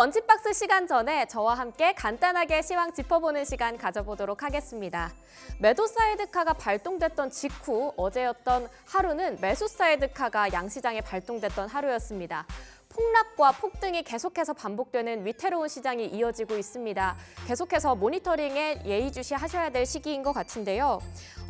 런치박스 시간 전에 저와 함께 간단하게 시황 짚어보는 시간 가져보도록 하겠습니다. 매도 사이드카가 발동됐던 직후 어제였던 하루는 매수 사이드카가 양시장에 발동됐던 하루였습니다. 폭락과 폭등이 계속해서 반복되는 위태로운 시장이 이어지고 있습니다. 계속해서 모니터링에 예의주시하셔야 될 시기인 것 같은데요.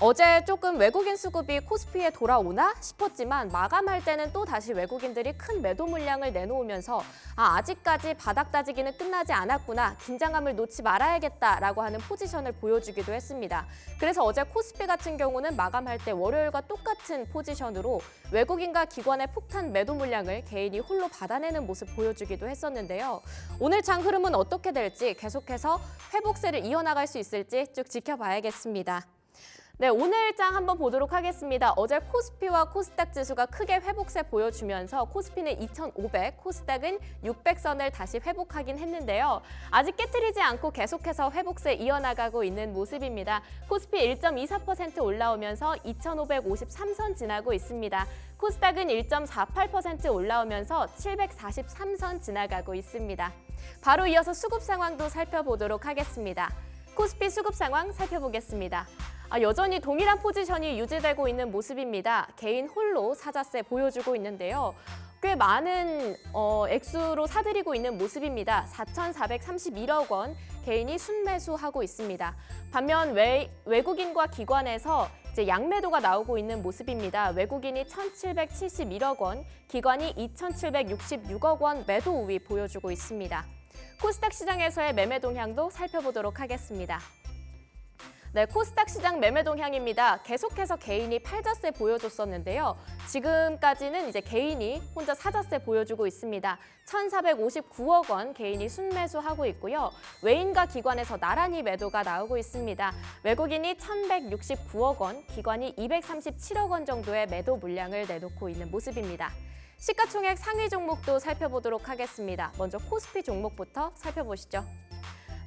어제 조금 외국인 수급이 코스피에 돌아오나 싶었지만 마감할 때는 또 다시 외국인들이 큰 매도 물량을 내놓으면서 아직까지 바닥 다지기는 끝나지 않았구나, 긴장감을 놓지 말아야겠다라고 하는 포지션을 보여주기도 했습니다. 그래서 어제 코스피 같은 경우는 마감할 때 월요일과 똑같은 포지션으로 외국인과 기관의 폭탄 매도 물량을 개인이 홀로 받아내는 모습 보여주기도 했었는데요. 오늘 장 흐름은 어떻게 될지, 계속해서 회복세를 이어나갈 수 있을지 쭉 지켜봐야겠습니다. 네, 오늘 장 한번 보도록 하겠습니다. 어제 코스피와 코스닥 지수가 크게 회복세 보여주면서 코스피는 2,500, 코스닥은 600선을 다시 회복하긴 했는데요. 아직 깨트리지 않고 계속해서 회복세 이어나가고 있는 모습입니다. 코스피 1.24% 올라오면서 2,553선 지나고 있습니다. 코스닥은 1.48% 올라오면서 743선 지나가고 있습니다. 바로 이어서 수급 상황도 살펴보도록 하겠습니다. 코스피 수급 상황 살펴보겠습니다. 여전히 동일한 포지션이 유지되고 있는 모습입니다. 개인 홀로 사자세 보여주고 있는데요. 꽤 많은 액수로 사들이고 있는 모습입니다. 4,431억 원 개인이 순매수하고 있습니다. 반면 외국인과 기관에서 이제 양매도가 나오고 있는 모습입니다. 외국인이 1,771억 원, 기관이 2,766억 원 매도 우위 보여주고 있습니다. 코스닥 시장에서의 매매 동향도 살펴보도록 하겠습니다. 네, 코스닥 시장 매매 동향입니다. 계속해서 개인이 팔자세 보여줬었는데요. 지금까지는 이제 개인이 혼자 사자세 보여주고 있습니다. 1,459억 원 개인이 순매수하고 있고요. 외인과 기관에서 나란히 매도가 나오고 있습니다. 외국인이 1,169억 원, 기관이 237억 원 정도의 매도 물량을 내놓고 있는 모습입니다. 시가총액 상위 종목도 살펴보도록 하겠습니다. 먼저 코스피 종목부터 살펴보시죠.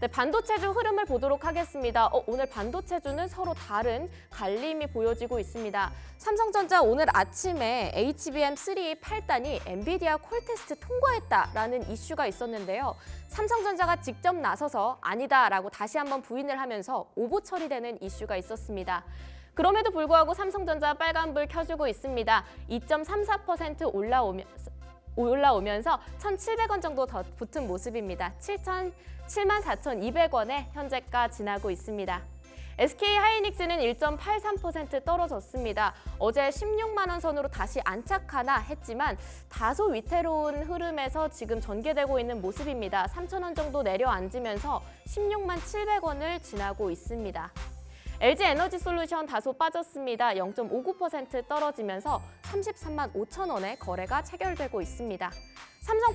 네, 반도체주 흐름을 보도록 하겠습니다. 오늘 반도체주는 서로 다른 갈림이 보여지고 있습니다. 삼성전자 오늘 아침에 HBM3 8단이 엔비디아 콜 테스트 통과했다라는 이슈가 있었는데요. 삼성전자가 직접 나서서 아니다라고 다시 한번 부인을 하면서 오보 처리되는 이슈가 있었습니다. 그럼에도 불구하고 삼성전자 빨간불 켜주고 있습니다. 2.34% 올라오면서 1,700원 정도 더 붙은 모습입니다. 74,200원에 현재가 지나고 있습니다. SK하이닉스는 1.83% 떨어졌습니다. 어제 16만 원 선으로 다시 안착하나 했지만 다소 위태로운 흐름에서 지금 전개되고 있는 모습입니다. 3,000원 정도 내려앉으면서 16만 700원을 지나고 있습니다. LG에너지솔루션 다소 빠졌습니다. 0.59% 떨어지면서 33만 5천 원에 거래가 체결되고 있습니다. 삼성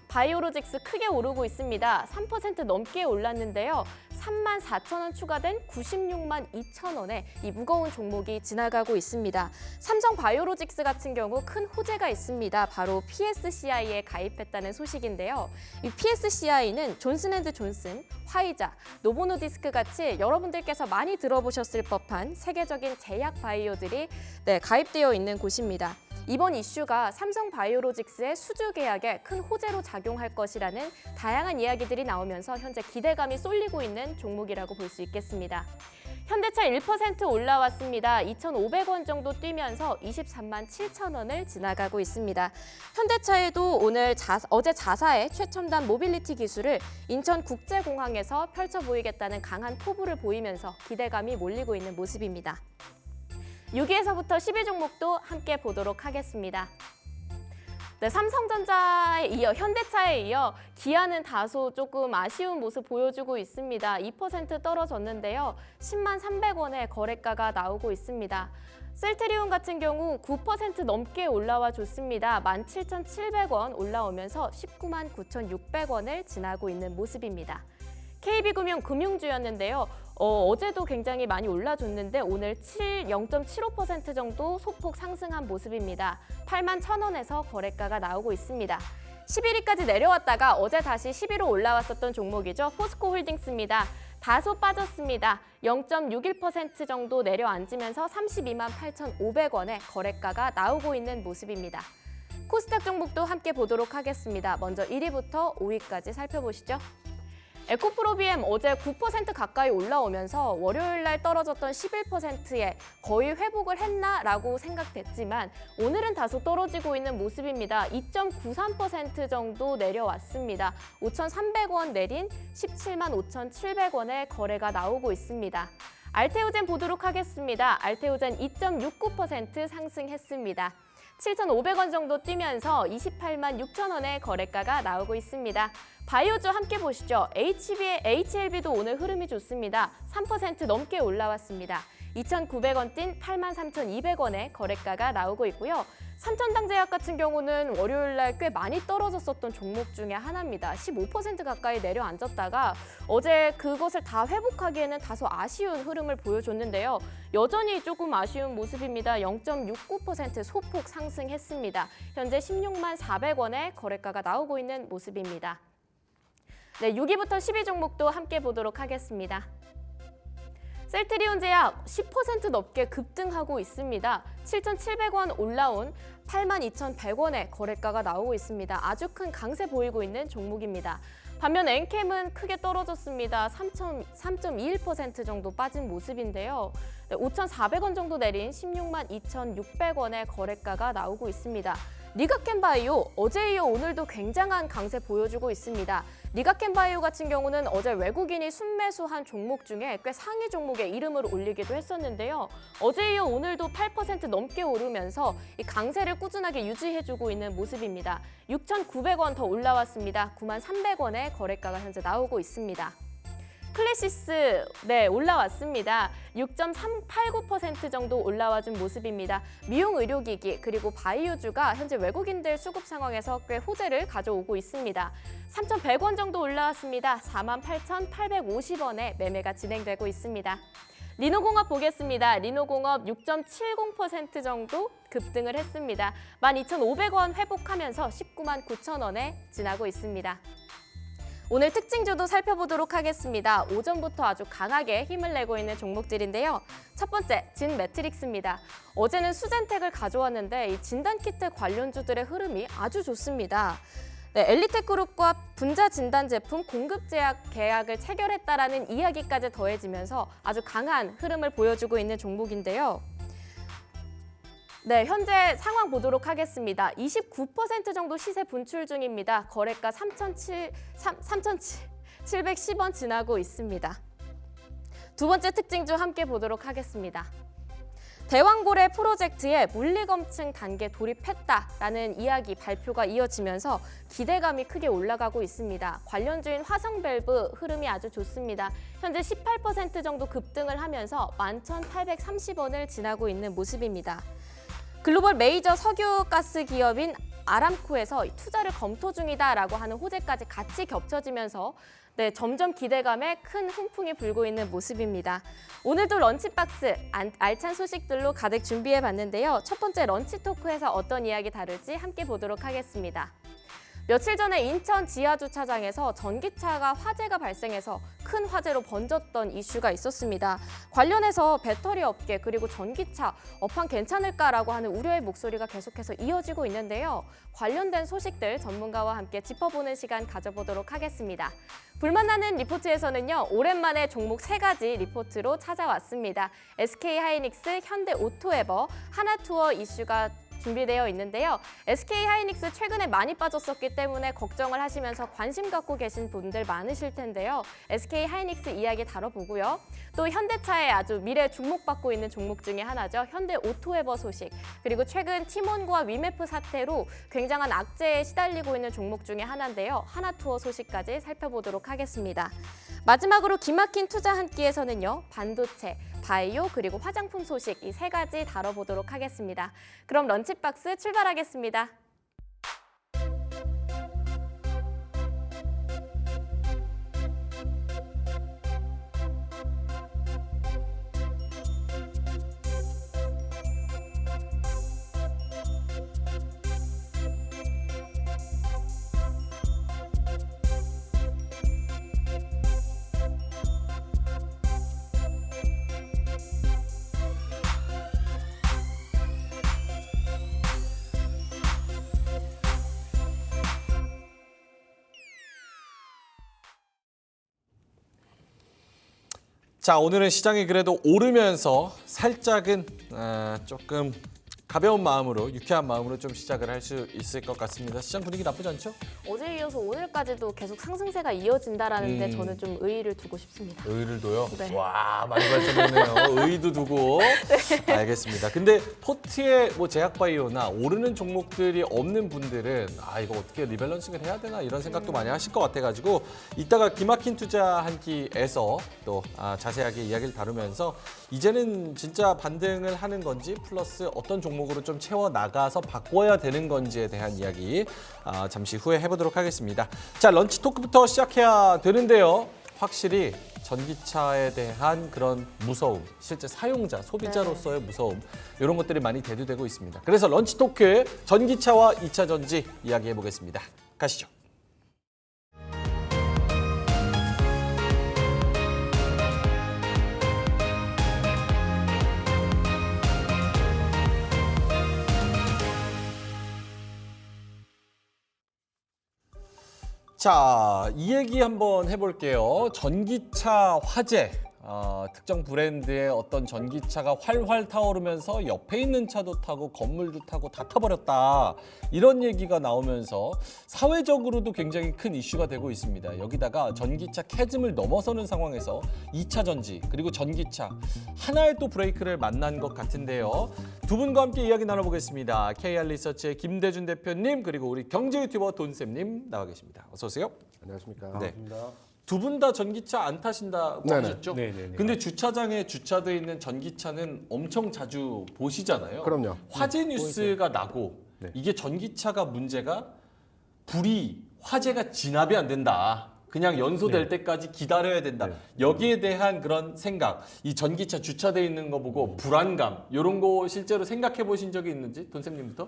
바이오로직스 크게 오르고 있습니다. 3% 넘게 올랐는데요. 3만 4천 원 추가된 96만 2천 원에 이 무거운 종목이 지나가고 있습니다. 삼성 바이오로직스 같은 경우 큰 호재가 있습니다. 바로 PSCI에 가입했다는 소식인데요. 이 PSCI는 존슨앤드존슨, 화이자, 노보노디스크 같이 여러분들께서 많이 들어보셨을 법한 세계적인 제약 바이오들이 가입되어 있는 곳입니다. 이번 이슈가 삼성 바이오로직스의 수주 계약에 큰 호재로 작용할 것이라는 다양한 이야기들이 나오면서 현재 기대감이 쏠리고 있는 종목이라고 볼 수 있겠습니다. 현대차 1% 올라왔습니다. 2,500원 정도 뛰면서 23만 7천 원을 지나가고 있습니다. 현대차에도 어제 자사의 최첨단 모빌리티 기술을 인천국제공항에서 펼쳐 보이겠다는 강한 포부를 보이면서 기대감이 몰리고 있는 모습입니다. 6위에서부터 10위 종목도 함께 보도록 하겠습니다. 네, 삼성전자에 이어 현대차에 이어 기아는 다소 조금 아쉬운 모습 보여주고 있습니다. 2% 떨어졌는데요. 10만 300원에 거래가가 나오고 있습니다. 셀트리온 같은 경우 9% 넘게 올라와 줬습니다. 17,700원 올라오면서 19만 9,600원을 지나고 있는 모습입니다. KB금융 금융주였는데요. 어제도 굉장히 많이 올라줬는데 오늘 0.75% 정도 소폭 상승한 모습입니다. 8만 1,000원에서 거래가가 나오고 있습니다. 11위까지 내려왔다가 어제 다시 10위로 올라왔었던 종목이죠. 포스코홀딩스입니다. 다소 빠졌습니다. 0.61% 정도 내려앉으면서 32만 8,500원에 거래가가 나오고 있는 모습입니다. 코스닥 종목도 함께 보도록 하겠습니다. 먼저 1위부터 5위까지 살펴보시죠. 에코프로비엠 어제 9% 가까이 올라오면서 월요일 날 떨어졌던 11%에 거의 회복을 했나라고 생각됐지만 오늘은 다소 떨어지고 있는 모습입니다. 2.93% 정도 내려왔습니다. 5,300원 내린 175,700원의 거래가 나오고 있습니다. 알테오젠 보도록 하겠습니다. 알테오젠 2.69% 상승했습니다. 7,500원 정도 뛰면서 286,000원의 거래가가 나오고 있습니다. 바이오주 함께 보시죠. HLB도 오늘 흐름이 좋습니다. 3% 넘게 올라왔습니다. 2,900원 뛴 83,200원의 거래가가 나오고 있고요. 삼천당제약 같은 경우는 월요일 날 꽤 많이 떨어졌었던 종목 중에 하나입니다. 15% 가까이 내려앉았다가 어제 그것을 다 회복하기에는 다소 아쉬운 흐름을 보여줬는데요. 여전히 조금 아쉬운 모습입니다. 0.69% 소폭 상승했습니다. 현재 16만 400원의 거래가가 나오고 있는 모습입니다. 네, 6위부터 10위 종목도 함께 보도록 하겠습니다. 셀트리온 제약 10% 넘게 급등하고 있습니다. 7,700원 올라온 82,100원의 거래가가 나오고 있습니다. 아주 큰 강세 보이고 있는 종목입니다. 반면 엔캠은 크게 떨어졌습니다. 3.21% 정도 빠진 모습인데요. 5,400원 정도 내린 16만 2,600원의 거래가가 나오고 있습니다. 리가켄바이오 어제 이어 오늘도 굉장한 강세 보여주고 있습니다. 리가켄바이오 같은 경우는 어제 외국인이 순매수한 종목 중에 꽤 상위 종목에 이름을 올리기도 했었는데요. 어제 이어 오늘도 8% 넘게 오르면서 이 강세를 꾸준하게 유지해주고 있는 모습입니다. 6,900원 더 올라왔습니다. 93,300원의 거래가가 현재 나오고 있습니다. 클래시스 올라왔습니다. 6.389% 정도 올라와준 모습입니다. 미용 의료기기 그리고 바이오주가 현재 외국인들 수급 상황에서 꽤 호재를 가져오고 있습니다. 3,100원 정도 올라왔습니다. 48,850원에 매매가 진행되고 있습니다. 리노공업 보겠습니다. 리노공업 6.70% 정도 급등을 했습니다. 12,500원 회복하면서 19만 9천원에 지나고 있습니다. 오늘 특징주도 살펴보도록 하겠습니다. 오전부터 아주 강하게 힘을 내고 있는 종목들인데요. 첫 번째, 진매트릭스입니다. 어제는 수젠텍을 가져왔는데 이 진단키트 관련주들의 흐름이 아주 좋습니다. 엘리텍그룹과 분자 진단 제품 공급 계약을 체결했다라는 이야기까지 더해지면서 아주 강한 흐름을 보여주고 있는 종목인데요. 현재 상황 보도록 하겠습니다. 29% 정도 시세 분출 중입니다. 거래가 3,710원 지나고 있습니다. 두 번째 특징주 함께 보도록 하겠습니다. 대왕고래 프로젝트에 물리검증 단계 돌입했다라는 이야기 발표가 이어지면서 기대감이 크게 올라가고 있습니다. 관련주인 화성밸브 흐름이 아주 좋습니다. 현재 18% 정도 급등을 하면서 11,830원을 지나고 있는 모습입니다. 글로벌 메이저 석유가스 기업인 아람코에서 투자를 검토 중이다라고 하는 호재까지 같이 겹쳐지면서 점점 기대감에 큰 훈풍이 불고 있는 모습입니다. 오늘도 런치박스 알찬 소식들로 가득 준비해봤는데요. 첫 번째 런치 토크에서 어떤 이야기 다룰지 함께 보도록 하겠습니다. 며칠 전에 인천 지하주차장에서 전기차가 화재가 발생해서 큰 화재로 번졌던 이슈가 있었습니다. 관련해서 배터리 업계 그리고 전기차 업황 괜찮을까라고 하는 우려의 목소리가 계속해서 이어지고 있는데요. 관련된 소식들 전문가와 함께 짚어보는 시간 가져보도록 하겠습니다. 불만나는 리포트에서는요. 오랜만에 종목 3가지 리포트로 찾아왔습니다. SK하이닉스, 현대오토에버, 하나투어 이슈가 준비되어 있는데요. SK하이닉스 최근에 많이 빠졌었기 때문에 걱정을 하시면서 관심 갖고 계신 분들 많으실 텐데요. SK하이닉스 이야기 다뤄보고요. 또 현대차의 아주 미래 주목받고 있는 종목 중에 하나죠. 현대오토에버 소식, 그리고 최근 티몬과 위메프 사태로 굉장한 악재에 시달리고 있는 종목 중에 하나인데요. 하나투어 소식까지 살펴보도록 하겠습니다. 마지막으로 기막힌 투자 한 끼에서는요. 반도체, 바이오 그리고 화장품 소식 이 3가지 다뤄보도록 하겠습니다. 그럼 런치박스 출발하겠습니다. 자, 오늘은 시장이 그래도 오르면서 살짝은 조금 가벼운 마음으로, 유쾌한 마음으로 좀 시작을 할 수 있을 것 같습니다. 시장 분위기 나쁘지 않죠? 어제 이어서 오늘까지도 계속 상승세가 이어진다라는데 저는 좀 의의를 두고 싶습니다. 의의를 둬요? 네. 와, 많이 발전했네요. 의의도 두고. 네. 알겠습니다. 근데 포트에 뭐 제약바이오나 오르는 종목들이 없는 분들은 이거 어떻게 리밸런싱을 해야 되나 이런 생각도 많이 하실 것 같아가지고 이따가 기막힌 투자 한 끼에서 또 자세하게 이야기를 다루면서 이제는 진짜 반등을 하는 건지 플러스 어떤 종목으로 좀 채워 나가서 바꿔야 되는 건지에 대한 이야기 잠시 후에 해보도록 하겠습니다. 자, 런치 토크부터 시작해야 되는데요. 확실히 전기차에 대한 그런 무서움, 실제 사용자, 소비자로서의 무서움 이런 것들이 많이 대두되고 있습니다. 그래서 런치 토크 전기차와 2차 전지 이야기해 보겠습니다. 가시죠. 자, 이 얘기 한번 해볼게요. 전기차 화재. 특정 브랜드의 어떤 전기차가 활활 타오르면서 옆에 있는 차도 타고 건물도 타고 다 타버렸다. 이런 얘기가 나오면서 사회적으로도 굉장히 큰 이슈가 되고 있습니다. 여기다가 전기차 캐즘을 넘어서는 상황에서 2차 전지 그리고 전기차 하나의 또 브레이크를 만난 것 같은데요. 두 분과 함께 이야기 나눠보겠습니다. KR리서치의 김대준 대표님 그리고 우리 경제 유튜버 돈쌤님 나와 계십니다. 어서 오세요. 안녕하십니까. 네. 반갑습니다. 두 분 다 전기차 안 타신다고 네네. 하셨죠? 네네네. 근데 주차장에 주차돼 있는 전기차는 엄청 자주 보시잖아요. 그럼요. 화재 뉴스가 나고 네. 이게 전기차가 문제가 불이 화재가 진압이 안 된다. 그냥 연소될 때까지 기다려야 된다. 여기에 대한 그런 생각, 이 전기차 주차돼 있는 거 보고 불안감 이런 거 실제로 생각해 보신 적이 있는지 돈쌤님부터?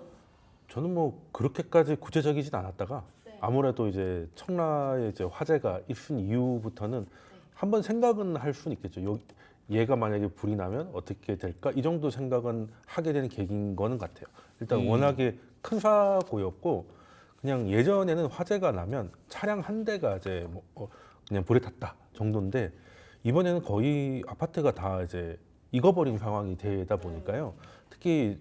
저는 뭐 그렇게까지 구체적이진 않았다가 아무래도 이제 청라에 이제 화재가 있은 이후부터는 한번 생각은 할 수는 있겠죠. 얘가 만약에 불이 나면 어떻게 될까? 이 정도 생각은 하게 되는 계기인 거는 같아요. 일단 워낙에 큰 사고였고 그냥 예전에는 화재가 나면 차량 한 대가 이제 그냥 불에 탔다 정도인데 이번에는 거의 아파트가 다 이제 익어버린 상황이 되다 보니까요. 특히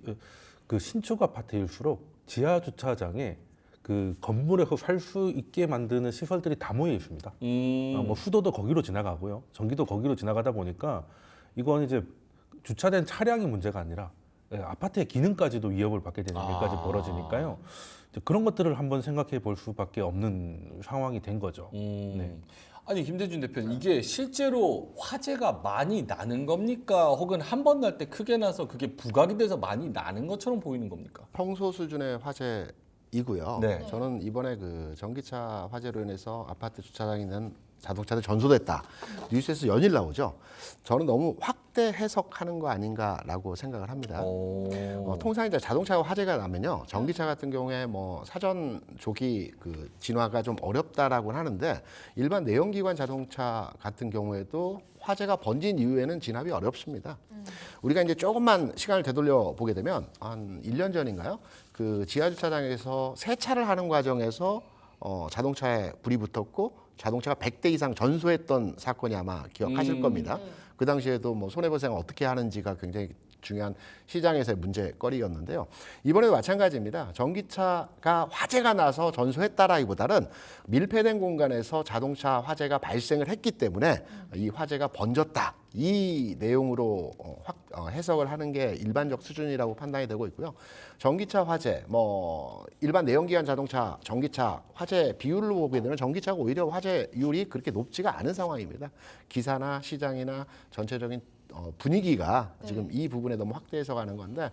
그 신축 아파트일수록 지하 주차장에 그 건물에서 살 수 있게 만드는 시설들이 다 모여 있습니다. 뭐 수도도 거기로 지나가고요, 전기도 거기로 지나가다 보니까 이건 이제 주차된 차량이 문제가 아니라 아파트의 기능까지도 위협을 받게 되는 일까지 벌어지니까요. 이제 그런 것들을 한번 생각해 볼 수밖에 없는 상황이 된 거죠. 네. 아니 김대준 대표님 이게 실제로 화재가 많이 나는 겁니까? 혹은 한 번 날 때 크게 나서 그게 부각이 돼서 많이 나는 것처럼 보이는 겁니까? 평소 수준의 화재이고요. 네. 저는 이번에 그 전기차 화재로 인해서 아파트 주차장에 있는 자동차들 전소됐다. 뉴스에서 연일 나오죠. 저는 너무 확대 해석하는 거 아닌가라고 생각을 합니다. 통상 이제 자동차 화재가 나면요, 전기차 같은 경우에 뭐 사전 조기 그 진화가 좀 어렵다라고는 하는데 일반 내연기관 자동차 같은 경우에도 화재가 번진 이후에는 진압이 어렵습니다. 우리가 이제 조금만 시간을 되돌려 보게 되면 한 1년 전인가요? 그 지하 주차장에서 세차를 하는 과정에서 자동차에 불이 붙었고 자동차가 100대 이상 전소했던 사건이 아마 기억하실 겁니다. 그 당시에도 뭐 손해보상을 어떻게 하는지가 굉장히 중요한 시장에서의 문제거리였는데요. 이번에도 마찬가지입니다. 전기차가 화재가 나서 전소했다라기보다는 밀폐된 공간에서 자동차 화재가 발생을 했기 때문에 이 화재가 번졌다. 이 내용으로 해석을 하는 게 일반적 수준이라고 판단이 되고 있고요. 전기차 화재, 뭐 일반 내연기관 자동차, 전기차 화재 비율로 보게 되면 전기차가 오히려 화재율이 그렇게 높지가 않은 상황입니다. 기사나 시장이나 전체적인 분위기가 지금 이 부분에 너무 확대해서 가는 건데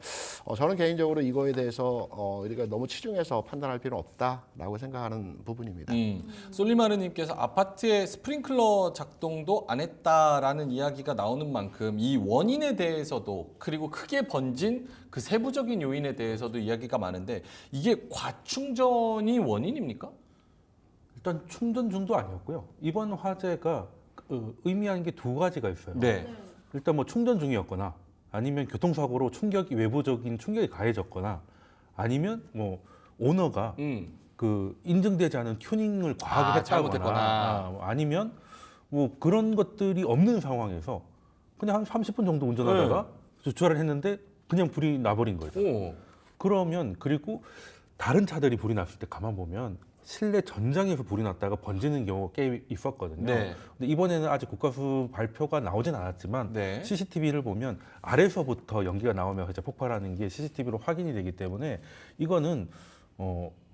저는 개인적으로 이거에 대해서 우리가 너무 치중해서 판단할 필요는 없다라고 생각하는 부분입니다. 솔리마르님께서 아파트에 스프링클러 작동도 안 했다라는 이야기가 나오는 만큼 이 원인에 대해서도 그리고 크게 번진 그 세부적인 요인에 대해서도 이야기가 많은데 이게 과충전이 원인입니까? 일단 충전 중도 아니었고요. 이번 화재가 의미하는 게 두 가지가 있어요. 네. 일단 뭐 충전 중이었거나 아니면 교통사고로 외부적인 충격이 가해졌거나 아니면 뭐 오너가 그 인증되지 않은 튜닝을 과하게 했다거나 잘못했거나. 아니면 뭐 그런 것들이 없는 상황에서 그냥 한 30분 정도 운전하다가 주차를 했는데 그냥 불이 나버린 거죠. 오. 그러면 그리고 다른 차들이 불이 났을 때 가만 보면 실내 전장에서 불이 났다가 번지는 경우가 꽤 있었거든요. 네. 근데 이번에는 아직 국가수 발표가 나오진 않았지만 네. CCTV를 보면 아래서부터 연기가 나오면 이제 폭발하는 게 CCTV로 확인이 되기 때문에 이거는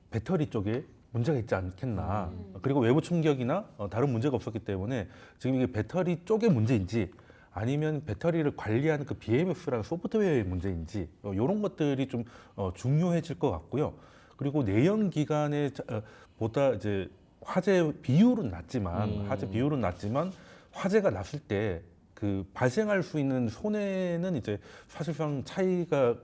배터리 쪽에 문제가 있지 않겠나. 그리고 외부 충격이나 다른 문제가 없었기 때문에 지금 이게 배터리 쪽의 문제인지 아니면 배터리를 관리하는 그 BMS라는 소프트웨어의 문제인지 이런 것들이 좀 중요해질 것 같고요. 그리고 내연 기관의 보다 이제 화재 비율은 낮지만 화재가 났을 때 그 발생할 수 있는 손해는 이제 사실상 차이가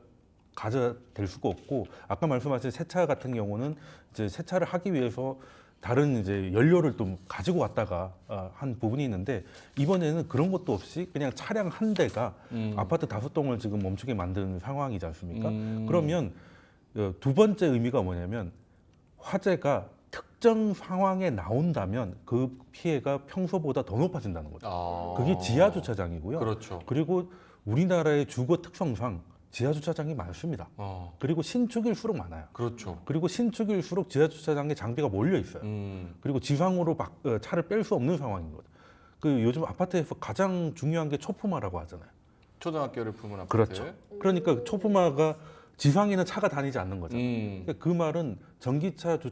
가져될 수가 없고 아까 말씀하신 세차 같은 경우는 이제 세차를 하기 위해서 다른 이제 연료를 좀 가지고 왔다가 한 부분이 있는데 이번에는 그런 것도 없이 그냥 차량 한 대가 아파트 5동을 지금 멈추게 만든 상황이지 않습니까? 그러면 두 번째 의미가 뭐냐면 화재가 특정 상황에 나온다면 그 피해가 평소보다 더 높아진다는 거죠. 그게 지하 주차장이고요. 그렇죠. 그리고 우리나라의 주거 특성상 지하 주차장이 많습니다. 그리고 신축일수록 많아요. 그렇죠. 그리고 신축일수록 지하 주차장에 장비가 몰려 있어요. 그리고 지상으로 차를 뺄 수 없는 상황인 거죠. 그 요즘 아파트에서 가장 중요한 게 초품화라고 하잖아요. 초등학교를 품은 아파트. 그렇죠. 그러니까 초품화가 지상에는 차가 다니지 않는 거죠. 그러니까 그 말은 전기차를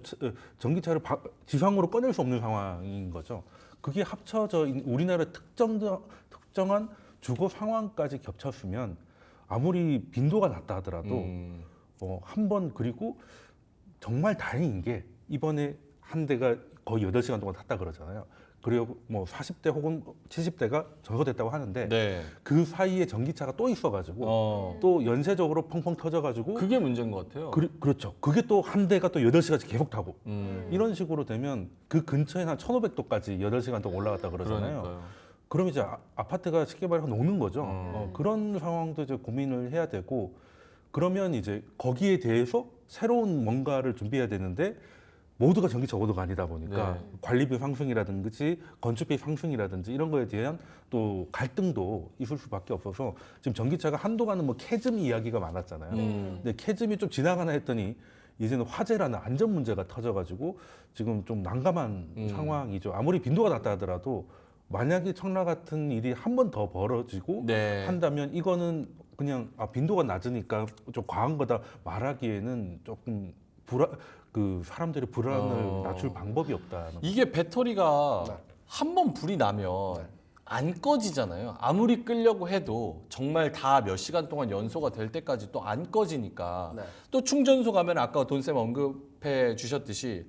지상으로 꺼낼 수 없는 상황인 거죠. 그게 합쳐져 우리나라 특정한 주거 상황까지 겹쳤으면 아무리 빈도가 낮다 하더라도 한 번 그리고 정말 다행인 게 이번에 한 대가 거의 8시간 동안 탔다 그러잖아요. 그리고 뭐 40대 혹은 70대가 전소됐다고 하는데 네. 그 사이에 전기차가 또 있어가지고 또 연쇄적으로 펑펑 터져가지고 그게 문제인 것 같아요. 그렇죠. 그게 또 한 대가 또 8시간씩 계속 타고 이런 식으로 되면 그 근처에 한 1500도까지 8시간 동안 올라갔다 그러잖아요. 그러니까요. 그럼 이제 아파트가 쉽게 말해서 녹는 거죠. 그런 상황도 이제 고민을 해야 되고 그러면 이제 거기에 대해서 새로운 뭔가를 준비해야 되는데 모두가 전기차 오도가 아니다 보니까 네. 관리비 상승이라든지 건축비 상승이라든지 이런 거에 대한 또 갈등도 있을 수밖에 없어서 지금 전기차가 한동안은 뭐 캐즘 이야기가 많았잖아요. 근데 캐즘이 좀 지나가나 했더니 이제는 화재라는 안전 문제가 터져가지고 지금 좀 난감한 상황이죠. 아무리 빈도가 낮다 하더라도 만약에 청라 같은 일이 한 번 더 벌어지고 네. 한다면 이거는 그냥 빈도가 낮으니까 좀 과한 거다 말하기에는 조금 사람들의 불안을 낮출 방법이 없다는 이게 배터리가 한 번 불이 나면 안 꺼지잖아요. 아무리 끄려고 해도 정말 다 몇 시간 동안 연소가 될 때까지 또 안 꺼지니까 또 충전소 가면 아까 돈쌤 언급해 주셨듯이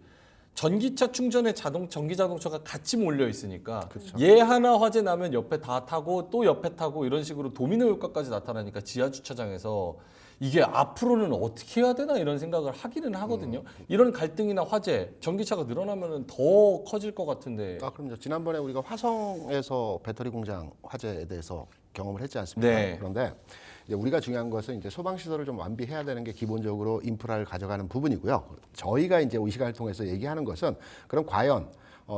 전기차 충전에 전기 자동차가 같이 몰려 있으니까 얘 하나 화재 나면 옆에 다 타고 또 옆에 타고 이런 식으로 도미노 효과까지 나타나니까 지하 주차장에서 이게 앞으로는 어떻게 해야 되나 이런 생각을 하기는 하거든요. 이런 갈등이나 화재, 전기차가 늘어나면 더 커질 것 같은데. 그럼요. 지난번에 우리가 화성에서 배터리 공장 화재에 대해서 경험을 했지 않습니까? 네. 그런데 이제 우리가 중요한 것은 이제 소방 시설을 좀 완비해야 되는 게 기본적으로 인프라를 가져가는 부분이고요. 저희가 이제 이 시간을 통해서 얘기하는 것은 그럼 과연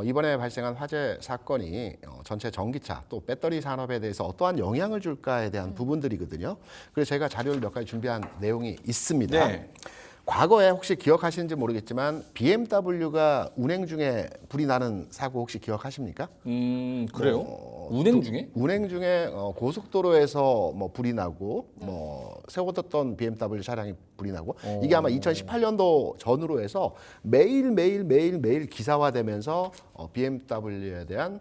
이번에 발생한 화재 사건이 전체 전기차 또 배터리 산업에 대해서 어떠한 영향을 줄까에 대한 부분들이거든요. 그래서 제가 자료를 몇 가지 준비한 내용이 있습니다. 네. 과거에 혹시 기억하시는지 모르겠지만 BMW가 운행 중에 불이 나는 사고 혹시 기억하십니까? 그래요? 운행 중에? 운행 중에 고속도로에서 뭐 불이 나고 뭐 세워뒀던 BMW 차량이 불이 나고 이게 아마 2018년도 전후로 해서 매일 기사화되면서 BMW에 대한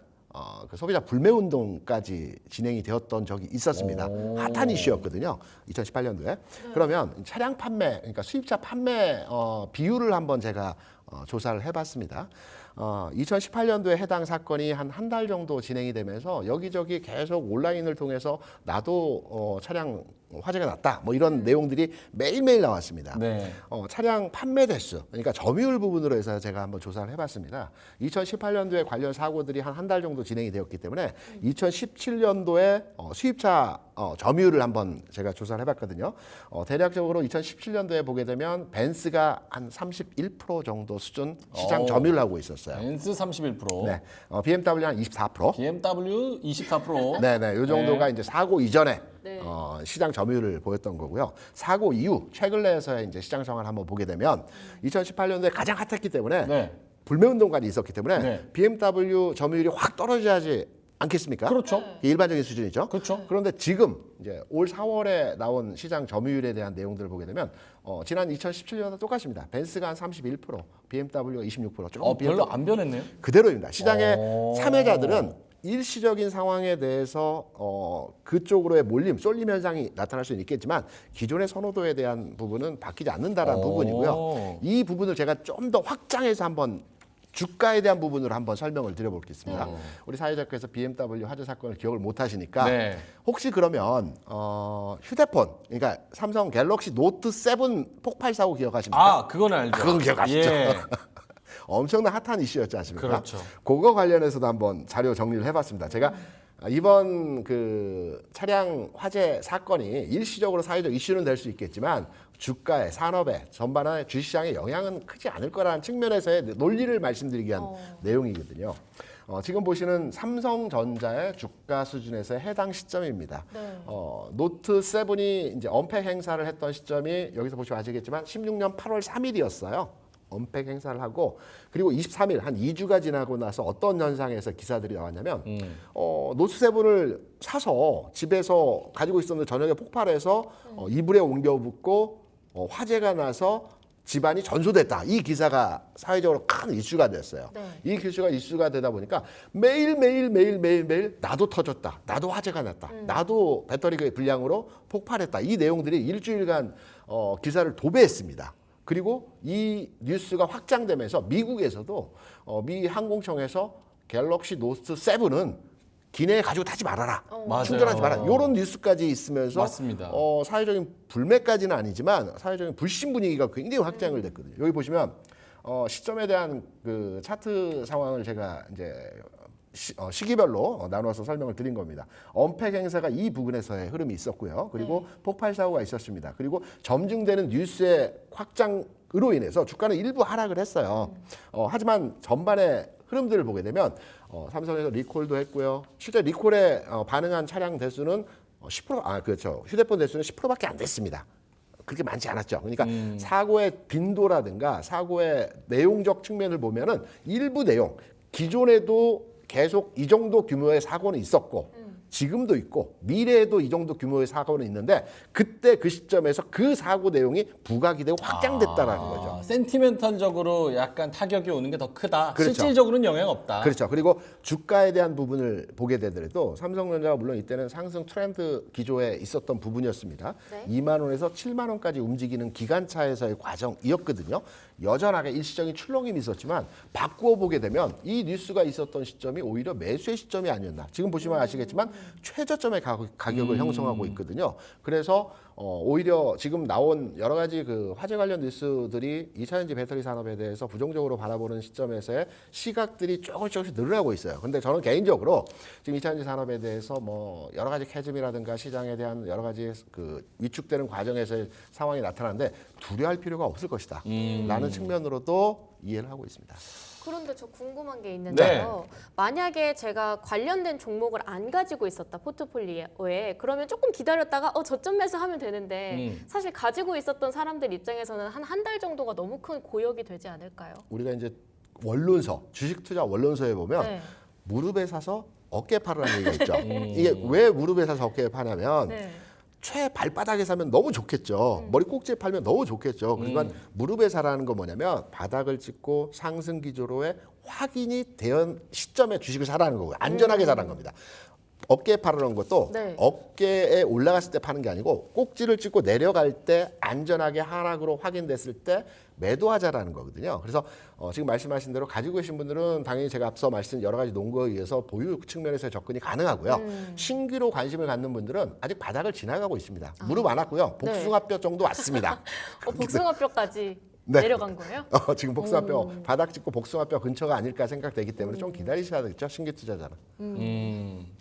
그 소비자 불매 운동까지 진행이 되었던 적이 있었습니다. 핫한 이슈였거든요. 2018년도에. 그러면 차량 판매, 그러니까 수입차 판매 비율을 한번 제가 조사를 해봤습니다. 2018년도에 해당 사건이 한 달 정도 진행이 되면서 여기저기 계속 온라인을 통해서 나도 차량 화재가 났다 뭐 이런 내용들이 매일매일 나왔습니다. 네. 차량 판매 대수, 그러니까 점유율 부분으로 해서 제가 한번 조사를 해봤습니다. 2018년도에 관련 사고들이 한 달 정도 진행이 되었기 때문에 2017년도에 수입차 점유율을 한번 제가 조사를 해봤거든요. 대략적으로 2017년도에 보게 되면 벤츠가 한 31% 정도 수준 시장 점유를 하고 있었어요. 있었어요. 벤츠 31%, 네, BMW 한 24%. BMW 24%. 네네, 요 정도가 네. 이제 사고 이전에 네. 시장 점유율을 보였던 거고요. 사고 이후 최근래에서의 이제 시장 상황을 한번 보게 되면 2018년도에 가장 핫했기 때문에 네. 불매운동까지 있었기 때문에 네. BMW 점유율이 확 떨어져야지 않겠습니까? 그렇죠. 이게 일반적인 수준이죠. 그렇죠. 그런데 지금 이제 올 4월에 나온 시장 점유율에 대한 내용들을 보게 되면 지난 2017년과 똑같습니다. 벤츠가 한 31%, BMW가 26%. 조금 별로 안 변했네요. 그대로입니다. 시장의 오. 참여자들은 일시적인 상황에 대해서 그쪽으로의 몰림, 쏠림 현상이 나타날 수는 있겠지만 기존의 선호도에 대한 부분은 바뀌지 않는다라는 오. 부분이고요. 이 부분을 제가 좀 더 확장해서 한번 주가에 대한 부분으로 한번 설명을 드려보겠습니다. 우리 사회자께서 BMW 화재 사건을 기억을 못 하시니까 네. 혹시 그러면 휴대폰, 그러니까 삼성 갤럭시 노트 7 폭발 사고 기억하십니까? 아, 그건 알죠. 그건 기억하시죠? 예. 엄청난 핫한 이슈였지 않습니까? 그렇죠. 그거 관련해서도 한번 자료 정리를 해봤습니다. 제가 이번 그 차량 화재 사건이 일시적으로 사회적 이슈는 될 수 있겠지만 주가에, 산업에, 전반의 주식시장에 영향은 크지 않을 거라는 측면에서의 논리를 말씀드리기 위한 내용이거든요. 지금 보시는 삼성전자의 주가 수준에서의 해당 시점입니다. 네. 노트 7이 이제 언팩 행사를 했던 시점이 여기서 보시면 아시겠지만 16년 8월 3일이었어요. 언팩 행사를 하고 그리고 23일 한 2주가 지나고 나서 어떤 현상에서 기사들이 나왔냐면 노트 7을 사서 집에서 가지고 있었는데 저녁에 폭발해서 이불에 옮겨 붙고 화재가 나서 집안이 전소됐다. 이 기사가 사회적으로 큰 이슈가 됐어요. 네. 이 이슈가 되다 보니까 매일 나도 터졌다. 나도 화재가 났다. 나도 배터리 불량으로 폭발했다. 이 내용들이 일주일간 기사를 도배했습니다. 그리고 이 뉴스가 확장되면서 미국에서도 미 항공청에서 갤럭시 노트 7은 기내에 가지고 타지 말아라. 맞아요. 충전하지 마라. 이런 뉴스까지 있으면서 맞습니다. 사회적인 불매까지는 아니지만 사회적인 불신 분위기가 굉장히 확장을 됐거든요. 여기 보시면 시점에 대한 그 차트 상황을 제가 이제 시기별로 나눠서 설명을 드린 겁니다. 언팩 행사가 이 부분에서의 흐름이 있었고요. 그리고 폭발 사고가 있었습니다. 그리고 점증되는 뉴스의 확장으로 인해서 주가는 일부 하락을 했어요. 하지만 전반의 흐름들을 보게 되면 삼성에서 리콜도 했고요. 실제 리콜에 반응한 차량 대수는 10%, 그렇죠. 휴대폰 대수는 10%밖에 안 됐습니다. 그렇게 많지 않았죠. 그러니까 사고의 빈도라든가 사고의 내용적 측면을 보면은 일부 내용, 기존에도 계속 이 정도 규모의 사고는 있었고 지금도 있고 미래에도 이 정도 규모의 사고는 있는데 그때 그 시점에서 그 사고 내용이 부각이 되고 확장됐다라는 거죠. 센티멘탈적으로 약간 타격이 오는 게 더 크다. 그렇죠. 실질적으로는 영향 없다. 그렇죠. 그리고 주가에 대한 부분을 보게 되더라도 삼성전자가 물론 이때는 상승 트렌드 기조에 있었던 부분이었습니다. 네. 2만 원에서 7만 원까지 움직이는 기관차에서의 과정이었거든요. 여전하게 일시적인 출렁임이 있었지만 바꾸어 보게 되면 이 뉴스가 있었던 시점이 오히려 매수의 시점이 아니었나. 지금 보시면 아시겠지만 최저점의 가격을 형성하고 있거든요. 그래서 오히려 지금 나온 여러 가지 그 화재 관련 뉴스들이 2차전지 배터리 산업에 대해서 부정적으로 바라보는 시점에서의 시각들이 조금씩 늘어나고 있어요. 근데 저는 개인적으로 지금 2차전지 산업에 대해서 뭐 여러 가지 캐즘이라든가 시장에 대한 여러 가지 그 위축되는 과정에서의 상황이 나타나는데 두려워할 필요가 없을 것이다. 라는 측면으로도 이해를 하고 있습니다. 그런데 저 궁금한 게 있는데요. 네. 만약에 제가 관련된 종목을 안 가지고 있었다 포트폴리오에 그러면 조금 기다렸다가 저점 매수하면 되는데 사실 가지고 있었던 사람들 입장에서는 한 달 정도가 너무 큰 고역이 되지 않을까요? 우리가 이제 원론서, 주식 투자 원론서에 보면 네. 무릎에 사서 어깨에 파라는 얘기가 있죠. 이게 왜 무릎에 사서 어깨에 파냐면 네. 최 발바닥에 사면 너무 좋겠죠. 머리 꼭지에 팔면 너무 좋겠죠. 그러니까 무릎에 사라는 건 뭐냐면 바닥을 찍고 상승 기조로의 확인이 된 시점에 주식을 사라는 거고요. 안전하게 사라는 겁니다. 어깨에 파라는 것도 네. 어깨에 올라갔을 때 파는 게 아니고 꼭지를 찍고 내려갈 때 안전하게 하락으로 확인됐을 때 매도하자라는 거거든요. 그래서 지금 말씀하신 대로 가지고 계신 분들은 당연히 제가 앞서 말씀 여러 가지 논거에 의해서 보유 측면에서 접근이 가능하고요. 신규로 관심을 갖는 분들은 아직 바닥을 지나가고 있습니다. 무릎 안 왔고요. 복숭아뼈 정도 왔습니다. 복숭아뼈까지 네. 내려간 거예요? 지금 복숭아뼈 바닥 찍고 복숭아뼈 근처가 아닐까 생각되기 때문에 좀 기다리셔야 되겠죠. 신규 투자자는.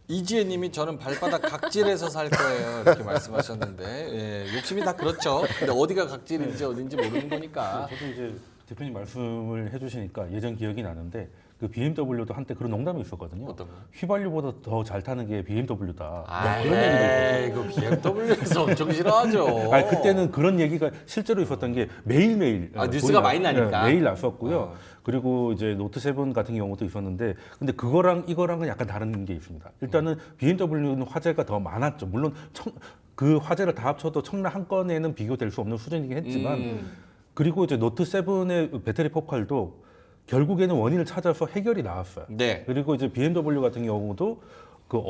이지혜님이 저는 발바닥 각질에서 살 거예요 이렇게 말씀하셨는데 욕심이 다 그렇죠. 근데 어디가 각질인지 어딘지 모르는 거니까. 저도 이제 대표님 말씀을 해주시니까 예전 기억이 나는데 그 BMW도 한때 그런 농담이 있었거든요. 어떤 거? 휘발유보다 더 잘 타는 게 BMW다. 아, 그런 얘기도 있었어요. 이거 BMW에서 엄청 싫어하죠. 아니, 그때는 그런 얘기가 실제로 있었던 게 매일매일 뉴스가 많이 나니까. 매일 났었고요. 그리고 이제 노트 7 같은 경우도 있었는데 근데 그거랑 이거랑은 약간 다른 게 있습니다. 일단은 BMW는 화재가 더 많았죠. 물론 그 화재를 다 합쳐도 청라 한 건에는 비교될 수 없는 수준이긴 했지만 그리고 이제 노트 7의 배터리 폭발도 결국에는 원인을 찾아서 해결이 나왔어요. 네. 그리고 이제 BMW 같은 경우도 그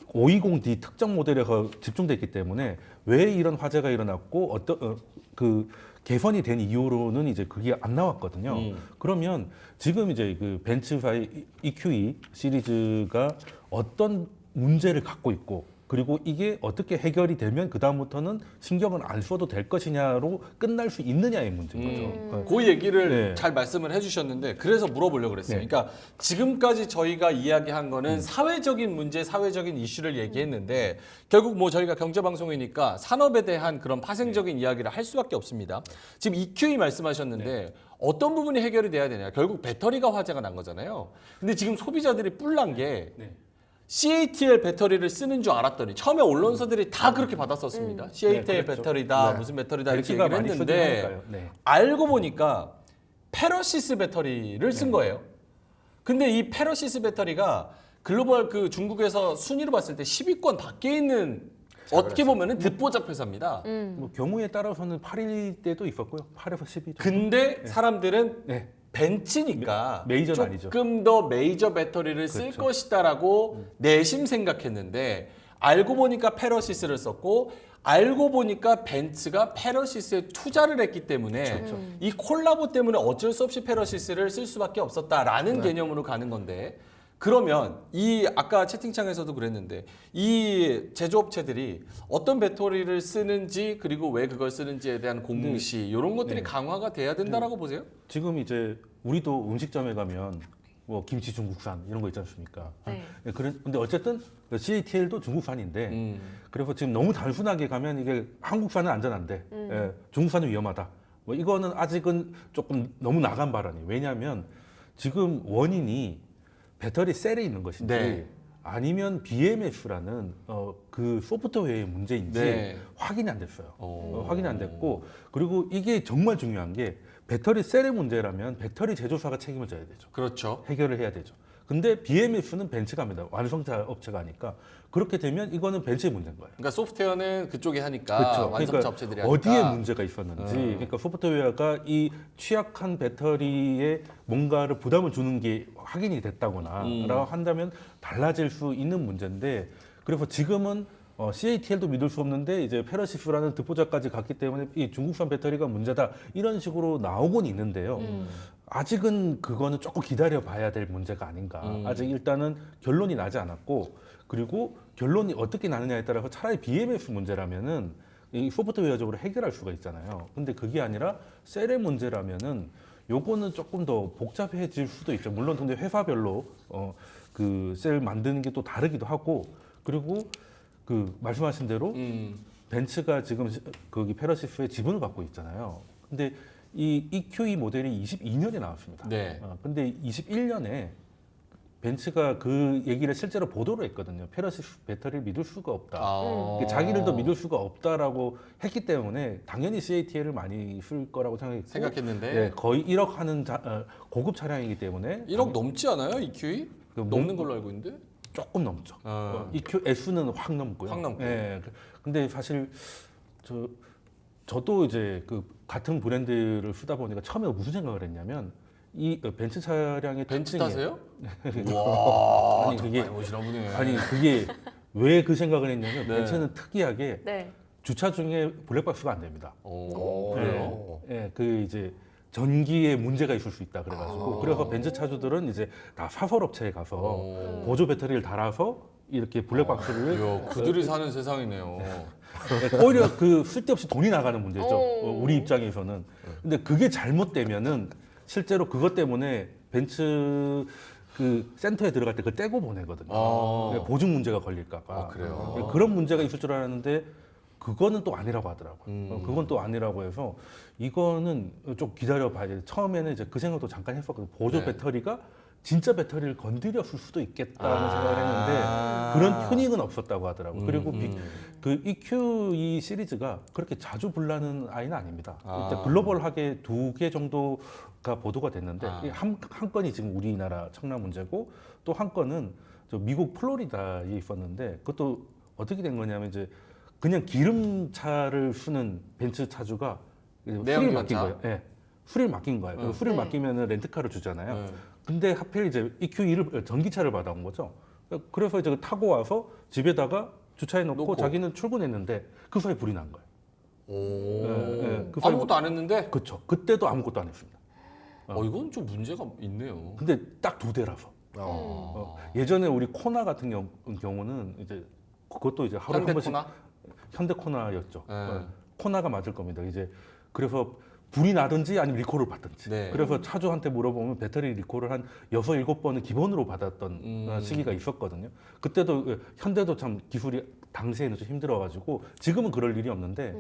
520D 특정 모델에서 집중됐기 때문에 왜 이런 화재가 일어났고 어떤 그 개선이 된 이후로는 이제 그게 안 나왔거든요. 그러면 지금 이제 그 벤츠사의 EQE 시리즈가 어떤 문제를 갖고 있고 그리고 이게 어떻게 해결이 되면 그 다음부터는 신경을 안 써도 될 것이냐로 끝날 수 있느냐의 문제인 거죠. 그 얘기를 네. 잘 말씀을 해주셨는데 그래서 물어보려고 그랬어요. 네. 그러니까 지금까지 저희가 이야기한 거는 사회적인 문제, 사회적인 이슈를 얘기했는데 결국 뭐 저희가 경제방송이니까 산업에 대한 그런 파생적인 이야기를 할 수밖에 없습니다. 지금 EQE 말씀하셨는데 어떤 부분이 해결이 돼야 되냐. 결국 배터리가 화재가 난 거잖아요. 근데 지금 소비자들이 뿔난 게 CATL 배터리를 쓰는 줄 알았더니 처음에 언론사들이 다 그렇게 받았었습니다. CATL 네, 그랬죠. 배터리다, 네. 무슨 배터리다 이렇게 벤츠가 얘기를 많이 쓰긴 했는데 하니까요. 네. 알고 보니까 페러시스 배터리를 쓴 거예요. 근데 이 페러시스 배터리가 글로벌 그 중국에서 순위로 봤을 때 10위권 밖에 있는 어떻게 보면은 듣보잡 회사입니다. 뭐 경우에 따라서는 8일 때도 있었고요. 8에서 10일. 근데 사람들은 네. 벤츠니까 메이저는 아니죠. 조금 더 메이저 배터리를 쓸 그렇죠. 것이다라고 내심 생각했는데 알고 보니까 페러시스를 썼고 알고 보니까 벤츠가 페러시스에 투자를 했기 때문에 이 콜라보 때문에 어쩔 수 없이 페러시스를 쓸 수밖에 없었다라는 개념으로 가는 건데 그러면 이 아까 채팅창에서도 그랬는데 이 제조업체들이 어떤 배터리를 쓰는지 그리고 왜 그걸 쓰는지에 대한 공시 이런 것들이 강화가 돼야 된다라고 보세요? 지금 이제 우리도 음식점에 가면 뭐 김치 중국산 이런 거 있지 않습니까? 네. 근데 어쨌든 CATL도 중국산인데 그래서 지금 너무 단순하게 가면 이게 한국산은 안전한데 중국산은 위험하다. 뭐 이거는 아직은 조금 너무 나간 발언이에요. 왜냐하면 지금 원인이 배터리 셀에 있는 것인지 네. 아니면 BMS라는 그 소프트웨어의 문제인지 네. 확인이 안 됐어요. 확인이 안 됐고 그리고 이게 정말 중요한 게 배터리 셀의 문제라면 배터리 제조사가 책임을 져야 되죠. 그렇죠. 해결을 해야 되죠. 근데 BMS는 벤츠가 합니다. 완성차 업체가 하니까 그렇게 되면 이거는 벤츠의 문제인 거예요. 그러니까 소프트웨어는 그쪽이 하니까 그렇죠. 완성차 업체들이 하니까 어디에 문제가 있었는지, 그러니까 소프트웨어가 이 취약한 배터리에 뭔가를 부담을 주는 게 확인이 됐다거나라고 한다면 달라질 수 있는 문제인데, 그래서 지금은 CATL도 믿을 수 없는데 이제 페러시스라는 듣보잡까지 갔기 때문에 이 중국산 배터리가 문제다 이런 식으로 나오곤 있는데요. 아직은 그거는 조금 기다려 봐야 될 문제가 아닌가. 아직 일단은 결론이 나지 않았고, 그리고 결론이 어떻게 나느냐에 따라서 차라리 BMS 문제라면은 이 소프트웨어적으로 해결할 수가 있잖아요. 근데 그게 아니라 셀의 문제라면은 요거는 조금 더 복잡해질 수도 있죠. 물론 근데 회사별로 그 셀 만드는 게 또 다르기도 하고, 그리고 그 말씀하신 대로 벤츠가 지금 거기 페러시스에 지분을 갖고 있잖아요. 근데 이 EQE 모델이 22년에 나왔습니다. 네. 근데 21년에 벤츠가 그 얘기를 실제로 보도를 했거든요. 페러시스 배터리를 믿을 수가 없다. 아. 자기들도 믿을 수가 없다라고 했기 때문에 당연히 CATL을 많이 쓸 거라고 생각했는데 네, 거의 1억 하는 고급 차량이기 때문에 1억 넘지 않아요? EQE? 그 넘는 걸로 알고 있는데? 조금 넘죠. 아. EQS는 확 넘고요. 확 넘고. 예. 근데 사실 저도 이제 그 같은 브랜드를 쓰다 보니까 처음에 무슨 생각을 했냐면 이 벤츠 차량의 벤츠 특징이- 타세요? 와, 아니, 그게- 많이 오시나 보네. 아니 그게 왜 그 생각을 했냐면 네. 벤츠는 특이하게 네. 주차 중에 블랙박스가 안 됩니다. 오, 그래요? 예, 그 이제 전기에 문제가 있을 수 있다 그래가지고 그래서 벤츠 차주들은 이제 다 사설 업체에 가서 오. 보조 배터리를 달아서 이렇게 블랙박스를 이야, 그들이 사는 세상이네요. 오히려 그 쓸데없이 돈이 나가는 문제죠. 오. 우리 입장에서는. 근데 그게 잘못되면은 실제로 그것 때문에 벤츠 그 센터에 들어갈 때 그걸 떼고 보내거든요. 아. 보증 문제가 걸릴까봐. 아, 그래요? 그런 문제가 있을 줄 알았는데 그거는 또 아니라고 하더라고요. 그건 또 아니라고 해서 이거는 좀 기다려봐야 돼. 처음에는 이제 그 생각도 잠깐 했었거든요. 보조 네. 배터리가 진짜 배터리를 건드렸을 수도 있겠다는 생각을 했는데 그런 튜닝은 없었다고 하더라고요. 그리고 그 EQE 시리즈가 그렇게 자주 불나는 아이는 아닙니다. 일단 글로벌하게 2개 정도가 보도가 됐는데 한 건이 지금 우리나라 청라 문제고 또 한 건은 저 미국 플로리다에 있었는데 그것도 어떻게 된 거냐면 이제 그냥 기름차를 쓰는 벤츠 차주가 수리를 맡긴 거예요. 네. 수리를 맡긴 거예요. 그리고 수리를 네. 맡기면은 렌트카를 주잖아요. 근데 하필 이제 EQE를 전기차를 받아온 거죠. 그래서 이제 타고 와서 집에다가 주차해 놓고 자기는 출근했는데 그 사이에 불이 난 거예요. 그 사이에 아무것도 안 했는데? 그렇죠. 그때도 아무것도 안 했습니다. 이건 좀 문제가 있네요. 근데 딱 2대라서. 예전에 우리 코나 같은 경우는 이제 그것도 이제 하루에 한 번씩 현대코나? 현대 코나였죠. 네. 코나가 맞을 겁니다. 이제 그래서 불이 나든지 아니면 리콜을 받든지. 네. 그래서 차주한테 물어보면 배터리 리콜을 한 6, 7번은 기본으로 받았던 시기가 있었거든요. 그때도 현대도 참 기술이 당시에는 좀 힘들어가지고 지금은 그럴 일이 없는데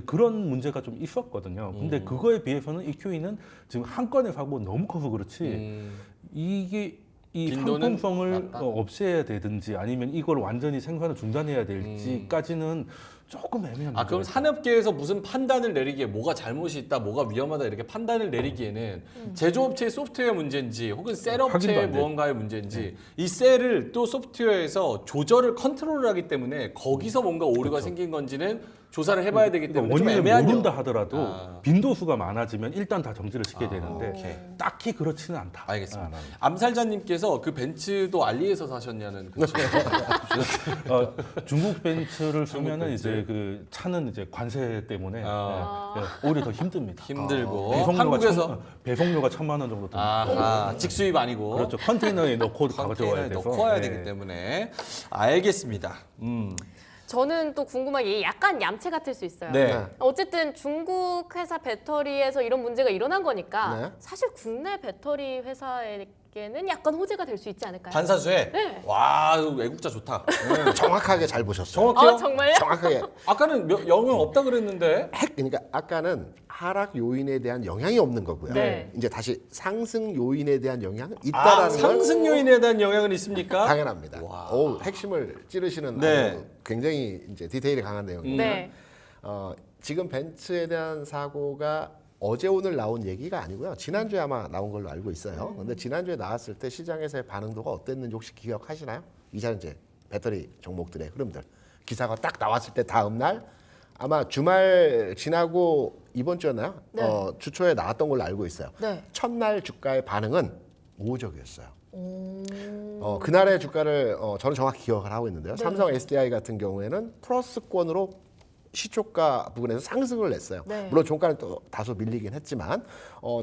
그런 문제가 좀 있었거든요. 근데 그거에 비해서는 EQE는 지금 한 건의 사고가 너무 커서 그렇지 이게 이 빈도는 상품성을 낮다? 없애야 되든지 아니면 이걸 완전히 생산을 중단해야 될지까지는 조금 애매합니다. 그럼 산업계에서 무슨 판단을 내리기에 뭐가 잘못이 있다, 뭐가 위험하다 이렇게 판단을 내리기에는 제조업체의 소프트웨어 문제인지 혹은 확인도 셀업체의 안 돼. 무언가의 문제인지 이 셀을 또 소프트웨어에서 조절을 컨트롤을 하기 때문에 거기서 뭔가 오류가 생긴 건지는 조사를 해봐야 되기 때문에 좀 원인을 애매한 모른다 하더라도 빈도수가 많아지면 일단 다 정지를 시켜야 되는데 오케이. 딱히 그렇지는 않다. 알겠습니다. 암살자님께서 그 벤츠도 알리에서 사셨냐는 그 질문. 중국 벤츠를 사면은 벤츠. 이제 그 차는 이제 관세 때문에 오히려 더 힘듭니다. 힘들고 배송료가 한국에서 배송료가 1,000만 원 정도 듭니다. 직수입 아니고 그렇죠. 컨테이너에 넣고 가져와야 컨테이너에 돼서. 넣고 와야 네. 되기 때문에 알겠습니다. 저는 또 궁금한 게 약간 얌체 같을 수 있어요. 네. 어쨌든 중국 회사 배터리에서 이런 문제가 일어난 거니까 네. 사실 국내 배터리 회사에게는 약간 호재가 될 수 있지 않을까요? 반사수에 네. 와 애국자 좋다. 정확하게 잘 보셨어요. 정확해요? 정말요? 정확하게 아까는 영향 없다 그랬는데 그러니까 아까는 하락 요인에 대한 영향이 없는 거고요. 네. 이제 다시 상승 요인에 대한 영향은 있다라는 건 상승 요인에 대한 영향은 있습니까? 당연합니다. 와. 핵심을 찌르시는 네. 아주 굉장히 이제 디테일이 강한 내용입니다. 네. 지금 벤츠에 대한 사고가 어제 오늘 나온 얘기가 아니고요. 지난주에 아마 나온 걸로 알고 있어요. 근데 지난주에 나왔을 때 시장에서의 반응도가 어땠는지 혹시 기억하시나요? 이차전지 배터리 종목들의 흐름들. 기사가 딱 나왔을 때 다음 날 아마 주말 지나고 이번 주였나요? 네. 주 초에 나왔던 걸로 알고 있어요. 네. 첫날 주가의 반응은 우호적이었어요. 그날의 주가를 저는 정확히 기억을 하고 있는데요. 네. 삼성 SDI 같은 경우에는 플러스권으로 시초가 부분에서 상승을 냈어요. 네. 물론 종가는 또 다소 밀리긴 했지만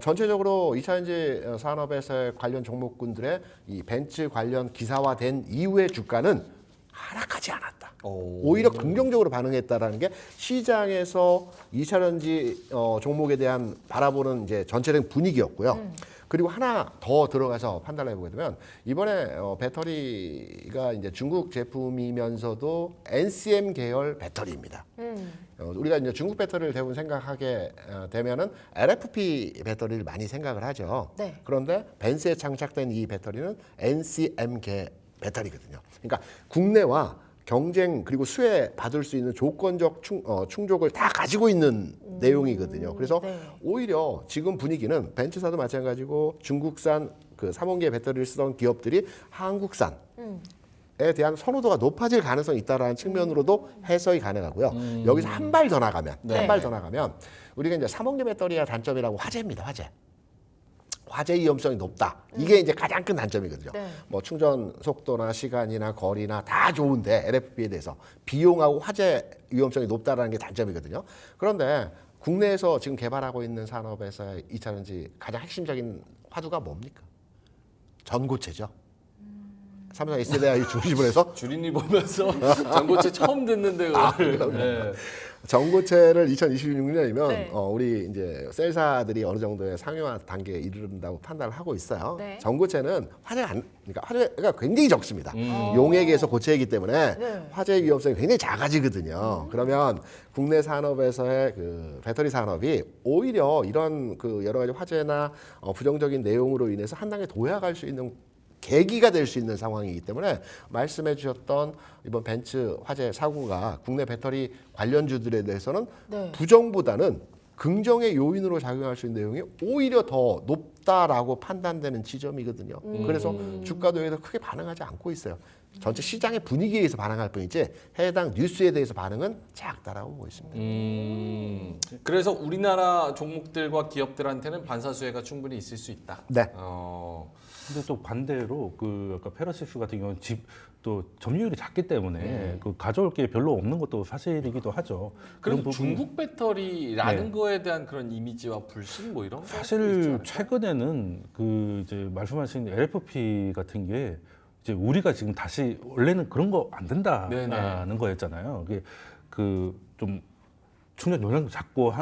전체적으로 2차전지 산업에서의 관련 종목군들의 이 벤츠 관련 기사화된 이후의 주가는 하락하지 않았다. 오히려 긍정적으로 반응했다라는 게 시장에서 2차전지 종목에 대한 바라보는 이제 전체적인 분위기였고요. 그리고 하나 더 들어가서 판단을 해보게 되면 이번에 배터리가 이제 중국 제품이면서도 NCM 계열 배터리입니다. 우리가 이제 중국 배터리를 대부분 생각하게 되면은 LFP 배터리를 많이 생각을 하죠. 네. 그런데 벤츠에 장착된 이 배터리는 NCM계 배터리거든요. 그러니까 국내와 경쟁 그리고 수혜 받을 수 있는 조건적 충족을 다 가지고 있는 내용이거든요. 그래서 네. 오히려 지금 분위기는 벤츠사도 마찬가지고 중국산 그 3원기의 배터리를 쓰던 기업들이 한국산에 대한 선호도가 높아질 가능성이 있다라는 측면으로도 해석이 가능하고요. 여기서 한 발 더 나가면 네. 한 발 더 나가면 우리가 이제 3원기 배터리의 단점이라고 화재입니다. 화재 위험성이 높다. 이게 이제 가장 큰 단점이거든요. 네. 뭐 충전 속도나 시간이나 거리나 다 좋은데 LFP에 대해서 비용하고 화재 위험성이 높다라는 게 단점이거든요. 그런데 국내에서 지금 개발하고 있는 산업에서 2차전지 가장 핵심적인 화두가 뭡니까? 전고체죠. 삼성 S대아의 중심을 해서 주린이 보면서 전고체 처음 듣는데 그걸. 네. 전고체를 2026년이면 네. 우리 이제 셀사들이 어느 정도의 상용화 단계에 이르른다고 판단을 하고 있어요. 네. 전고체는 그러니까 화재가 굉장히 적습니다. 용액에서 고체이기 때문에 네. 화재 위험성이 굉장히 작아지거든요. 그러면 국내 산업에서의 그 배터리 산업이 오히려 이런 그 여러 가지 화재나 부정적인 내용으로 인해서 한 단계 도약할 수 있는 계기가 될 수 있는 상황이기 때문에 말씀해 주셨던 이번 벤츠 화재 사고가 국내 배터리 관련주들에 대해서는 네. 부정보다는 긍정의 요인으로 작용할 수 있는 내용이 오히려 더 높다라고 판단되는 지점이거든요. 그래서 주가도 여기서 크게 반응하지 않고 있어요. 전체 시장의 분위기에 의해서 반응할 뿐이지 해당 뉴스에 대해서 반응은 작다라고 보고 있습니다. 그래서 우리나라 종목들과 기업들한테는 반사수혜가 충분히 있을 수 있다. 네. 근데 또 반대로 그 아까 페러시스 같은 경우는 또 점유율이 작기 때문에 그 가져올 게 별로 없는 것도 사실이기도 하죠. 그런 그래도 부분이- 중국 배터리라는 네. 거에 대한 그런 이미지와 불신 뭐 이런 거 사실 최근에는 그 이제 말씀하신 LFP 같은 게 이제 우리가 지금 다시 원래는 그런 거 안 된다는 거였잖아요. 그게 그 좀 충전 용량도 작고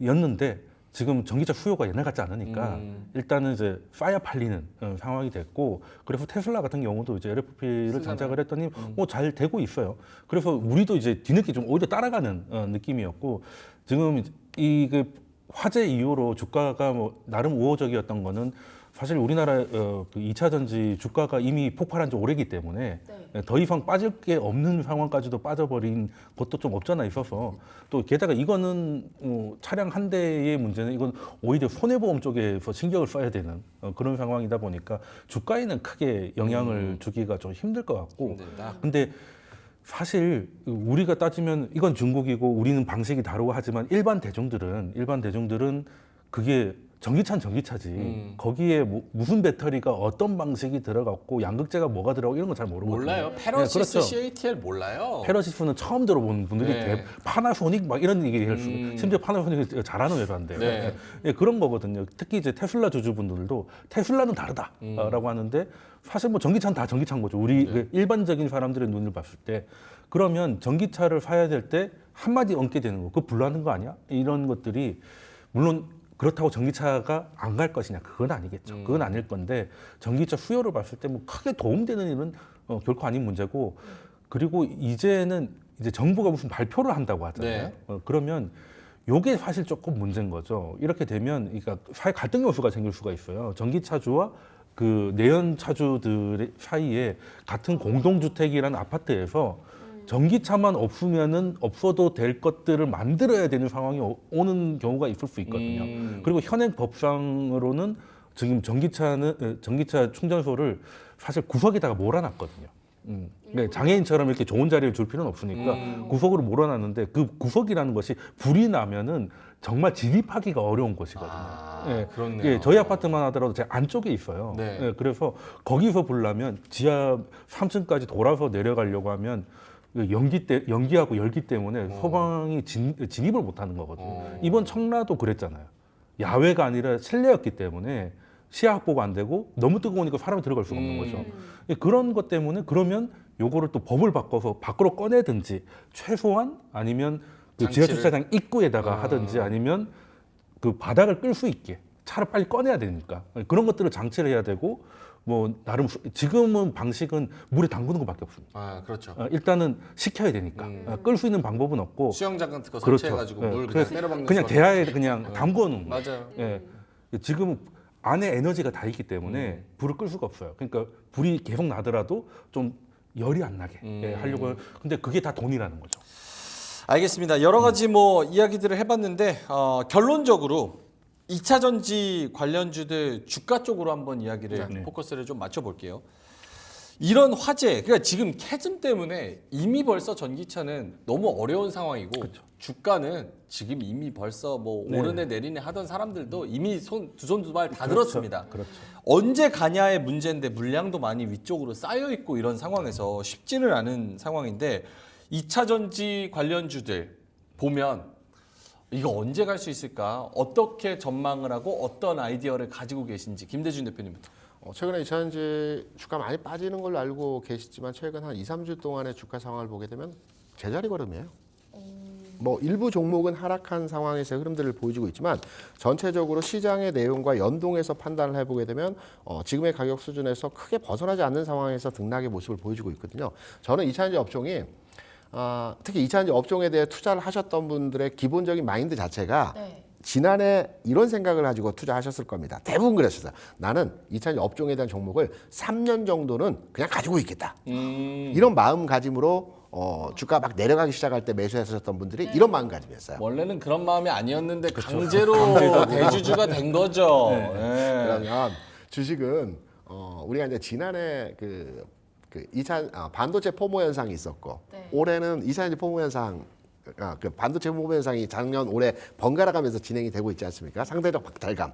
였는데 지금 전기차 수요가 옛날 같지 않으니까 일단은 이제 파야 팔리는 상황이 됐고, 그래서 테슬라 같은 경우도 이제 LFP를 장착을 했더니 뭐 잘 되고 있어요. 그래서 우리도 이제 뒤늦게 좀 오히려 따라가는 느낌이었고, 지금 그 화재 이후로 주가가 뭐 나름 우호적이었던 거는 사실 우리나라 그 2차 전지 주가가 이미 폭발한 지 오래기 때문에 더 이상 빠질 게 없는 상황까지도 빠져버린 것도 좀 없잖아 있어서, 또 게다가 이거는 차량 한 대의 문제는 이건 오히려 손해보험 쪽에서 신경을 써야 되는 그런 상황이다 보니까 주가에는 크게 영향을 주기가 좀 힘들 것 같고, 힘들다. 근데 사실 우리가 따지면 이건 중국이고 우리는 방식이 다르고 하지만 일반 대중들은 그게 전기차는 전기차지 거기에 무슨 배터리가 어떤 방식이 들어갔고 양극재가 뭐가 들어가고 이런 건 잘 모르거든요. 몰라요. 페러시스 그렇죠. CATL 몰라요. 페러시스는 처음 들어본 분들이 네. 파나소닉 막 이런 얘기를 심지어 파나소닉이 잘하는 회사인데요. 네. 예, 그런 거거든요. 특히 이제 테슬라 주주분들도 테슬라는 다르다라고 하는데 사실 뭐 전기차는 다 전기차인 거죠. 우리 그 일반적인 사람들의 눈을 봤을 때. 그러면 전기차를 사야 될 때 한마디 얹게 되는 거, 그거 불나는 거 아니야? 이런 것들이 물론 그렇다고 전기차가 안 갈 것이냐, 그건 아니겠죠. 그건 아닐 건데 전기차 수요를 봤을 때 뭐 크게 도움되는 일은 결코 아닌 문제고, 그리고 이제는 이제 정부가 무슨 발표를 한다고 하잖아요. 네. 그러면 요게 사실 조금 문제인 거죠. 이렇게 되면 그러니까 사회 갈등 요소가 생길 수가 있어요. 전기차주와 그 내연차주들 사이에 같은 공동주택이라는 아파트에서 전기차만 없어도 될 것들을 만들어야 되는 상황이 오는 경우가 있을 수 있거든요. 그리고 현행 법상으로는 지금 전기차 충전소를 사실 구석에다가 몰아놨거든요. 네, 장애인처럼 이렇게 좋은 자리를 줄 필요는 없으니까 구석으로 몰아놨는데 그 구석이라는 것이 불이 나면은 정말 진입하기가 어려운 곳이거든요. 예, 그렇네요. 예, 저희 아파트만 하더라도 제 안쪽에 있어요. 네. 예, 그래서 거기서 불나면 지하 3층까지 돌아서 내려가려고 하면 연기하고 열기 때문에 소방이 진입을 못하는 거거든요. 이번 청라도 그랬잖아요. 야외가 아니라 실내였기 때문에 시야 확보가 안 되고 너무 뜨거우니까 사람이 들어갈 수가 없는 거죠. 예, 그런 것 때문에 그러면 요거를 또 법을 바꿔서 밖으로 꺼내든지 최소한 아니면 그 지하 주차장 입구에다가 하든지 아니면 그 바닥을 끌 수 있게 차를 빨리 꺼내야 되니까 그런 것들을 장치를 해야 되고, 뭐 나름 지금은 방식은 물에 담그는 것밖에 없습니다. 아, 그렇죠. 일단은 식혀야 되니까 끌 수 있는 방법은 없고, 수영장 같은 거 그렇죠. 설치해가지고 예, 물 그냥 그래서 때려박는 그냥 수밖에 대야에 그냥 담궈 놓은 거예요. 맞아요. 예. 지금 안에 에너지가 다 있기 때문에 불을 끌 수가 없어요. 그러니까 불이 계속 나더라도 좀 열이 안 나게 하려고. 근데 그게 다 돈이라는 거죠. 알겠습니다. 여러 가지 뭐 이야기들을 해봤는데 결론적으로 2차 전지 관련주들 주가 쪽으로 한번 이야기를 포커스를 좀 맞춰볼게요. 이런 화재, 그러니까 지금 캐즘 때문에 이미 벌써 전기차는 너무 어려운 상황이고 주가는 지금 이미 벌써 뭐 오르네 내리네 하던 사람들도 이미 두 손 두 발 다 들었습니다. 그렇죠. 언제 가냐의 문제인데 물량도 많이 위쪽으로 쌓여 있고 이런 상황에서 쉽지는 않은 상황인데 2차 전지 관련주들 보면 이거 언제 갈 수 있을까? 어떻게 전망을 하고 어떤 아이디어를 가지고 계신지 김대중 대표님부터. 최근에 이차전지 주가 많이 빠지는 걸로 알고 계시지만 최근 한 2, 3주 동안의 주가 상황을 보게 되면 제자리 걸음이에요. 뭐 일부 종목은 하락한 상황에서 흐름들을 보여주고 있지만 전체적으로 시장의 내용과 연동해서 판단을 해보게 되면 지금의 가격 수준에서 크게 벗어나지 않는 상황에서 등락의 모습을 보여주고 있거든요. 저는 이차전지 업종이 특히 이차전지 업종에 대해 투자를 하셨던 분들의 기본적인 마인드 자체가 지난해 이런 생각을 가지고 투자하셨을 겁니다. 대부분 그랬어요. 나는 이차전지 업종에 대한 종목을 3년 정도는 그냥 가지고 있겠다. 이런 마음가짐으로 주가 막 내려가기 시작할 때 매수하셨던 분들이 이런 마음가짐이었어요. 원래는 그런 마음이 아니었는데 강제로 대주주가 된 거죠. 네. 그러면 주식은 우리가 이제 지난해 반도체 포모 현상이 있었고 올해는 이차전지 포모 현상 그 반도체 포모 현상이 작년 올해 번갈아 가면서 진행이 되고 있지 않습니까? 상대적 박탈감.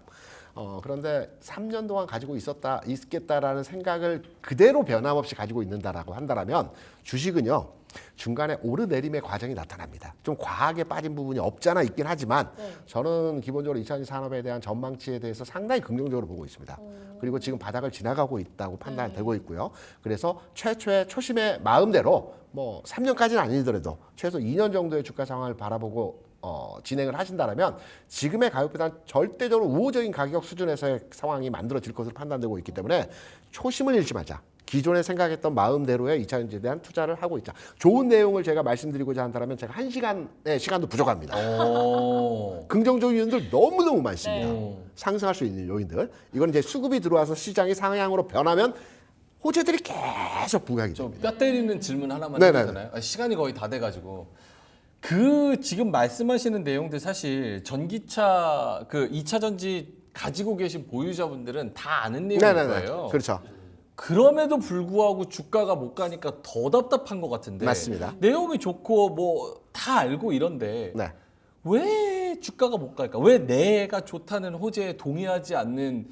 그런데 3년 동안 가지고 있겠다라는 생각을 그대로 변함없이 가지고 있는다라고 한다면 주식은요 중간에 오르내림의 과정이 나타납니다. 좀 과하게 빠진 부분이 없잖아 있긴 하지만 저는 기본적으로 이차전지 산업에 대한 전망치에 대해서 상당히 긍정적으로 보고 있습니다. 그리고 지금 바닥을 지나가고 있다고 판단되고 있고요. 그래서 최초의 초심의 마음대로 뭐 3년까지는 아니더라도 최소 2년 정도의 주가 상황을 바라보고 진행을 하신다면 지금의 가격보다는 절대적으로 우호적인 가격 수준에서의 상황이 만들어질 것으로 판단되고 있기 때문에 초심을 잃지 말자. 기존에 생각했던 마음대로의 이차전지에 대한 투자를 하고 있자. 좋은 내용을 제가 말씀드리고자 한다면 제가 1시간의 시간도 부족합니다. 긍정적인 요인들 너무너무 많습니다. 상승할 수 있는 요인들. 이건 이제 수급이 들어와서 시장이 상향으로 변하면 호재들이 계속 부각이 됩니다. 뼈 때리는 질문 하나만 네네. 해도 되나요? 시간이 거의 다 돼가지고 지금 말씀하시는 내용들 사실 전기차 2차 전지 가지고 계신 보유자분들은 다 아는 내용일 거예요. 그렇죠. 그럼에도 불구하고 주가가 못 가니까 더 답답한 것 같은데. 맞습니다. 내용이 좋고 뭐 다 알고 이런데 네. 왜 주가가 못 갈까? 왜 내가 좋다는 호재에 동의하는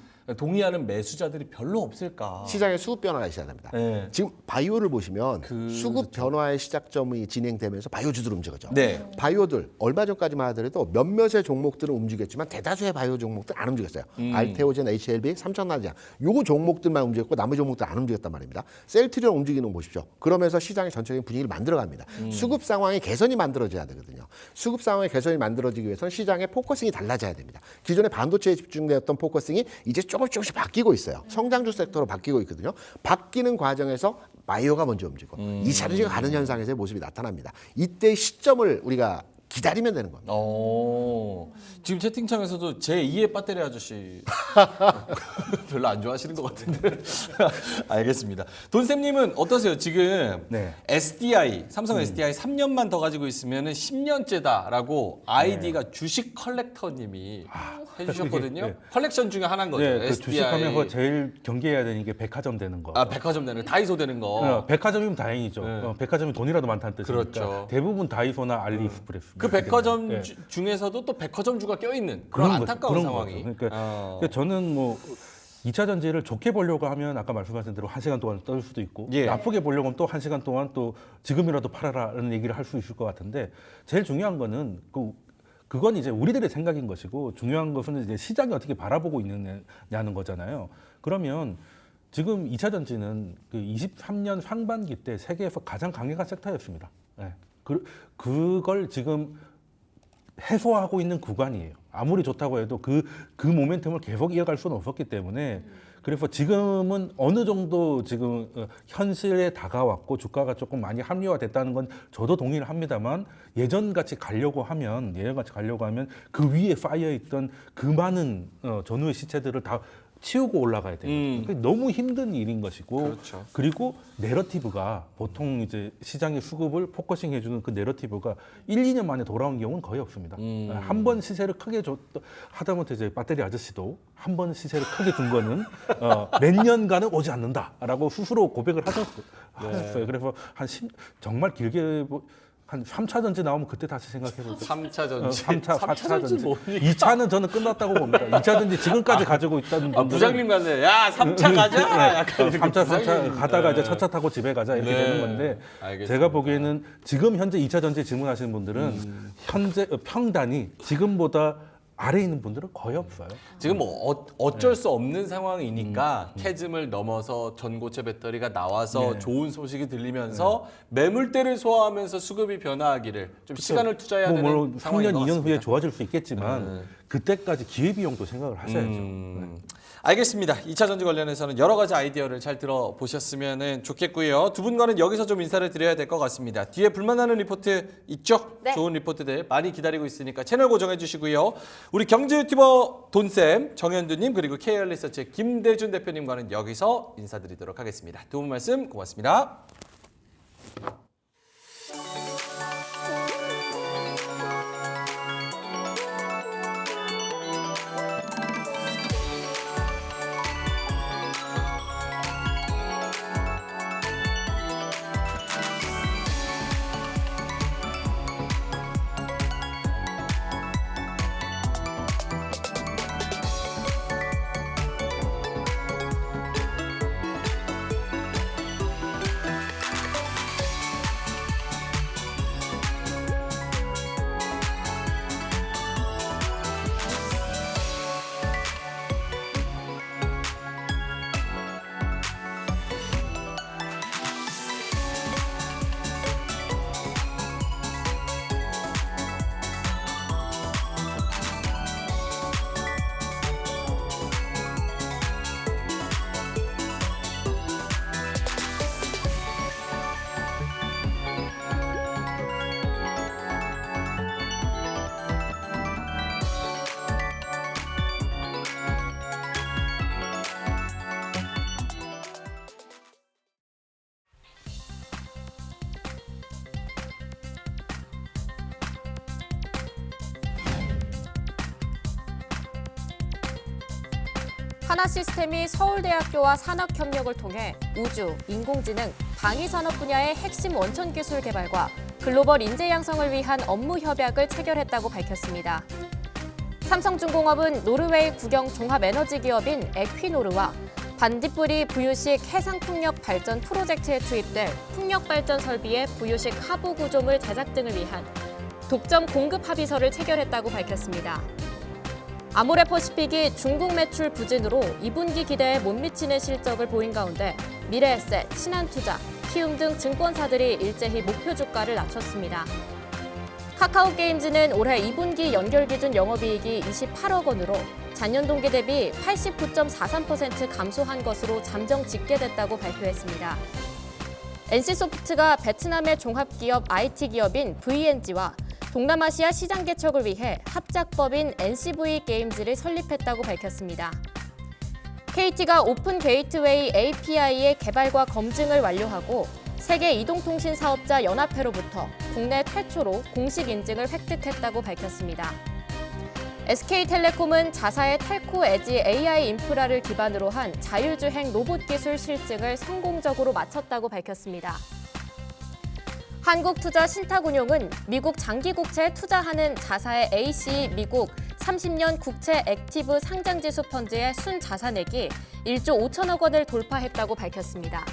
매수자들이 별로 없을까? 시장의 수급 변화가 있어야 됩니다. 네. 지금 바이오를 보시면 수급 그렇죠. 변화의 시작점이 진행되면서 바이오주들 움직이죠. 네. 바이오들 얼마 전까지만 하더라도 몇몇의 종목들은 움직였지만 대다수의 바이오 종목들 안 움직였어요. 알테오젠, HLB, 삼천나지아 요거 종목들만 움직였고 나머지 종목들 안 움직였단 말입니다. 셀트리온 움직이는 거 보십시오. 그러면서 시장의 전체적인 분위기를 만들어갑니다. 수급 상황의 개선이 만들어져야 되거든요. 수급 상황의 개선이 만들어지기 위해서는 시장의 포커싱이 달라져야 됩니다. 기존에 반도체에 집중되었던 포커싱이 이제 조금씩 바뀌고 있어요. 성장주 섹터로 바뀌고 있거든요. 바뀌는 과정에서 바이오가 먼저 움직이고 2차전지가 가는 현상에서의 모습이 나타납니다. 이때 시점을 우리가 기다리면 되는 겁니다. 지금 채팅창에서도 제 2의 배터리 아저씨 별로 안 좋아하시는 것 같은데. 알겠습니다. 돈쌤님은 어떠세요? 지금 네. SDI, 삼성 SDI 3년만 더 가지고 있으면 10년째다라고 아이디가 주식 컬렉터님이 해주셨거든요. 네. 컬렉션 중에 하나인 거죠. 네, 그 SDI. 주식하면서 제일 경계해야 되는 게 백화점 되는 거. 백화점 되는 거, 다이소 되는 거. 백화점이면 다행이죠. 네. 백화점이 돈이라도 많다는 뜻이니까. 그렇죠. 대부분 다이소나 알리익스프레스. 그 백화점 네. 중에서도 또 백화점주가 껴있는 그런 안타까운 그런 상황이. 거죠. 그러니까 저는 뭐 2차 전지를 좋게 보려고 하면 아까 말씀하신 대로 1시간 동안 떨 수도 있고 예. 나쁘게 보려고 하면 또 1시간 동안 또 지금이라도 팔아라라는 얘기를 할 수 있을 것 같은데 제일 중요한 거는 그건 이제 우리들의 생각인 것이고 중요한 것은 이제 시장이 어떻게 바라보고 있느냐는 거잖아요. 그러면 지금 2차 전지는 그 23년 상반기 때 세계에서 가장 강력한 섹터였습니다. 네. 그걸 지금 해소하고 있는 구간이에요. 아무리 좋다고 해도 그 모멘텀을 계속 이어갈 수는 없었기 때문에 그래서 지금은 어느 정도 지금 현실에 다가왔고 주가가 조금 많이 합리화됐다는 건 저도 동의를 합니다만 예전같이 가려고 하면 그 위에 쌓여 있던 그 많은 전후의 시체들을 다 치우고 올라가야 돼요. 그게 너무 힘든 일인 것이고, 그렇죠. 그리고 내러티브가 보통 이제 시장의 수급을 포커싱 해주는 그 내러티브가 1, 2년 만에 돌아온 경우는 거의 없습니다. 한 번 시세를 크게 하다못해 이제 배터리 아저씨도 한 번 시세를 크게 준 거는 몇 년간은 오지 않는다라고 스스로 고백을 하셨어요. 그래서 정말 길게 한 3차 전지 나오면 그때 다시 생각해보죠. 3차 전지. 3차, 4차 전지. 뭡니까? 2차는 저는 끝났다고 봅니다. 2차 전지 지금까지 가지고 있다는 분들은 부장님 가세요. 야, 3차 가자. 약간 이렇게 3차 부장님. 가다가 이제 첫 차 타고 집에 가자 이렇게 네. 되는 건데 알겠습니다. 제가 보기에는 지금 현재 2차 전지 질문하시는 분들은 현재 평단이 지금보다 아래에 있는 분들은 거의 없어요. 지금 뭐 어쩔 수 없는 상황이니까 캐즘을 넘어서 전고체 배터리가 나와서 네. 좋은 소식이 들리면서 매물대를 소화하면서 수급이 변화하기를 좀 시간을 투자해야 뭐 되는 물론 상황인 3년, 것 2년 후에 같습니다. 좋아질 수 있겠지만 그때까지 기회비용도 생각을 하셔야죠. 알겠습니다. 2차 전지 관련해서는 여러 가지 아이디어를 잘 들어보셨으면 좋겠고요. 두 분과는 여기서 좀 인사를 드려야 될 것 같습니다. 뒤에 불만나는 리포트 있죠? 네. 좋은 리포트들 많이 기다리고 있으니까 채널 고정해 주시고요. 우리 경제 유튜버 돈쌤, 정현두님 그리고 KR 리서치의 김대준 대표님과는 여기서 인사드리도록 하겠습니다. 두 분 말씀 고맙습니다. 하나시스템이 서울대학교와 산학협력을 통해 우주, 인공지능, 방위산업 분야의 핵심 원천 기술 개발과 글로벌 인재 양성을 위한 업무 협약을 체결했다고 밝혔습니다. 삼성중공업은 노르웨이 국영 종합에너지 기업인 에퀴노르와 반딧불이 부유식 해상풍력 발전 프로젝트에 투입될 풍력 발전 설비의 부유식 하부 구조물 제작 등을 위한 독점 공급 합의서를 체결했다고 밝혔습니다. 아모레퍼시픽이 중국 매출 부진으로 2분기 기대에 못 미치는 실적을 보인 가운데 미래에셋, 신한투자, 키움 등 증권사들이 일제히 목표 주가를 낮췄습니다. 카카오게임즈는 올해 2분기 연결 기준 영업이익이 28억 원으로 전년 동기 대비 89.43% 감소한 것으로 잠정 집계됐다고 발표했습니다. NC소프트가 베트남의 종합기업 IT 기업인 VNG와 동남아시아 시장 개척을 위해 합작법인 NCV 게임즈를 설립했다고 밝혔습니다. KT가 오픈 게이트웨이 API의 개발과 검증을 완료하고 세계 이동통신 사업자 연합회로부터 국내 최초로 공식 인증을 획득했다고 밝혔습니다. SK텔레콤은 자사의 텔코 에지 AI 인프라를 기반으로 한 자율주행 로봇 기술 실증을 성공적으로 마쳤다고 밝혔습니다. 한국투자신탁운용은 미국 장기국채에 투자하는 자사의 AC 미국 30년 국채 액티브 상장지수 펀드의 순자산액이 1조 5천억 원을 돌파했다고 밝혔습니다.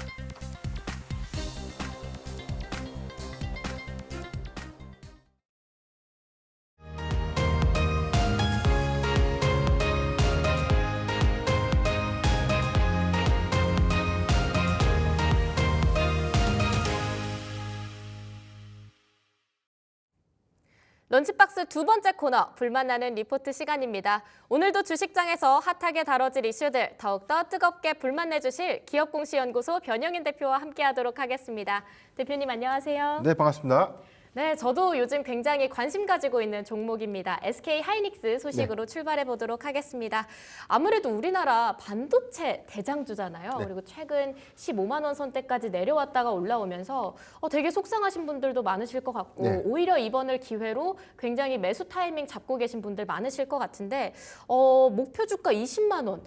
런치박스 두 번째 코너, 불만나는 리포트 시간입니다. 오늘도 주식장에서 핫하게 다뤄질 이슈들 더욱더 뜨겁게 불만내주실 기업공시연구소 변영인 대표와 함께하도록 하겠습니다. 대표님 안녕하세요. 네, 반갑습니다. 네, 저도 요즘 굉장히 관심 가지고 있는 종목입니다. SK 하이닉스 소식으로 출발해 보도록 하겠습니다. 아무래도 우리나라 반도체 대장주잖아요. 그리고 최근 15만 원 선대까지 내려왔다가 올라오면서 되게 속상하신 분들도 많으실 것 같고 오히려 이번을 기회로 굉장히 매수 타이밍 잡고 계신 분들 많으실 것 같은데 목표 주가 20만 원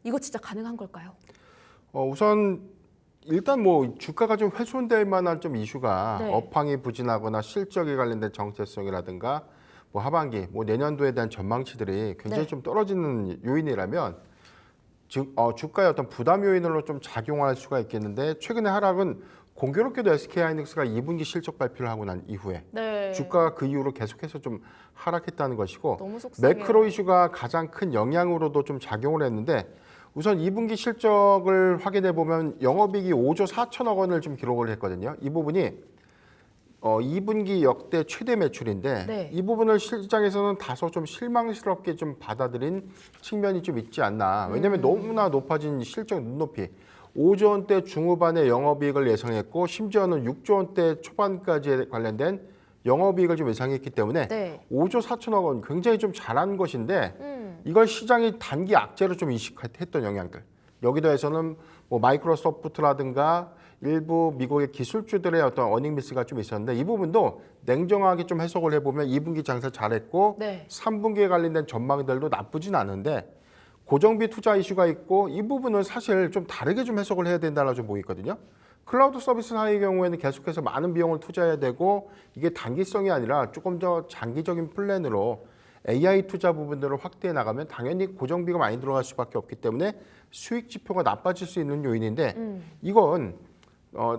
이거 진짜 가능한 걸까요? 우선 일단 뭐 주가가 좀 훼손될 만한 좀 이슈가 네. 업황이 부진하거나 실적에 관련된 정체성이라든가 뭐 하반기, 뭐 내년도에 대한 전망치들이 굉장히 네. 좀 떨어지는 요인이라면 주가의 어떤 부담 요인으로 좀 작용할 수가 있겠는데 최근의 하락은 공교롭게도 SK하이닉스가 2분기 실적 발표를 하고 난 이후에 네. 주가가 그 이후로 계속해서 좀 하락했다는 것이고 너무 속상해요. 매크로 이슈가 가장 큰 영향으로도 좀 작용을 했는데 우선 2분기 실적을 확인해 보면 영업이익이 5조 4천억 원을 좀 기록을 했거든요. 이 부분이 2분기 역대 최대 매출인데 네. 이 부분을 시장에서는 다소 좀 실망스럽게 좀 받아들인 측면이 좀 있지 않나. 왜냐하면 너무나 높아진 실적 눈높이. 5조 원대 중후반의 영업이익을 예상했고 심지어는 6조 원대 초반까지 관련된 영업이익을 좀 예상했기 때문에 네. 5조 4천억 원 굉장히 좀 잘한 것인데 이걸 시장이 단기 악재로 좀 인식했던 영향들. 여기 더해서는 뭐 마이크로소프트라든가 일부 미국의 기술주들의 어떤 어닝 미스가 좀 있었는데 이 부분도 냉정하게 좀 해석을 해보면 2분기 장사 잘했고 네. 3분기에 관련된 전망들도 나쁘진 않은데 고정비 투자 이슈가 있고 이 부분은 사실 좀 다르게 좀 해석을 해야 된다고 좀 보이거든요. 클라우드 서비스 사의 경우에는 계속해서 많은 비용을 투자해야 되고 이게 단기성이 아니라 조금 더 장기적인 플랜으로 AI 투자 부분들을 확대해 나가면 당연히 고정비가 많이 들어갈 수밖에 없기 때문에 수익 지표가 나빠질 수 있는 요인인데 이건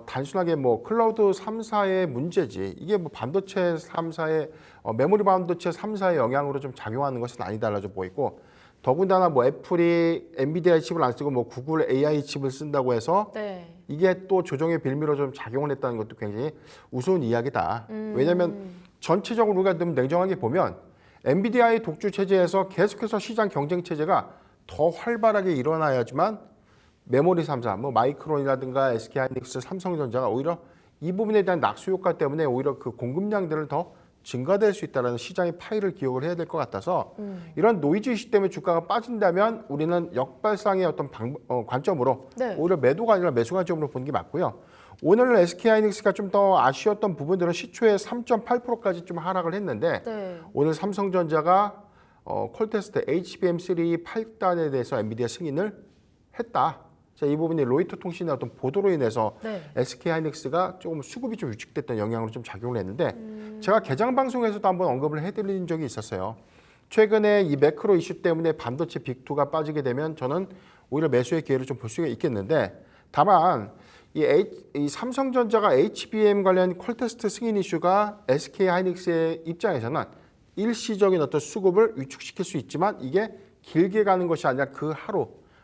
단순하게 뭐 클라우드 3사의 문제지 이게 뭐 반도체 3사의 메모리 반도체 3사의 영향으로 좀 작용하는 것은 아니다라고 좀 보이고 더군다나 뭐 애플이 엔비디아 칩을 안 쓰고 뭐 구글 AI 칩을 쓴다고 해서 네. 이게 또 조정의 빌미로 좀 작용을 했다는 것도 굉장히 우스운 이야기다. 왜냐하면 전체적으로 우리가 좀 냉정하게 보면 엔비디아의 독주 체제에서 계속해서 시장 경쟁 체제가 더 활발하게 일어나야지만 메모리 3사, 뭐 마이크론이라든가 SK하이닉스, 삼성전자가 오히려 이 부분에 대한 낙수 효과 때문에 오히려 그 공급량들을 더 증가될 수 있다는 시장의 파이를 기억을 해야 될 것 같아서 이런 노이즈 이슈 때문에 주가가 빠진다면 우리는 역발상의 어떤 관점으로 네. 오히려 매도가 아니라 매수 관점으로 보는 게 맞고요. 오늘 SK하이닉스가 좀 더 아쉬웠던 부분들은 시초에 3.8%까지 좀 하락을 했는데 네. 오늘 삼성전자가 콜테스트 HBM3 8단에 대해서 엔비디아 승인을 했다. 자, 이 부분이 로이터 통신의 어떤 보도로 인해서 네. SK하이닉스가 조금 수급이 좀 위축됐던 영향으로 좀 작용을 했는데 제가 개장 방송에서도 한번 언급을 해드린 적이 있었어요. 최근에 이 매크로 이슈 때문에 반도체 빅2가 빠지게 되면 저는 오히려 매수의 기회를 좀 볼 수가 있겠는데 다만 이 삼성전자가 HBM 관련 콜테스트 승인 이슈가 SK하이닉스의 입장에서는 일시적인 어떤 수급을 위축시킬 수 있지만 이게 길게 가는 것이 아니라 그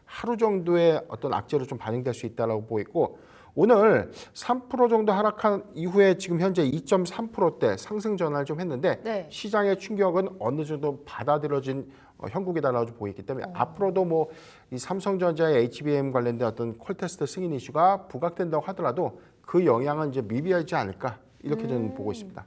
하루 정도의 어떤 악재로 좀 반영될 수 있다고 보이고 오늘 3% 정도 하락한 이후에 지금 현재 2.3%대 상승 전환을 좀 했는데 네. 시장의 충격은 어느 정도 받아들여진 형국이다라고 보이기 때문에 앞으로도 뭐 이 삼성전자의 HBM 관련된 어떤 콜테스트 승인 이슈가 부각된다고 하더라도 그 영향은 이제 미비하지 않을까 이렇게 저는 보고 있습니다.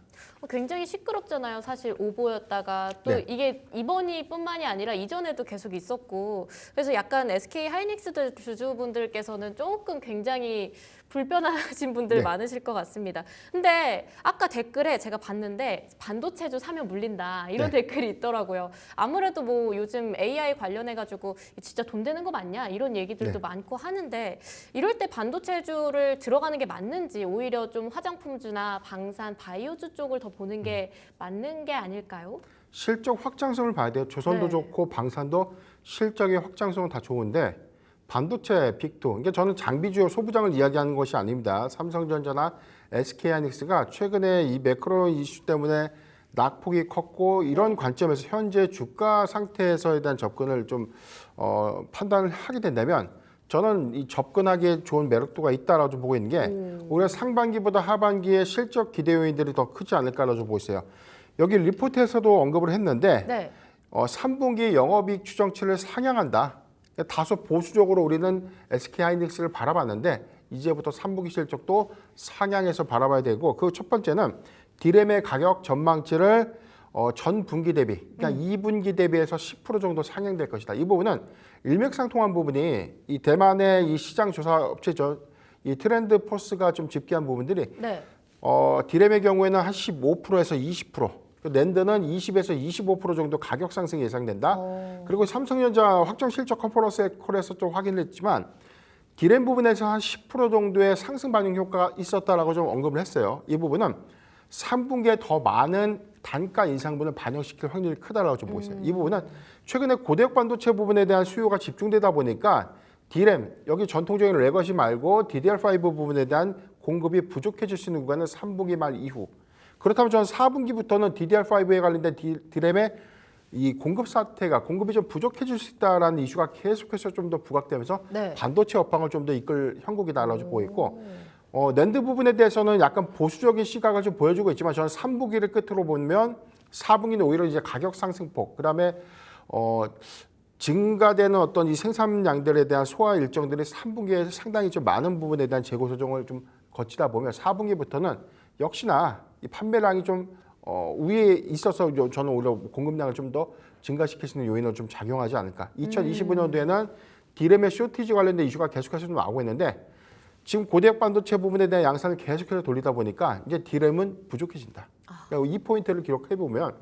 굉장히 시끄럽잖아요. 사실 오보였다가 또 네. 이게 이번이뿐만이 아니라 이전에도 계속 있었고 그래서 약간 SK 하이닉스 주주분들께서는 조금 굉장히 불편하신 분들 네. 많으실 것 같습니다. 근데 아까 댓글에 제가 봤는데 반도체주 사면 물린다 이런 네. 댓글이 있더라고요. 아무래도 뭐 요즘 AI 관련해 가지고 진짜 돈 되는 거 맞냐 이런 얘기들도 네. 많고 하는데 이럴 때 반도체주를 들어가는 게 맞는지 오히려 좀 화장품주나 방산 바이오주 쪽을 더 보는 게 맞는 게 아닐까요? 실적 확장성을 봐야 돼요. 조선도 네. 좋고 방산도 실적의 확장성은 다 좋은데 반도체 빅2 그러니까 저는 장비주요 소부장을 이야기하는 것이 아닙니다. 삼성전자나 SK하이닉스가 최근에 이 매크로 이슈 때문에 낙폭이 컸고 이런 관점에서 현재 주가 상태에서에 대한 접근을 좀 판단을 하게 된다면 저는 이 접근하기에 좋은 매력도가 있다라고 좀 보고 있는 게 오히려 상반기보다 하반기에 실적 기대 요인들이 더 크지 않을까라고 좀 보고 있어요. 여기 리포트에서도 언급을 했는데 네. 3분기 영업이익 추정치를 상향한다. 다소 보수적으로 우리는 SK하이닉스를 바라봤는데 이제부터 3분기 실적도 상향해서 바라봐야 되고 그 첫 번째는 디램의 가격 전망치를 전 분기 대비, 그러니까 2분기 대비해서 10% 정도 상향될 것이다. 이 부분은 일맥상통한 부분이 이 대만의 이 시장 조사 업체죠. 이 트렌드 포스가 좀 집계한 부분들이 네. 디램의 경우에는 한 15%에서 20%. 낸드는 20에서 25% 정도 가격 상승이 예상된다. 그리고 삼성전자 확정 실적 컨퍼런스 콜에서 좀 확인했지만 디램 부분에서 한 10% 정도의 상승 반영 효과가 있었다라고 좀 언급을 했어요. 이 부분은 3분기에 더 많은 단가 인상분을 반영시킬 확률이 크다라고 좀 보고 있어요. 이 부분은 최근에 고대역 반도체 부분에 대한 수요가 집중되다 보니까 디램 여기 전통적인 레거시 말고 DDR5 부분에 대한 공급이 부족해질 수 있는 구간은 3분기 말 이후. 그렇다면 저는 4분기부터는 DDR5에 관련된 D램의 이 공급 사태가 공급이 좀 부족해질 수 있다라는 이슈가 계속해서 좀 더 부각되면서 네. 반도체 업황을 좀 더 이끌 형국이다라고 보고 있고 낸드 부분에 대해서는 약간 보수적인 시각을 좀 보여주고 있지만 저는 3분기를 끝으로 보면 4분기는 오히려 이제 가격 상승폭 그다음에 증가되는 어떤 이 생산량들에 대한 소화 일정들이 3분기에 상당히 좀 많은 부분에 대한 재고 조정을 좀 거치다 보면 4분기부터는 역시나 이 판매량이 좀 위에 있어서 저는 오히려 공급량을 좀 더 증가시킬 수 있는 요인으로 좀 작용하지 않을까. 2025년도에는 D램의 쇼티지 관련된 이슈가 계속해서 좀 나오고 있는데 지금 고대역 반도체 부분에 대한 양산을 계속해서 돌리다 보니까 이제 D램은 부족해진다. 그러니까 이 포인트를 기록해 보면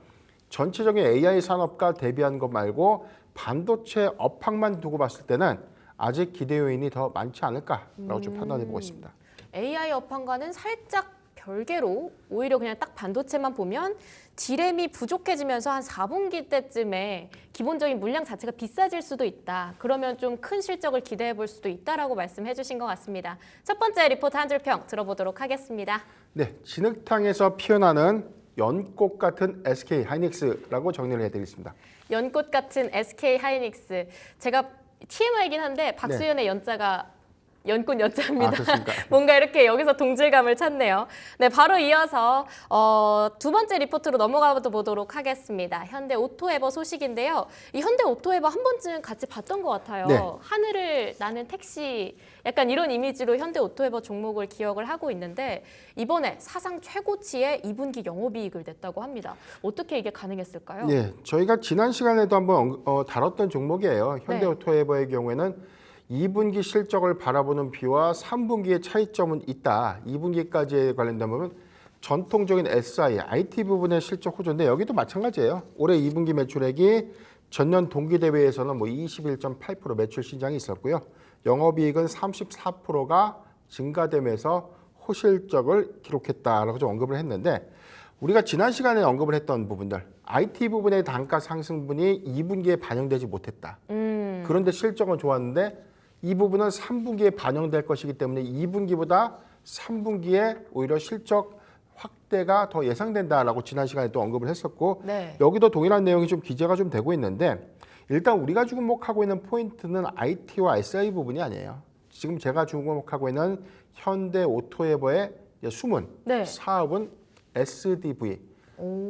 전체적인 AI 산업과 대비한 것 말고 반도체 업황만 두고 봤을 때는 아직 기대 요인이 더 많지 않을까라고 좀 판단해 보고 있습니다. AI 업황과는 살짝 별개로 오히려 그냥 딱 반도체만 보면 D램이 부족해지면서 한 4분기 때쯤에 기본적인 물량 자체가 비싸질 수도 있다. 그러면 좀 큰 실적을 기대해 볼 수도 있다라고 말씀해 주신 것 같습니다. 첫 번째 리포트 한 줄 평 들어보도록 하겠습니다. 네, 진흙탕에서 피어나는 연꽃 같은 SK 하이닉스라고 정리를 해드리겠습니다. 연꽃 같은 SK 하이닉스. 제가 TMI이긴 한데 박수현의 연자가 연꽃 연자입니다. 그렇습니까? 뭔가 이렇게 여기서 동질감을 찾네요. 네, 바로 이어서 두 번째 리포트로 넘어가 보도록 하겠습니다. 현대 오토에버 소식인데요. 이 현대 오토에버 한 번쯤 같이 봤던 것 같아요. 네. 하늘을 나는 택시 약간 이런 이미지로 현대 오토에버 종목을 기억을 하고 있는데 이번에 사상 최고치의 2분기 영업이익을 냈다고 합니다. 어떻게 이게 가능했을까요? 네, 저희가 지난 시간에도 한번 다뤘던 종목이에요. 현대 네. 오토에버의 경우에는 2분기 실적을 바라보는 비와 3분기의 차이점은 있다. 2분기까지에 관련된 부분 전통적인 SI, IT 부분의 실적 호조인데 여기도 마찬가지예요. 올해 2분기 매출액이 전년 동기 대비해서는 21.8% 매출 신장이 있었고요. 영업이익은 34%가 증가되면서 호실적을 기록했다라고 좀 언급을 했는데 우리가 지난 시간에 언급을 했던 부분들 IT 부분의 단가 상승분이 2분기에 반영되지 못했다. 그런데 실적은 좋았는데 이 부분은 3분기에 반영될 것이기 때문에 2분기보다 3분기에 오히려 실적 확대가 더 예상된다라고 지난 시간에 또 언급을 했었고 네. 여기도 동일한 내용이 좀 기재가 좀 되고 있는데 일단 우리가 주목하고 있는 포인트는 IT와 SI 부분이 아니에요. 지금 제가 주목하고 있는 현대 오토에버의 숨은 네. 사업은 SDV,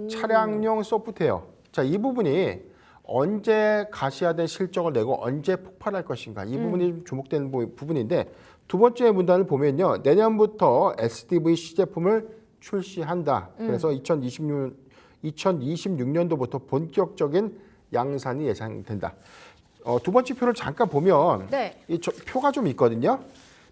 차량용 소프트웨어. 자, 이 부분이 언제 가시화된 실적을 내고 언제 폭발할 것인가 이 부분이 좀 주목되는 부분인데 두 번째 문단을 보면요. 내년부터 SDV 시제품을 출시한다. 그래서 2026년도부터 본격적인 양산이 예상된다. 두 번째 표를 잠깐 보면 네. 이 표가 좀 있거든요.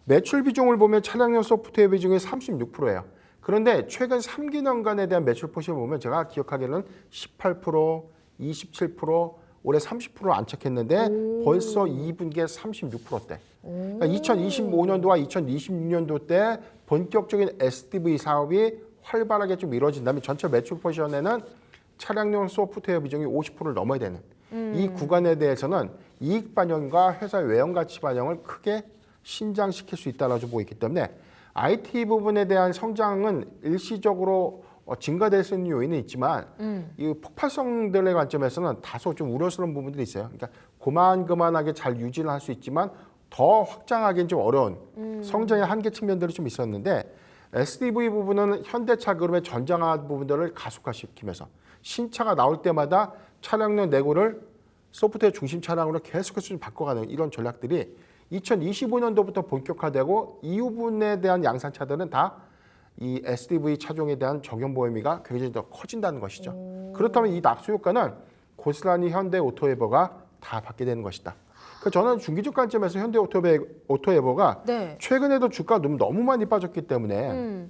매출 비중을 보면 차량용 소프트웨어 비중이 36%예요. 그런데 최근 3기년간에 대한 매출 포션을 보면 제가 기억하기로는 18%, 27%, 올해 30% 안착했는데 벌써 2분기에 36%대. 그러니까 2025년도와 2026년도 때 본격적인 SDV 사업이 활발하게 좀 이루어진다면 전체 매출 포션에는 차량용 소프트웨어 비중이 50%를 넘어야 되는 이 구간에 대해서는 이익 반영과 회사 외형 가치 반영을 크게 신장시킬 수 있다라고 보고 있기 때문에 IT 부분에 대한 성장은 일시적으로 증가될 수 있는 요인은 있지만 이 폭발성들의 관점에서는 다소 좀 우려스러운 부분들이 있어요. 그러니까 고만고만하게 잘 유지는 할 수 있지만 더 확장하기는 좀 어려운 성장의 한계 측면들이 좀 있었는데 SDV 부분은 현대차 그룹의 전장화 부분들을 가속화시키면서 신차가 나올 때마다 차량용 내구를 소프트웨어 중심 차량으로 계속해서 좀 바꿔가는 이런 전략들이 2025년도부터 본격화되고 이후 분에 대한 양산차들은 다 이 SDV 차종에 대한 적용 범위가 굉장히 더 커진다는 것이죠. 그렇다면 이 낙수 효과는 고스란히 현대 오토에버가 다 받게 되는 것이다. 그러니까 저는 중기적 관점에서 현대 오토에버가 네. 최근에도 주가가 너무 많이 빠졌기 때문에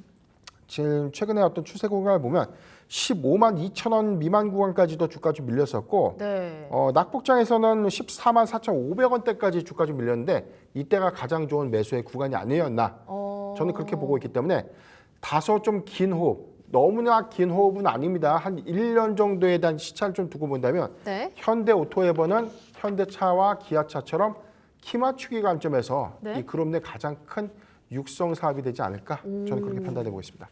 지금 최근에 어떤 추세 구간을 보면 15만 2천 원 미만 구간까지도 주가 좀 밀렸었고 네. 낙폭장에서는 14만 4,500원대까지 주가 좀 밀렸는데 이때가 가장 좋은 매수의 구간이 아니었나 저는 그렇게 보고 있기 때문에 다소 좀 긴 호흡 너무나 긴 호흡은 아닙니다. 한 1년 정도에 대한 시차를 좀 두고 본다면 네. 현대 오토에버는 현대차와 기아차처럼 키 맞추기 관점에서 네. 이 그룹 내 가장 큰 육성 사업이 되지 않을까 저는 그렇게 판단해 보겠습니다.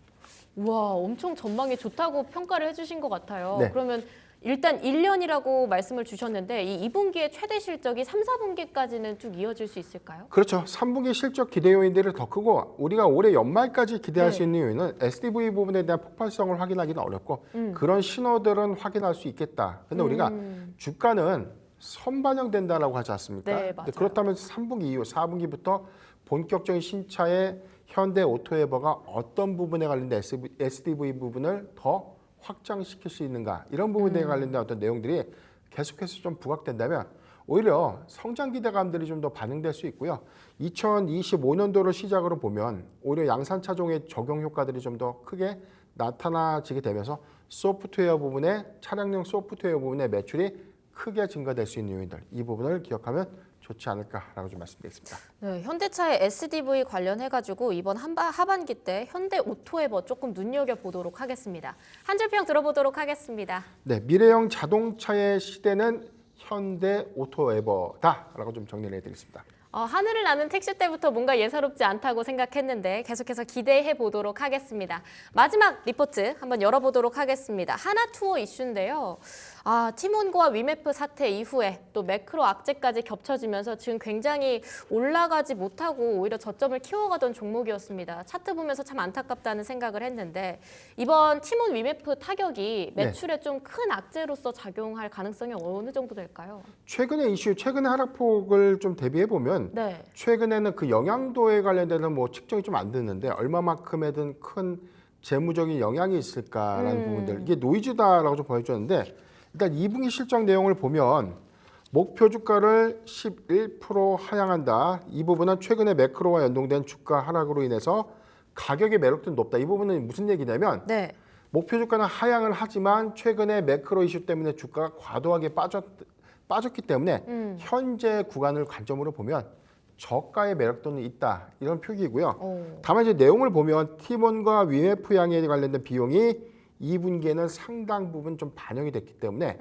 우와, 엄청 전망이 좋다고 평가를 해주신 것 같아요. 네. 그러면 일단 1년이라고 말씀을 주셨는데 이 2분기의 최대 실적이 3, 4분기까지는 쭉 이어질 수 있을까요? 그렇죠. 3분기 실적 기대 요인들이 더 크고 우리가 올해 연말까지 기대할 네. 수 있는 요인은 SDV 부분에 대한 폭발성을 확인하기는 어렵고 그런 신호들은 확인할 수 있겠다. 근데 우리가 주가는 선반영된다라고 하지 않습니까? 네, 근데 맞아요. 그렇다면 3분기 이후 4분기부터 본격적인 신차의 현대 오토에버가 어떤 부분에 관련된 SDV 부분을 더 확장시킬 수 있는가 이런 부분에 관련된 어떤 내용들이 계속해서 좀 부각된다면 오히려 성장 기대감들이 좀 더 반영될 수 있고요. 2025년도를 시작으로 보면 오히려 양산 차종의 적용 효과들이 좀 더 크게 나타나지게 되면서 소프트웨어 부분에 차량용 소프트웨어 부분의 매출이 크게 증가될 수 있는 요인들 이 부분을 기억하면 좋지 않을까라고 좀 말씀드리겠습니다. 네, 현대차의 SDV 관련해가지고 이번 하반기 때 현대 오토에버 조금 눈여겨보도록 하겠습니다. 한 줄 평 들어보도록 하겠습니다. 네, 미래형 자동차의 시대는 현대 오토에버다라고 좀 정리를 해드리겠습니다. 하늘을 나는 택시 때부터 뭔가 예사롭지 않다고 생각했는데 계속해서 기대해 보도록 하겠습니다. 마지막 리포트 한번 열어보도록 하겠습니다. 하나투어 이슈인데요. 티몬과 위메프 사태 이후에 또 매크로 악재까지 겹쳐지면서 지금 굉장히 올라가지 못하고 오히려 저점을 키워가던 종목이었습니다. 차트 보면서 참 안타깝다는 생각을 했는데 이번 티몬 위메프 타격이 매출에 좀 큰 악재로서 작용할 가능성이 어느 정도 될까요? 최근의 이슈, 최근의 하락폭을 좀 대비해 보면 네. 최근에는 그 영향도에 관련돼서 뭐 측정이 좀 안 되는데 얼마만큼이든 큰 재무적인 영향이 있을까라는 부분들 이게 노이즈다라고 좀 보여줬는데 일단 2분기 실적 내용을 보면 목표 주가를 11% 하향한다. 이 부분은 최근에 매크로와 연동된 주가 하락으로 인해서 가격의 매력도 높다. 이 부분은 무슨 얘기냐면 네. 목표 주가는 하향을 하지만 최근에 매크로 이슈 때문에 주가가 과도하게 빠졌기 때문에 현재 구간을 관점으로 보면 저가의 매력도는 있다. 이런 표기이고요. 다만 이제 내용을 보면 티몬과 위메프 양에 관련된 비용이 2분기에는 상당 부분 좀 반영이 됐기 때문에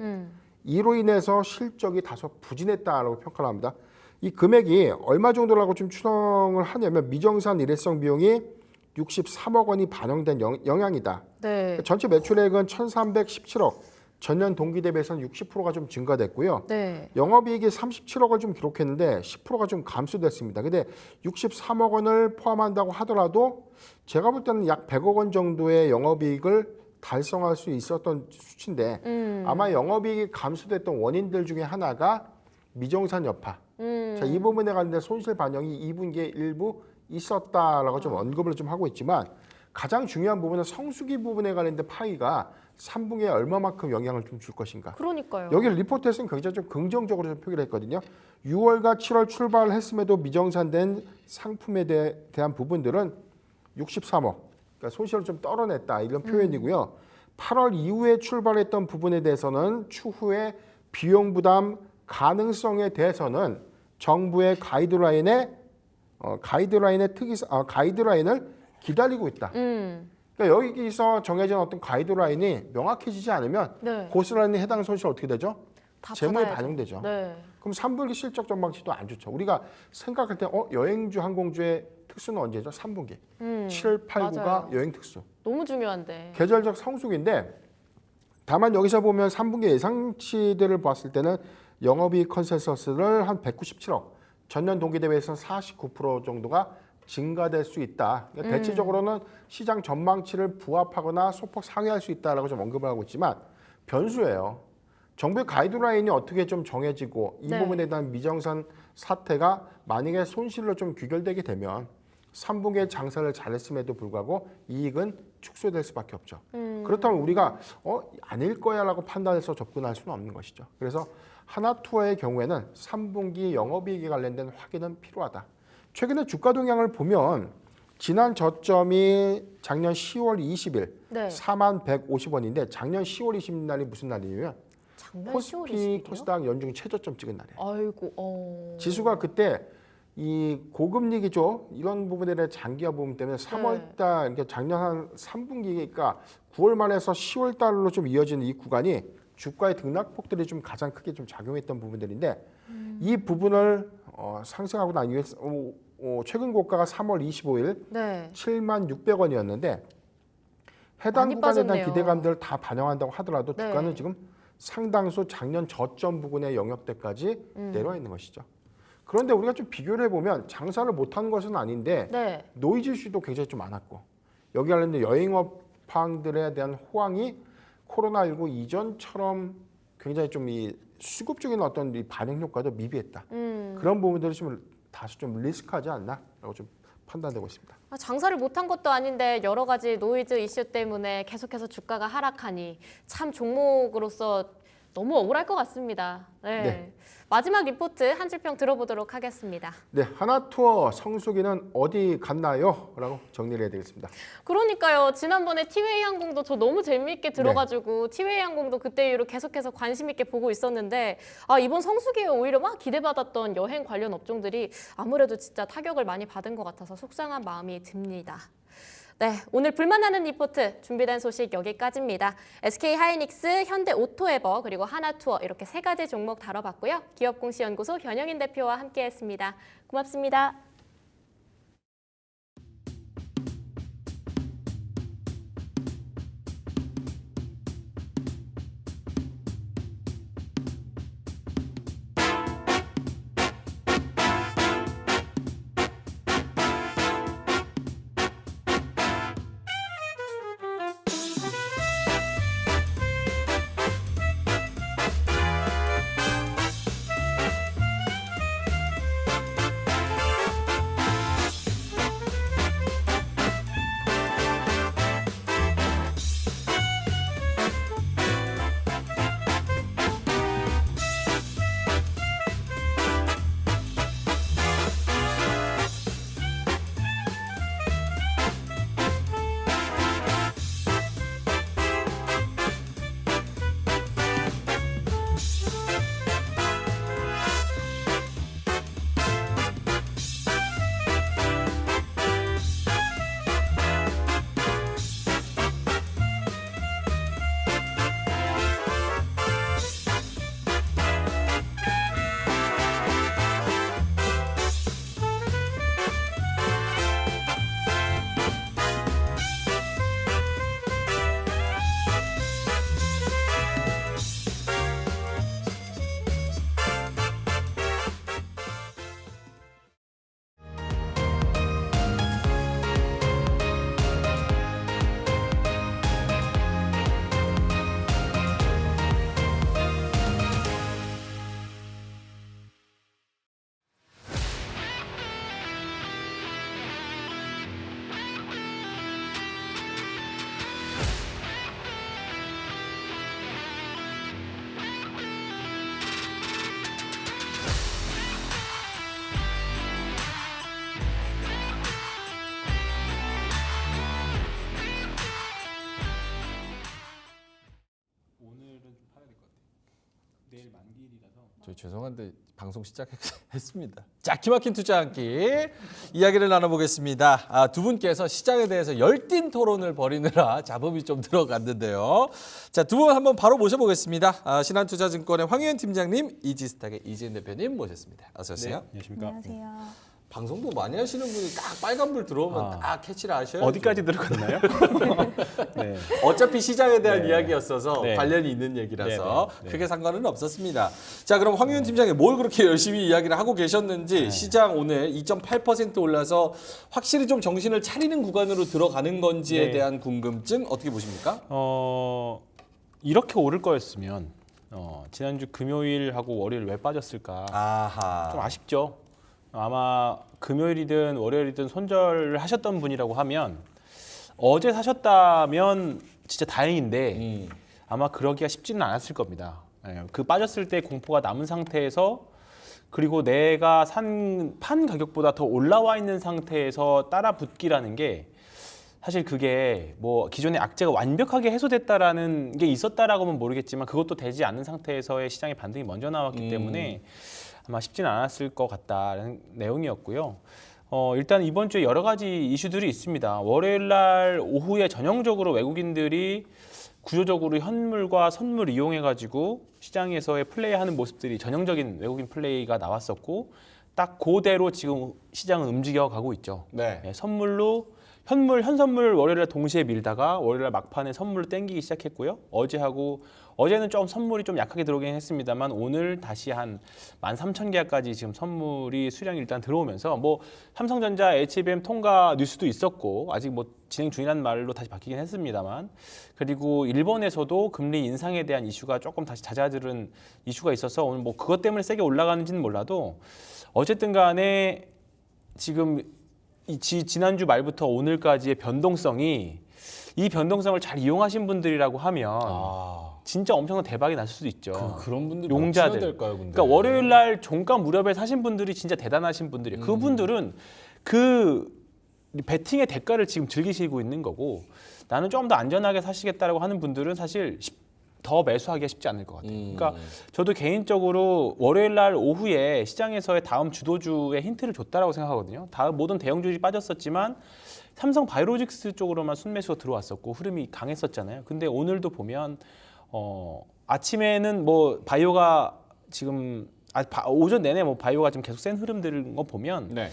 이로 인해서 실적이 다소 부진했다라고 평가를 합니다. 이 금액이 얼마 정도라고 좀 추정을 하냐면 미정산 일회성 비용이 63억 원이 반영된 영향이다. 네. 전체 매출액은 1,317억, 전년 동기 대비해서는 60%가 좀 증가됐고요. 네. 영업이익이 37억을 좀 기록했는데 10%가 좀 감소됐습니다. 근데 63억 원을 포함한다고 하더라도 제가 볼 때는 약 100억 원 정도의 영업이익을 달성할 수 있었던 수치인데 아마 영업이익이 감소됐던 원인들 중에 하나가 미정산 여파. 자, 이 부분에 관련된 손실 반영이 2분기에 일부 있었다라고 좀 언급을 좀 하고 있지만 가장 중요한 부분은 성수기 부분에 관련된 파이가 3분기에 얼마만큼 영향을 좀 줄 것인가. 그러니까요. 여기 리포트에서는 굉장히 좀 긍정적으로 좀 표기를 했거든요. 6월과 7월 출발했음에도 미정산된 상품에 대한 부분들은 63억, 그러니까 손실을 좀 떨어냈다 이런 표현이고요. 8월 이후에 출발했던 부분에 대해서는 추후에 비용 부담 가능성에 대해서는 정부의 가이드라인을 기다리고 있다. 그러니까 여기서 정해진 어떤 가이드라인이 명확해지지 않으면 네. 고스란히 해당 손실 어떻게 되죠? 다 재무에 받아야죠. 반영되죠. 네. 그럼 3분기 실적 전망치도 안 좋죠. 우리가 생각할 때 여행주 항공주의 특수는 언제죠? 3분기. 7, 8, 9가 맞아요. 여행 특수. 너무 중요한데. 계절적 성수기인데 다만 여기서 보면 3분기 예상치들을 봤을 때는 영업이익 컨센서스를 한 197억, 전년 동기 대비해서 49% 정도가 증가될 수 있다. 그러니까 대체적으로는 시장 전망치를 부합하거나 소폭 상회할 수 있다라고 좀 언급을 하고 있지만 변수예요. 정부의 가이드라인이 어떻게 좀 정해지고 이 네. 부분에 대한 미정산 사태가 만약에 손실로 좀 귀결되게 되면 3분기에 장사를 잘했음에도 불구하고 이익은 축소될 수밖에 없죠. 그렇다면 우리가 아닐 거야라고 판단해서 접근할 수는 없는 것이죠. 그래서 하나투어의 경우에는 3분기 영업이익에 관련된 확인은 필요하다. 최근에 주가 동향을 보면 지난 저점이 작년 10월 20일 네. 4150원인데 작년 10월 20일 날이 무슨 날이냐면 작년 10월 코스피 20일이요? 코스닥 연중 최저점 찍은 날이에요. 아이고. 지수가 그때 이 고금리 기조 이런 부분에 대한 장기화 부분 때문에 3월달 그러니까 작년 한 3분기니까 9월 말에서 10월 달로 좀 이어지는 이 구간이 주가의 등락폭들이 좀 가장 크게 좀 작용했던 부분들인데 이 부분을 상승하고 난 이후에 최근 고가가 3월 25일 네. 7만 600원이었는데 해당 많이 구간에 대한 빠졌네요. 기대감들을 다 반영한다고 하더라도 네. 주가는 지금 상당수 작년 저점 부근의 영역대까지 내려와 있는 것이죠. 그런데 우리가 좀 비교를 해보면 장사를 못한 것은 아닌데 네. 노이즈 이슈도 굉장히 좀 많았고 여기 관련된 여행업황들에 대한 호황이 코로나19 이전처럼 굉장히 좀 이 수급적인 어떤 이 반응 효과도 미비했다. 그런 부분들이 좀 다소 좀 리스크하지 않나라고 좀 판단되고 있습니다. 장사를 못한 것도 아닌데 여러 가지 노이즈 이슈 때문에 계속해서 주가가 하락하니 참 종목으로서 너무 억울할 것 같습니다. 네. 네. 마지막 리포트 한 줄평 들어보도록 하겠습니다. 네, 하나투어 성수기는 어디 갔나요? 라고 정리를 해야 되겠습니다. 그러니까요. 지난번에 티웨이 항공도 저 너무 재미있게 들어가지고 티웨이 항공도 그때 이후로 계속해서 관심 있게 보고 있었는데 이번 성수기에 오히려 막 기대받았던 여행 관련 업종들이 아무래도 진짜 타격을 많이 받은 것 같아서 속상한 마음이 듭니다. 네, 오늘 불만나는 리포트 준비된 소식 여기까지입니다. SK하이닉스, 현대오토에버 그리고 하나투어 이렇게 세 가지 종목 다뤄봤고요. 기업공시연구소 변영인 대표와 함께했습니다. 고맙습니다. 저 죄송한데 방송 시작했습니다. 자, 기막힌 투자 한 끼 이야기를 나눠보겠습니다. 두 분께서 시장에 대해서 열띤 토론을 벌이느라 잡음이 좀 들어갔는데요. 자, 두 분 한번 바로 모셔보겠습니다. 신한투자증권의 황희연 팀장님, 이지스탁의 이지은 대표님 모셨습니다. 어서 오세요. 안녕하십니까. 안녕하세요. 방송도 많이 하시는 분이 딱 빨간불 들어오면 딱 캐치를 하셔야죠. 어디까지 들어갔나요? 네. 어차피 시장에 대한 네. 이야기였어서 네. 관련이 있는 얘기라서 네. 크게 상관은 없었습니다. 자, 그럼 황윤 팀장님 뭘 그렇게 열심히 이야기를 하고 계셨는지 시장 오늘 2.8% 올라서 확실히 좀 정신을 차리는 구간으로 들어가는 건지에 네. 대한 궁금증 어떻게 보십니까? 이렇게 오를 거였으면 지난주 금요일하고 월요일 왜 빠졌을까? 아하. 좀 아쉽죠. 아마 금요일이든 월요일이든 손절을 하셨던 분이라고 하면 어제 사셨다면 진짜 다행인데 아마 그러기가 쉽지는 않았을 겁니다. 그 빠졌을 때 공포가 남은 상태에서 그리고 내가 산 판 가격보다 더 올라와 있는 상태에서 따라 붙기라는 게 사실 그게 뭐 기존의 악재가 완벽하게 해소됐다라는 게 있었다라고는 모르겠지만 그것도 되지 않는 상태에서의 시장의 반등이 먼저 나왔기 때문에 아마 쉽지는 않았을 것 같다는 내용이었고요. 일단 이번 주에 여러 가지 이슈들이 있습니다. 월요일 날 오후에 전형적으로 외국인들이 구조적으로 현물과 선물 이용해가지고 시장에서의 플레이하는 모습들이 전형적인 외국인 플레이가 나왔었고 딱 그대로 지금 시장은 움직여 가고 있죠. 네. 예, 선물로 현 선물 월요일에 동시에 밀다가 월요일 막판에 선물로 땡기기 시작했고요. 어제는 좀 선물이 좀 약하게 들어오긴 했습니다만 오늘 다시 한 13,000개까지 지금 선물이 수량이 일단 들어오면서 뭐 삼성전자, HBM 통과 뉴스도 있었고 아직 뭐 진행 중이라는 말로 다시 바뀌긴 했습니다만 그리고 일본에서도 금리 인상에 대한 이슈가 조금 다시 잦아들은 이슈가 있어서 오늘 뭐 그것 때문에 세게 올라가는지는 몰라도 어쨌든 간에 지금 지난주 말부터 오늘까지의 변동성이 이 변동성을 잘 이용하신 분들이라고 하면 진짜 엄청난 대박이 났을 수도 있죠. 그런 분들이 용자들. 몇이나 될까요, 근데? 그러니까 월요일 날 종가 무렵에 사신 분들이 진짜 대단하신 분들이에요. 그분들은 그 베팅의 대가를 지금 즐기시고 있는 거고 나는 좀 더 안전하게 사시겠다라고 하는 분들은 사실 더 매수하기가 쉽지 않을 것 같아요. 그러니까 저도 개인적으로 월요일 날 오후에 시장에서의 다음 주도주의 힌트를 줬다라고 생각하거든요. 다음 모든 대형주들이 빠졌었지만 삼성 바이오로직스 쪽으로만 순매수가 들어왔었고 흐름이 강했었잖아요. 근데 오늘도 보면 아침에는 뭐 바이오가 지금 오전 내내 뭐 바이오가 지금 계속 센 흐름들을 거 보면 네.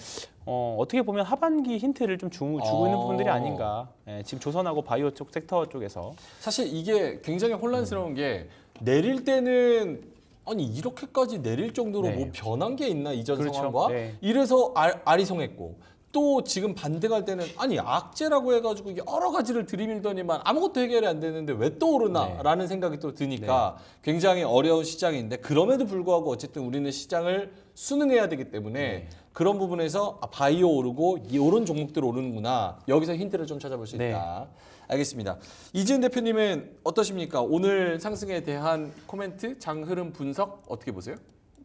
어떻게 보면 하반기 힌트를 좀 주고 있는 부분들이 아닌가. 예, 지금 조선하고 바이오 쪽 섹터 쪽에서 사실 이게 굉장히 혼란스러운 게 내릴 때는 아니 이렇게까지 내릴 정도로 네. 뭐 변한 게 있나 이전 그렇죠. 상황과 네. 이래서 아리송했고 또 지금 반등할 때는 아니 악재라고 해가지고 여러 가지를 들이밀더니만 아무것도 해결이 안 되는데 왜 또 오르나라는 생각이 또 드니까 굉장히 어려운 시장인데 그럼에도 불구하고 어쨌든 우리는 시장을 순응해야 되기 때문에 그런 부분에서 바이오 오르고 이런 종목들 오르는구나 여기서 힌트를 좀 찾아볼 수 있다. 알겠습니다. 이지은 대표님은 어떠십니까? 오늘 상승에 대한 코멘트, 장 흐름 분석 어떻게 보세요?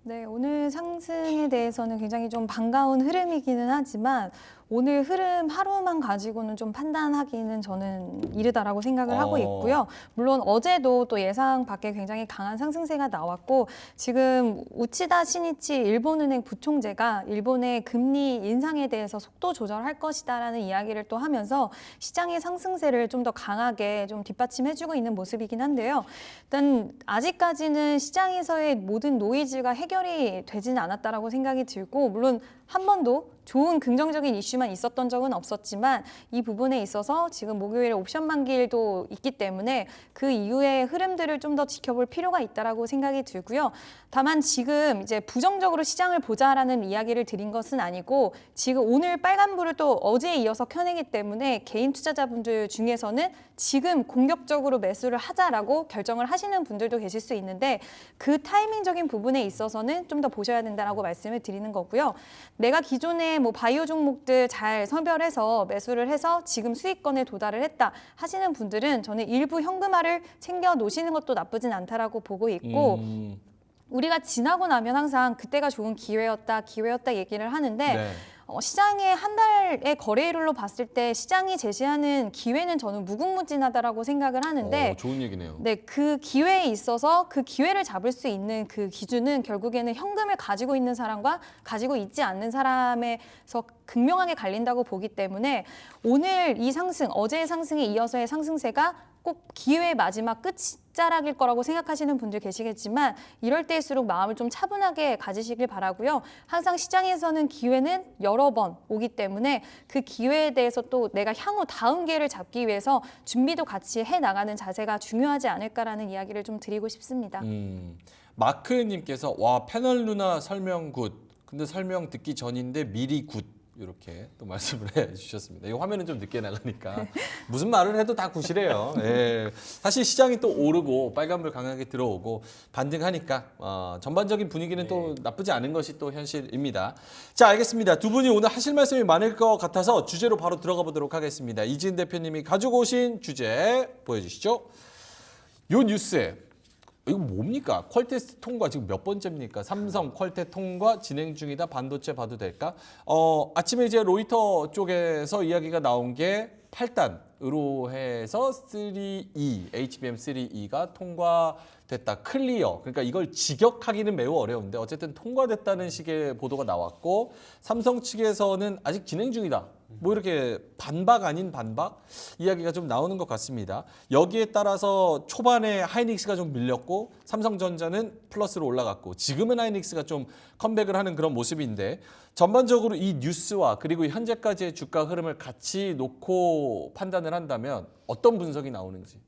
네, 오늘 상승에 대해서는 굉장히 좀 반가운 흐름이기는 하지만 오늘 흐름 하루만 가지고는 좀 판단하기는 저는 이르다라고 생각을 하고 있고요. 물론 어제도 또 예상 밖에 굉장히 강한 상승세가 나왔고 지금 우치다 시니치 일본은행 부총재가 일본의 금리 인상에 대해서 속도 조절할 것이다라는 이야기를 또 하면서 시장의 상승세를 좀 더 강하게 좀 뒷받침해주고 있는 모습이긴 한데요. 일단 아직까지는 시장에서의 모든 노이즈가 해결이 되지는 않았다라고 생각이 들고 물론 한 번도 좋은 긍정적인 이슈만 있었던 적은 없었지만 이 부분에 있어서 지금 목요일에 옵션 만기일도 있기 때문에 그 이후의 흐름들을 좀 더 지켜볼 필요가 있다라고 생각이 들고요. 다만 지금 이제 부정적으로 시장을 보자라는 이야기를 드린 것은 아니고 지금 오늘 빨간불을 또 어제에 이어서 켜내기 때문에 개인 투자자분들 중에서는 지금 공격적으로 매수를 하자라고 결정을 하시는 분들도 계실 수 있는데 그 타이밍적인 부분에 있어서는 좀 더 보셔야 된다라고 말씀을 드리는 거고요. 내가 기존에 뭐 바이오 종목들 잘 선별해서 매수를 해서 지금 수익권에 도달을 했다 하시는 분들은 저는 일부 현금화를 챙겨 놓으시는 것도 나쁘진 않다라고 보고 있고 우리가 지나고 나면 항상 그때가 좋은 기회였다 얘기를 하는데 시장의 한 달의 거래일로 봤을 때 시장이 제시하는 기회는 저는 무궁무진하다라고 생각을 하는데 좋은 얘기네요. 네, 그 기회에 있어서 그 기회를 잡을 수 있는 그 기준은 결국에는 현금을 가지고 있는 사람과 가지고 있지 않는 사람에서 극명하게 갈린다고 보기 때문에 오늘 이 상승, 어제의 상승에 이어서의 상승세가 꼭 기회의 마지막 끝자락일 거라고 생각하시는 분들 계시겠지만 이럴 때일수록 마음을 좀 차분하게 가지시길 바라고요. 항상 시장에서는 기회는 여러 번 오기 때문에 그 기회에 대해서 또 내가 향후 다음 기회를 잡기 위해서 준비도 같이 해나가는 자세가 중요하지 않을까라는 이야기를 좀 드리고 싶습니다. 마크님께서 와 패널 누나 설명 굿. 근데 설명 듣기 전인데 미리 굿. 이렇게 또 말씀을 해주셨습니다. 이 화면은 좀 늦게 나가니까 무슨 말을 해도 다 굿이래요. 예. 사실 시장이 또 오르고 빨간불 강하게 들어오고 반등하니까 전반적인 분위기는 또 나쁘지 않은 것이 또 현실입니다. 자, 알겠습니다. 두 분이 오늘 하실 말씀이 많을 것 같아서 주제로 바로 들어가 보도록 하겠습니다. 이지은 대표님이 가지고 오신 주제 보여주시죠. 요 뉴스에 이거 뭡니까? 퀄테스트 통과 지금 몇 번째입니까? 삼성 퀄테 통과 진행 중이다. 반도체 봐도 될까? 아침에 이제 로이터 쪽에서 이야기가 나온 게 8단으로 해서 3E, HBM 3E가 통과됐다. 클리어. 그러니까 이걸 직역하기는 매우 어려운데 어쨌든 통과됐다는 식의 보도가 나왔고 삼성 측에서는 아직 진행 중이다. 뭐 이렇게 반박 아닌 반박 이야기가 좀 나오는 것 같습니다. 여기에 따라서 초반에 하이닉스가 좀 밀렸고 삼성전자는 플러스로 올라갔고 지금은 하이닉스가 좀 컴백을 하는 그런 모습인데 전반적으로 이 뉴스와 그리고 현재까지의 주가 흐름을 같이 놓고 판단을 한다면 어떤 분석이 나오는지.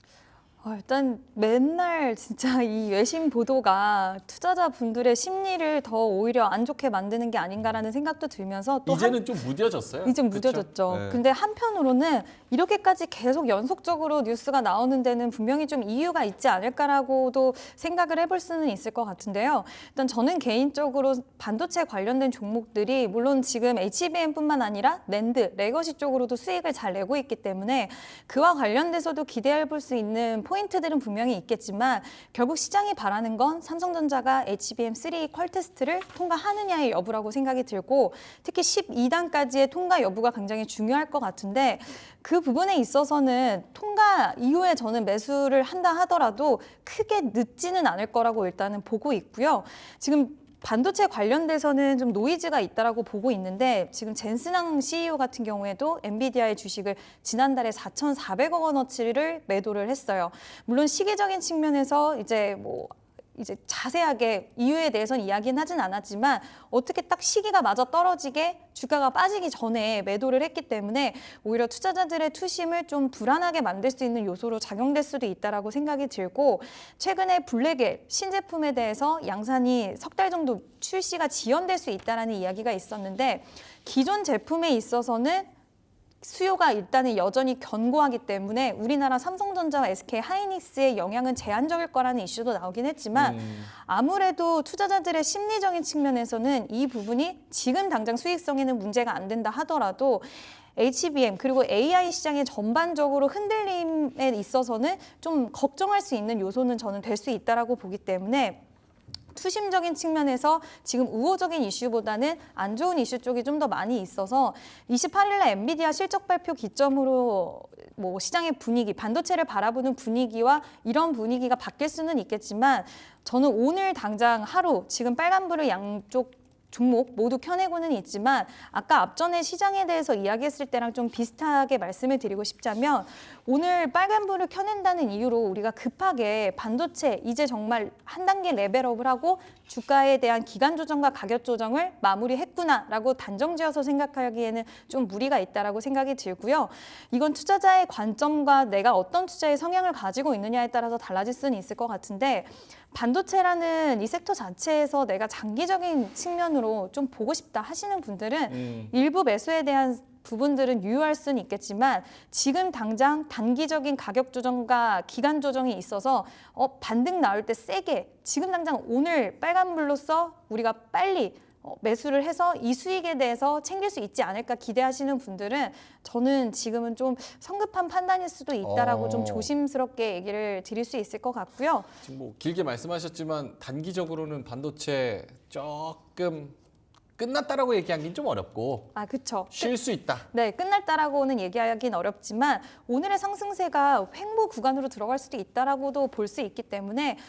일단 맨날 진짜 이 외신 보도가 투자자분들의 심리를 더 오히려 안 좋게 만드는 게 아닌가라는 생각도 들면서 또 이제는 좀 무뎌졌어요. 이제 그쵸? 무뎌졌죠. 네. 근데 한편으로는 이렇게까지 계속 연속적으로 뉴스가 나오는 데는 분명히 좀 이유가 있지 않을까라고도 생각을 해볼 수는 있을 것 같은데요. 일단 저는 개인적으로 반도체 관련된 종목들이 물론 지금 HBM뿐만 아니라 낸드, 레거시 쪽으로도 수익을 잘 내고 있기 때문에 그와 관련돼서도 기대해 볼 수 있는 포인트들은 분명히 있겠지만 결국 시장이 바라는 건 삼성전자가 HBM3 퀄 테스트를 통과하느냐의 여부라고 생각이 들고 특히 12단까지의 통과 여부가 굉장히 중요할 것 같은데 그 부분에 있어서는 통과 이후에 저는 매수를 한다 하더라도 크게 늦지는 않을 거라고 일단은 보고 있고요. 지금 반도체 관련돼서는 좀 노이즈가 있다라고 보고 있는데 지금 젠슨항 CEO 같은 경우에도 엔비디아의 주식을 지난달에 4,400억 원어치를 매도를 했어요. 물론 시기적인 측면에서 이제 자세하게 이유에 대해서는 이야기는 하진 않았지만 어떻게 딱 시기가 맞아 떨어지게 주가가 빠지기 전에 매도를 했기 때문에 오히려 투자자들의 투심을 좀 불안하게 만들 수 있는 요소로 작용될 수도 있다라고 생각이 들고 최근에 블랙엘 신제품에 대해서 양산이 석 달 정도 출시가 지연될 수 있다라는 이야기가 있었는데 기존 제품에 있어서는 수요가 일단은 여전히 견고하기 때문에 우리나라 삼성전자와 SK 하이닉스의 영향은 제한적일 거라는 이슈도 나오긴 했지만 아무래도 투자자들의 심리적인 측면에서는 이 부분이 지금 당장 수익성에는 문제가 안 된다 하더라도 HBM 그리고 AI 시장의 전반적으로 흔들림에 있어서는 좀 걱정할 수 있는 요소는 저는 될 수 있다라고 보기 때문에 투심적인 측면에서 지금 우호적인 이슈보다는 안 좋은 이슈 쪽이 좀 더 많이 있어서 28일날 엔비디아 실적 발표 기점으로 뭐 시장의 분위기, 반도체를 바라보는 분위기와 이런 분위기가 바뀔 수는 있겠지만 저는 오늘 당장 하루 지금 빨간불을 양쪽 종목 모두 켜내고는 있지만 아까 앞전에 시장에 대해서 이야기했을 때랑 좀 비슷하게 말씀을 드리고 싶자면 오늘 빨간불을 켜낸다는 이유로 우리가 급하게 반도체 이제 정말 한 단계 레벨업을 하고 주가에 대한 기간 조정과 가격 조정을 마무리했구나라고 단정지어서 생각하기에는 좀 무리가 있다라고 생각이 들고요. 이건 투자자의 관점과 내가 어떤 투자의 성향을 가지고 있느냐에 따라서 달라질 수는 있을 것 같은데 반도체라는 이 섹터 자체에서 내가 장기적인 측면으로 좀 보고 싶다 하시는 분들은 일부 매수에 대한 부분들은 유효할 수는 있겠지만 지금 당장 단기적인 가격 조정과 기간 조정이 있어서 반등 나올 때 세게 지금 당장 오늘 빨간불로써 우리가 빨리 매수를 해서 이 수익에 대해서 챙길 수 있지 않을까 기대하시는 분들은 저는 지금은 좀 성급한 판단일 수도 있다라고 좀 조심스럽게 얘기를 드릴 수 있을 것 같고요. 지금 뭐 길게 말씀하셨지만 단기적으로는 반도체 조금 끝났다라고 얘기하기는 좀 어렵고 그렇죠. 쉴 수 있다. 네, 끝났다라고는 얘기하기는 어렵지만 오늘의 상승세가 횡보 구간으로 들어갈 수도 있다라고도 볼 수 있기 때문에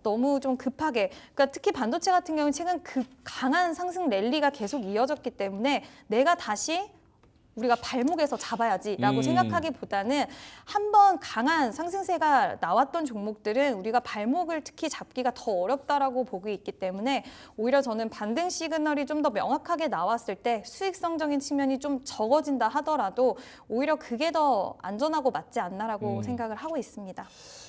너무 좀 급하게, 그러니까 특히 반도체 같은 경우는 최근 강한 상승 랠리가 계속 이어졌기 때문에 내가 다시 우리가 발목에서 잡아야지라고 생각하기보다는 한번 강한 상승세가 나왔던 종목들은 우리가 발목을 특히 잡기가 더 어렵다라고 보고 있기 때문에 오히려 저는 반등 시그널이 좀 더 명확하게 나왔을 때 수익성적인 측면이 좀 적어진다 하더라도 오히려 그게 더 안전하고 맞지 않나라고 생각을 하고 있습니다.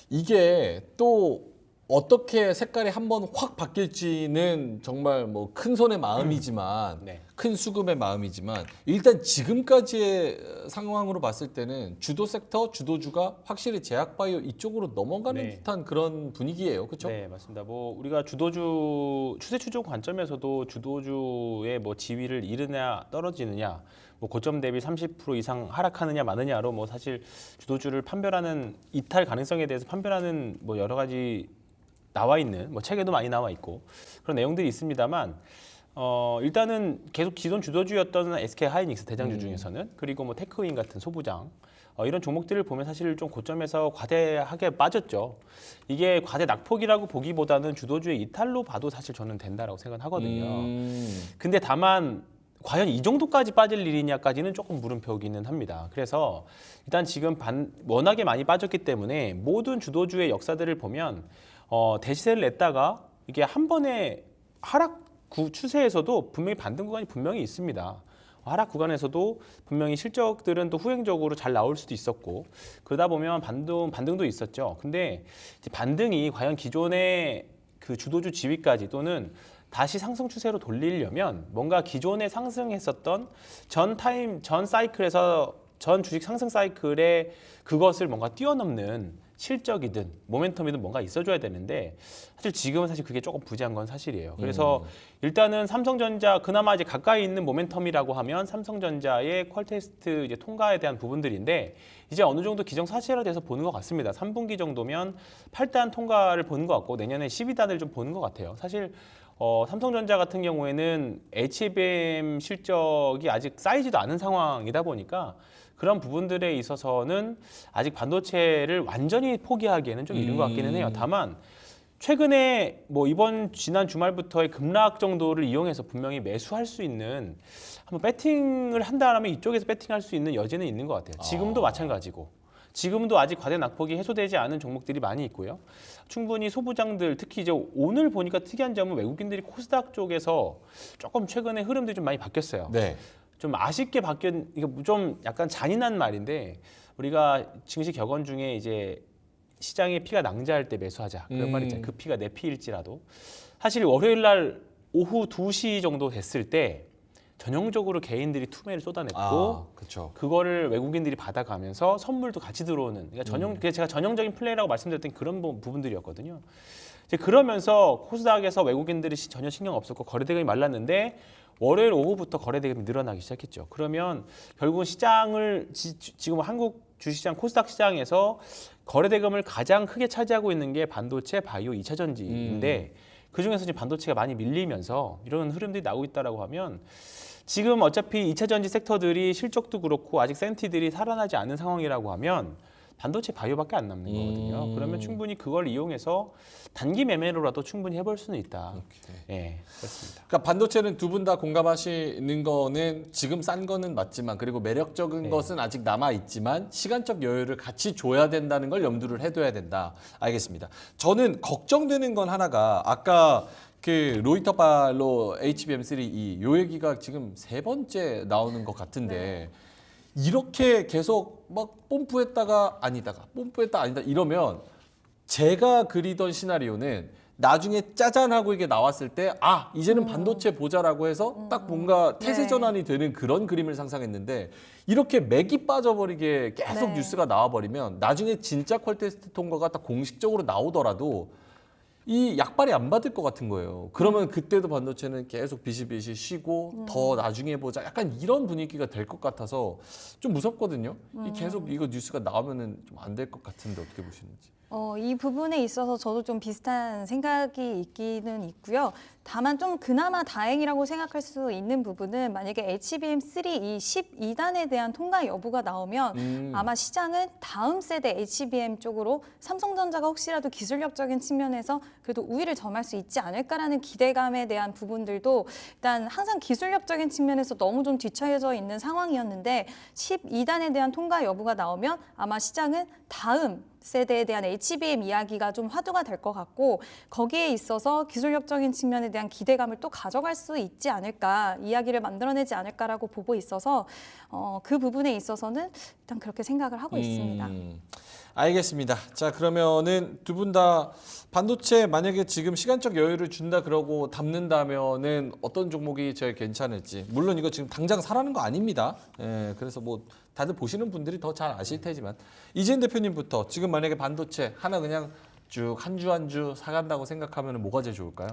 이게 또 어떻게 색깔이 한번 확 바뀔지는 정말 뭐 큰 손의 마음이지만 네. 큰 수급의 마음이지만 일단 지금까지의 상황으로 봤을 때는 주도 섹터, 주도주가 확실히 제약바이오 이쪽으로 넘어가는 네. 듯한 그런 분위기예요. 그렇죠? 네, 맞습니다. 뭐 우리가 주도주 추세 추종 관점에서도 주도주의 뭐 지위를 잃으냐 떨어지느냐, 뭐 고점 대비 30% 이상 하락하느냐 마느냐로 뭐 사실 주도주를 판별하는 이탈 가능성에 대해서 판별하는 뭐 여러 가지 나와 있는 뭐 책에도 많이 나와 있고 그런 내용들이 있습니다만 일단은 계속 기존 주도주였던 SK 하이닉스 대장주 중에서는 그리고 뭐 테크윈 같은 소부장 이런 종목들을 보면 사실 좀 고점에서 과대하게 빠졌죠. 이게 과대 낙폭이라고 보기보다는 주도주의 이탈로 봐도 사실 저는 된다라고 생각하거든요. 근데 다만 과연 이 정도까지 빠질 일이냐까지는 조금 물음표기는 합니다. 그래서 일단 지금 워낙에 많이 빠졌기 때문에 모든 주도주의 역사들을 보면 대시세를 냈다가 이게 한 번에 하락 추세에서도 분명히 반등 구간이 분명히 있습니다. 하락 구간에서도 분명히 실적들은 또 후행적으로 잘 나올 수도 있었고 그러다 보면 반등도 있었죠. 근데 이제 반등이 과연 기존의 그 주도주 지위까지 또는 다시 상승 추세로 돌리려면 뭔가 기존에 상승했었던 전 사이클에서 전 주식 상승 사이클에 그것을 뭔가 뛰어넘는 실적이든 모멘텀이든 뭔가 있어줘야 되는데 사실 지금은 사실 그게 조금 부재한 건 사실이에요. 그래서 일단은 삼성전자 그나마 이제 가까이 있는 모멘텀이라고 하면 삼성전자의 퀄테스트 이제 통과에 대한 부분들인데 이제 어느 정도 기정사실화돼서 보는 것 같습니다. 3분기 정도면 8단 통과를 보는 것 같고 내년에 12단을 좀 보는 것 같아요. 사실 삼성전자 같은 경우에는 HBM 실적이 아직 쌓이지도 않은 상황이다 보니까 그런 부분들에 있어서는 아직 반도체를 완전히 포기하기에는 좀 이른 것 같기는 해요. 다만 최근에 뭐 지난 주말부터의 급락 정도를 이용해서 분명히 매수할 수 있는 한번 배팅을 한다면 이쪽에서 배팅할 수 있는 여지는 있는 것 같아요. 지금도 마찬가지고. 지금도 아직 과대 낙폭이 해소되지 않은 종목들이 많이 있고요. 충분히 소부장들 특히 이제 오늘 보니까 특이한 점은 외국인들이 코스닥 쪽에서 조금 최근에 흐름들이 좀 많이 바뀌었어요. 네. 좀 아쉽게 이게 좀 약간 잔인한 말인데 우리가 증시 격언 중에 이제 시장의 피가 낭자할 때 매수하자 그런 말 있잖아요. 그 피가 내 피일지라도 사실 월요일 날 오후 2시 정도 됐을 때 전형적으로 개인들이 투매를 쏟아냈고 그렇죠. 그거를 외국인들이 받아가면서 선물도 같이 들어오는 그러니까 제가 전형적인 플레이라고 말씀드렸던 그런 부분들이었거든요. 이제 그러면서 코스닥에서 외국인들이 전혀 신경 없었고 거래대금이 말랐는데 월요일 오후부터 거래대금이 늘어나기 시작했죠. 그러면 결국은 시장을 지금 한국 주식시장 코스닥 시장에서 거래대금을 가장 크게 차지하고 있는 게 반도체, 바이오, 2차 전지인데 그중에서 지금 반도체가 많이 밀리면서 이런 흐름들이 나오고 있다라고 하면 지금 어차피 2차 전지 섹터들이 실적도 그렇고 아직 센티들이 살아나지 않은 상황이라고 하면 반도체 바이오밖에 안 남는 거거든요. 그러면 충분히 그걸 이용해서 단기 매매로라도 충분히 해볼 수는 있다. 예, 그렇습니다. 그러니까 반도체는 두 분 다 공감하시는 거는 지금 싼 거는 맞지만 그리고 매력적인 것은 아직 남아 있지만 시간적 여유를 같이 줘야 된다는 걸 염두를 해둬야 된다. 알겠습니다. 저는 걱정되는 건 하나가 아까 그 로이터발로 HBM3E 요 얘기가 지금 3번째 나오는 것 같은데 이렇게 계속 막 뽐뿌했다가 아니다가 뽐뿌했다 아니다 이러면 제가 그리던 시나리오는 나중에 짜잔 하고 이게 나왔을 때 이제는 반도체 보자라고 해서 딱 뭔가 태세 전환이 되는 그런 그림을 상상했는데 이렇게 맥이 빠져버리게 계속 뉴스가 나와버리면 나중에 진짜 퀄테스트 통과가 딱 공식적으로 나오더라도 이 약발이 안 받을 것 같은 거예요. 그러면 그때도 반도체는 계속 비실비실 쉬고 더 나중에 보자. 약간 이런 분위기가 될 것 같아서 좀 무섭거든요. 계속 이거 뉴스가 나오면은 좀 안 될 것 같은데 어떻게 보시는지. 이 부분에 있어서 저도 좀 비슷한 생각이 있기는 있고요. 다만 좀 그나마 다행이라고 생각할 수 있는 부분은 만약에 HBM3 이 12단에 대한 통과 여부가 나오면 아마 시장은 다음 세대 HBM 쪽으로 삼성전자가 혹시라도 기술력적인 측면에서 그래도 우위를 점할 수 있지 않을까라는 기대감에 대한 부분들도 일단 항상 기술력적인 측면에서 너무 좀 뒤처져 있는 상황이었는데 12단에 대한 통과 여부가 나오면 아마 시장은 다음 세대에 대한 HBM 이야기가 좀 화두가 될 것 같고 거기에 있어서 기술력적인 측면에 대한 기대감을 또 가져갈 수 있지 않을까 이야기를 만들어내지 않을까라고 보고 있어서 그 부분에 있어서는 일단 그렇게 생각을 하고 있습니다. 알겠습니다. 자 그러면은 두 분 다 반도체 만약에 지금 시간적 여유를 준다 그러고 담는다면은 어떤 종목이 제일 괜찮을지 물론 이거 지금 당장 사라는 거 아닙니다. 예, 그래서 뭐 다들 보시는 분들이 더 잘 아실 테지만 이재인 대표님부터 지금 만약에 반도체 하나 그냥 쭉 한 주 한 주 사간다고 생각하면 뭐가 제일 좋을까요?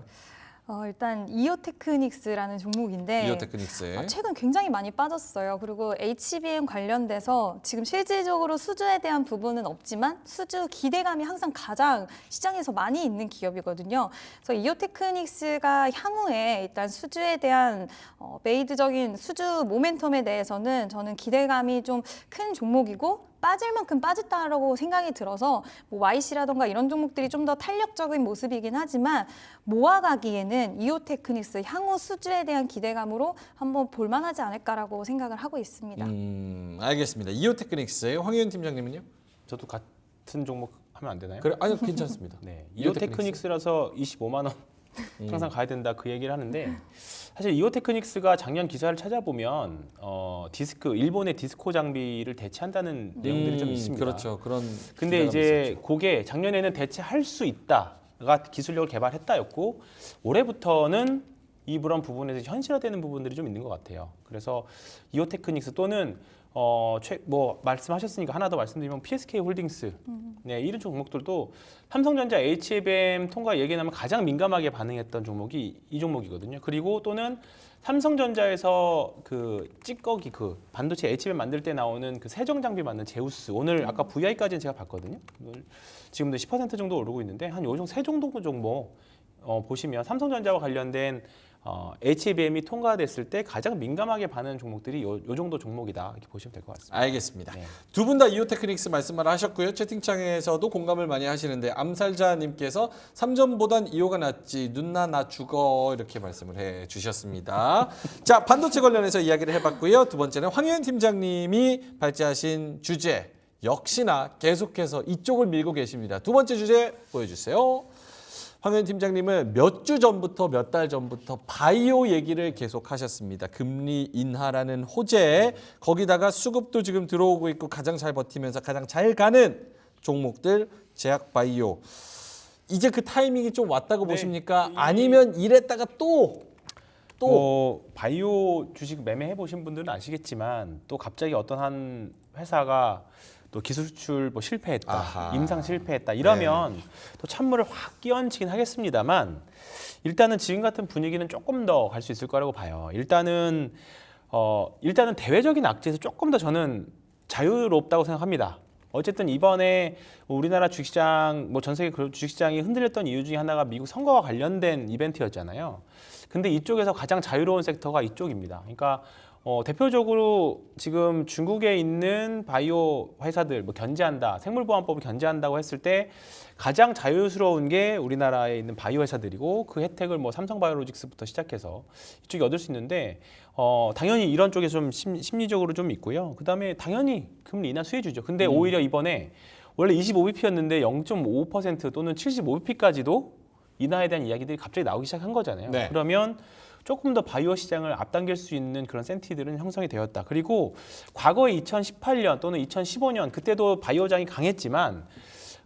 일단 이오테크닉스라는 종목인데 이오테크닉스. 최근 굉장히 많이 빠졌어요. 그리고 HBM 관련돼서 지금 실질적으로 수주에 대한 부분은 없지만 수주 기대감이 항상 가장 시장에서 많이 있는 기업이거든요. 그래서 이오테크닉스가 향후에 일단 수주에 대한 메이드적인 수주 모멘텀에 대해서는 저는 기대감이 좀 큰 종목이고 빠질 만큼 빠졌다라고 생각이 들어서 뭐 YC라던가 이런 종목들이 좀 더 탄력적인 모습이긴 하지만 모아가기에는 이오테크닉스 향후 수주에 대한 기대감으로 한번 볼만하지 않을까라고 생각을 하고 있습니다. 알겠습니다. 이오테크닉스의 황희연 팀장님은요? 저도 같은 종목 하면 안 되나요? 그래, 아니요, 괜찮습니다. 네, 이오테크닉스. 이오테크닉스라서 25만 원 항상 가야 된다 그 얘기를 하는데 사실 이오테크닉스가 작년 기사를 찾아보면 디스크 일본의 디스코 장비를 대체한다는 내용들이 좀 있습니다. 그렇죠. 그런. 근데 기대감이 이제 있었죠. 그게 작년에는 대체할 수 있다가 기술력을 개발했다였고 올해부터는 이런 부분에서 현실화되는 부분들이 좀 있는 것 같아요. 그래서 이오테크닉스 또는 뭐 말씀하셨으니까 하나 더 말씀드리면 PSK 홀딩스, 네, 이런 종목들도 삼성전자 HBM 통과 얘기 나면 가장 민감하게 반응했던 종목이 이 종목이거든요. 그리고 또는 삼성전자에서 그 찌꺼기 그 반도체 HBM 만들 때 나오는 그 세정 장비 만든 제우스 오늘 아까 VI까지는 제가 봤거든요. 오늘 지금도 10% 정도 오르고 있는데 한 요 정도 세 정도 종목 보시면 삼성전자와 관련된 HBM이 통과됐을 때 가장 민감하게 반응하는 종목들이 요 정도 종목이다 이렇게 보시면 될 것 같습니다. 알겠습니다. 네. 두 분 다 이오테크닉스 말씀을 하셨고요. 채팅창에서도 공감을 많이 하시는데 암살자님께서 3점보단 이오가 낫지 눈나 나 죽어 이렇게 말씀을 해주셨습니다. 자, 반도체 관련해서 이야기를 해봤고요. 두 번째는 황희연 팀장님이 발제하신 주제 역시나 계속해서 이쪽을 밀고 계십니다. 두 번째 주제 보여주세요. 황현 팀장님은 몇 주 전부터 몇 달 전부터 바이오 얘기를 계속 하셨습니다. 금리 인하라는 호재, 거기다가 수급도 지금 들어오고 있고 가장 잘 버티면서 가장 잘 가는 종목들 제약 바이오. 이제 그 타이밍이 좀 왔다고 보십니까? 아니면 이랬다가 또 바이오 주식 매매해 보신 분들은 아시겠지만 또 갑자기 어떤 한 회사가 또 기술 수출 뭐 실패했다, 아하. 임상 실패했다 이러면 또 찬물을 확 끼얹히긴 하겠습니다만 일단은 지금 같은 분위기는 조금 더 갈 수 있을 거라고 봐요. 일단은 대외적인 악재에서 조금 더 저는 자유롭다고 생각합니다. 어쨌든 이번에 우리나라 주식시장, 뭐 전 세계 주식시장이 흔들렸던 이유 중에 하나가 미국 선거와 관련된 이벤트였잖아요. 근데 이쪽에서 가장 자유로운 섹터가 이쪽입니다. 그러니까 대표적으로 지금 중국에 있는 바이오 회사들 뭐 견제한다, 생물보안법을 견제한다고 했을 때 가장 자유스러운 게 우리나라에 있는 바이오 회사들이고 그 혜택을 뭐 삼성바이오로직스부터 시작해서 이쪽이 얻을 수 있는데 당연히 이런 쪽에 좀 심리적으로 좀 있고요. 그다음에 당연히 금리 인하 수혜주죠. 근데 오히려 이번에 원래 25bp였는데 0.5% 또는 75bp까지도 인하에 대한 이야기들이 갑자기 나오기 시작한 거잖아요. 네. 그러면 조금 더 바이오 시장을 앞당길 수 있는 그런 센티들은 형성이 되었다. 그리고 과거에 2018년 또는 2015년 그때도 바이오장이 강했지만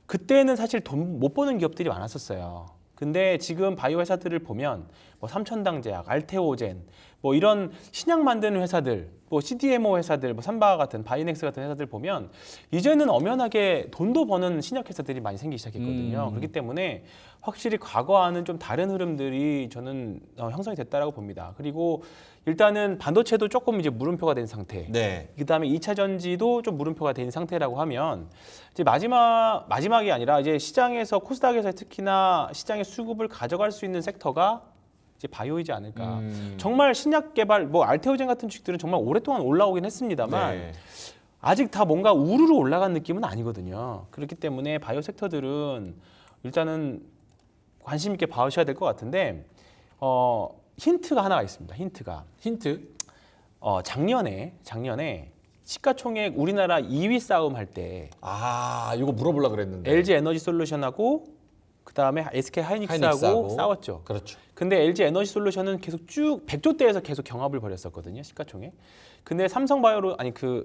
그때는 사실 돈 못 버는 기업들이 많았었어요. 근데 지금 바이오 회사들을 보면 뭐 삼천당제약, 알테오젠, 뭐 이런 신약 만드는 회사들, 뭐 CDMO 회사들, 뭐 삼바와 같은 바이넥스 같은 회사들 보면 이제는 엄연하게 돈도 버는 신약 회사들이 많이 생기기 시작했거든요. 그렇기 때문에 확실히 과거와는 좀 다른 흐름들이 저는 형성이 됐다라고 봅니다. 그리고 일단은 반도체도 조금 이제 물음표가 된 상태. 네. 그다음에 2차 전지도 좀 물음표가 된 상태라고 하면 이제 마지막이 아니라 이제 시장에서 코스닥에서 특히나 시장의 수급을 가져갈 수 있는 섹터가 이제 바이오이지 않을까. 정말 신약 개발 뭐 알테오젠 같은 주식들은 정말 오랫동안 올라오긴 했습니다만 네. 아직 다 뭔가 우르르 올라간 느낌은 아니거든요. 그렇기 때문에 바이오 섹터들은 일단은 관심 있게 봐주셔야 될 것 같은데 힌트가 하나가 있습니다. 힌트. 작년에 시가총액 우리나라 2위 싸움 할 때 이거 물어보려고 그랬는데. LG 에너지 솔루션하고 그다음에 SK 하이닉스하고 싸웠죠. 그렇죠. 근데 LG 에너지 솔루션은 계속 쭉 100조대에서 계속 경합을 벌였었거든요. 시가총액. 근데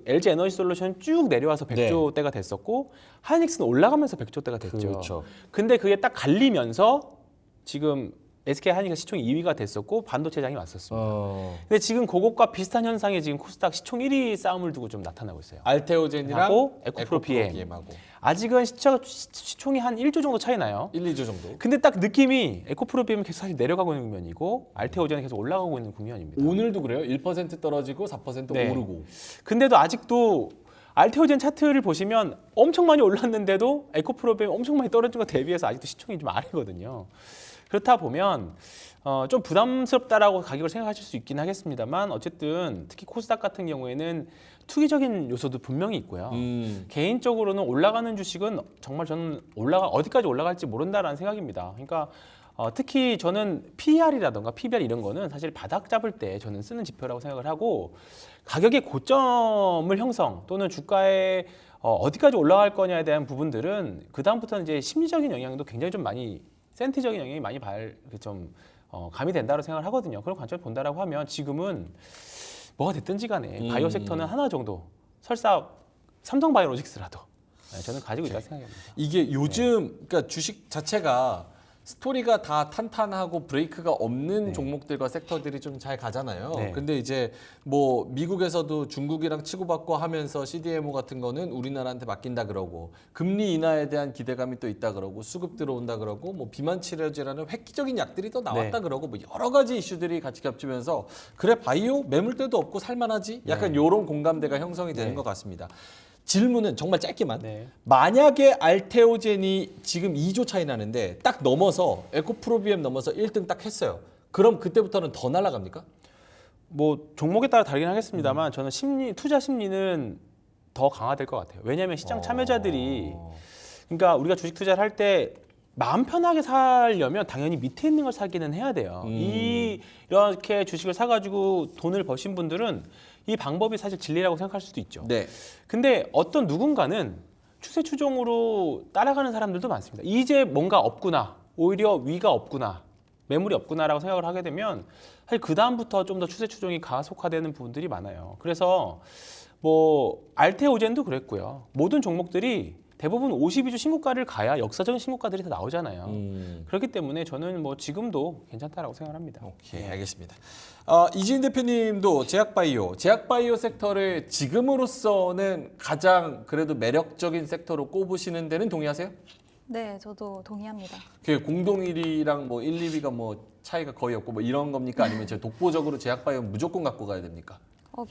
LG 에너지 솔루션은 쭉 내려와서 100조대가 됐었고 하이닉스는 올라가면서 100조대가 됐죠. 그렇죠. 근데 그게 딱 갈리면서 지금 SK 하이닉스 시총 2위가 됐었고 반도체장이 왔었습니다. 근데 지금 그것과 비슷한 현상이 지금 코스닥 시총 1위 싸움을 두고 좀 나타나고 있어요. 알테오젠이랑 하고 에코프로비엠하고. 아직은 시총이 한 1조 정도 차이 나요. 1, 2조 정도. 근데 딱 느낌이 에코프로비엠은 계속 사실 내려가고 있는 국면이고 알테오젠은 계속 올라가고 있는 국면입니다. 오늘도 그래요? 1% 떨어지고 4% 네. 오르고. 근데도 아직도 알테오젠 차트를 보시면 엄청 많이 올랐는데도 에코프로비엠 엄청 많이 떨어진 거 대비해서 아직도 시총이 좀 아래거든요. 그렇다 보면 좀 부담스럽다라고 가격을 생각하실 수 있긴 하겠습니다만 어쨌든 특히 코스닥 같은 경우에는 투기적인 요소도 분명히 있고요. 개인적으로는 올라가는 주식은 정말 저는 어디까지 올라갈지 모른다라는 생각입니다. 그러니까 특히 저는 PER이라던가 PBR 이런 거는 사실 바닥 잡을 때 저는 쓰는 지표라고 생각을 하고 가격의 고점을 형성 또는 주가의 어디까지 올라갈 거냐에 대한 부분들은 그 다음부터는 이제 심리적인 영향도 굉장히 좀 많이 센티적인 영향이 많이 가미된다고 생각을 하거든요. 그런 관점을 본다라고 하면 지금은 뭐가 됐든지 간에 바이오 섹터는 하나 정도 설사 삼성바이오로직스라도 저는 가지고 있다고 생각합니다. 이게 요즘 그러니까 주식 자체가 스토리가 다 탄탄하고 브레이크가 없는 종목들과 섹터들이 좀 잘 가잖아요. 네. 근데 이제 뭐 미국에서도 중국이랑 치고받고 하면서 CDMO 같은 거는 우리나라한테 맡긴다 그러고 금리 인하에 대한 기대감이 또 있다 그러고 수급 들어온다 그러고 뭐 비만 치료제라는 획기적인 약들이 또 나왔다 그러고 뭐 여러 가지 이슈들이 같이 겹치면서 그래 바이오 매물대도 없고 살만하지? 약간 요런 공감대가 형성이 되는 것 같습니다. 질문은 정말 짧게만. 네. 만약에 알테오젠이 지금 2조 차이 나는데 딱 넘어서 에코프로비엠 넘어서 1등 딱 했어요. 그럼 그때부터는 더 날아갑니까? 뭐 종목에 따라 다르긴 하겠습니다만 저는 투자 심리는 더 강화될 것 같아요. 왜냐하면 시장 참여자들이 그러니까 우리가 주식 투자를 할 때 마음 편하게 살려면 당연히 밑에 있는 걸 사기는 해야 돼요. 이렇게 주식을 사가지고 돈을 버신 분들은 이 방법이 사실 진리라고 생각할 수도 있죠. 네. 근데 어떤 누군가는 추세 추종으로 따라가는 사람들도 많습니다. 이제 뭔가 없구나, 오히려 위가 없구나, 매물이 없구나라고 생각을 하게 되면 사실 그 다음부터 좀 더 추세 추종이 가속화되는 부분들이 많아요. 그래서 뭐 알테오젠도 그랬고요. 모든 종목들이 대부분 52주 신고가를 가야 역사적인 신고가들이 다 나오잖아요. 그렇기 때문에 저는 뭐 지금도 괜찮다라고 생각합니다. 오케이, 알겠습니다. 이지인 대표님도 제약바이오 섹터를 지금으로서는 가장 그래도 매력적인 섹터로 꼽으시는 데는 동의하세요? 네, 저도 동의합니다. 그 공동 1위랑 뭐 1, 2위가 뭐 차이가 거의 없고 뭐 이런 겁니까? 아니면 제 독보적으로 제약바이오 무조건 갖고 가야 됩니까?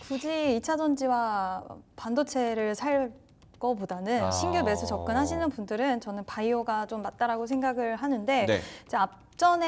굳이 2차 전지와 반도체를 살 거보다는 신규 매수 접근하시는 분들은 저는 바이오가 좀 맞다라고 생각을 하는데 네. 이제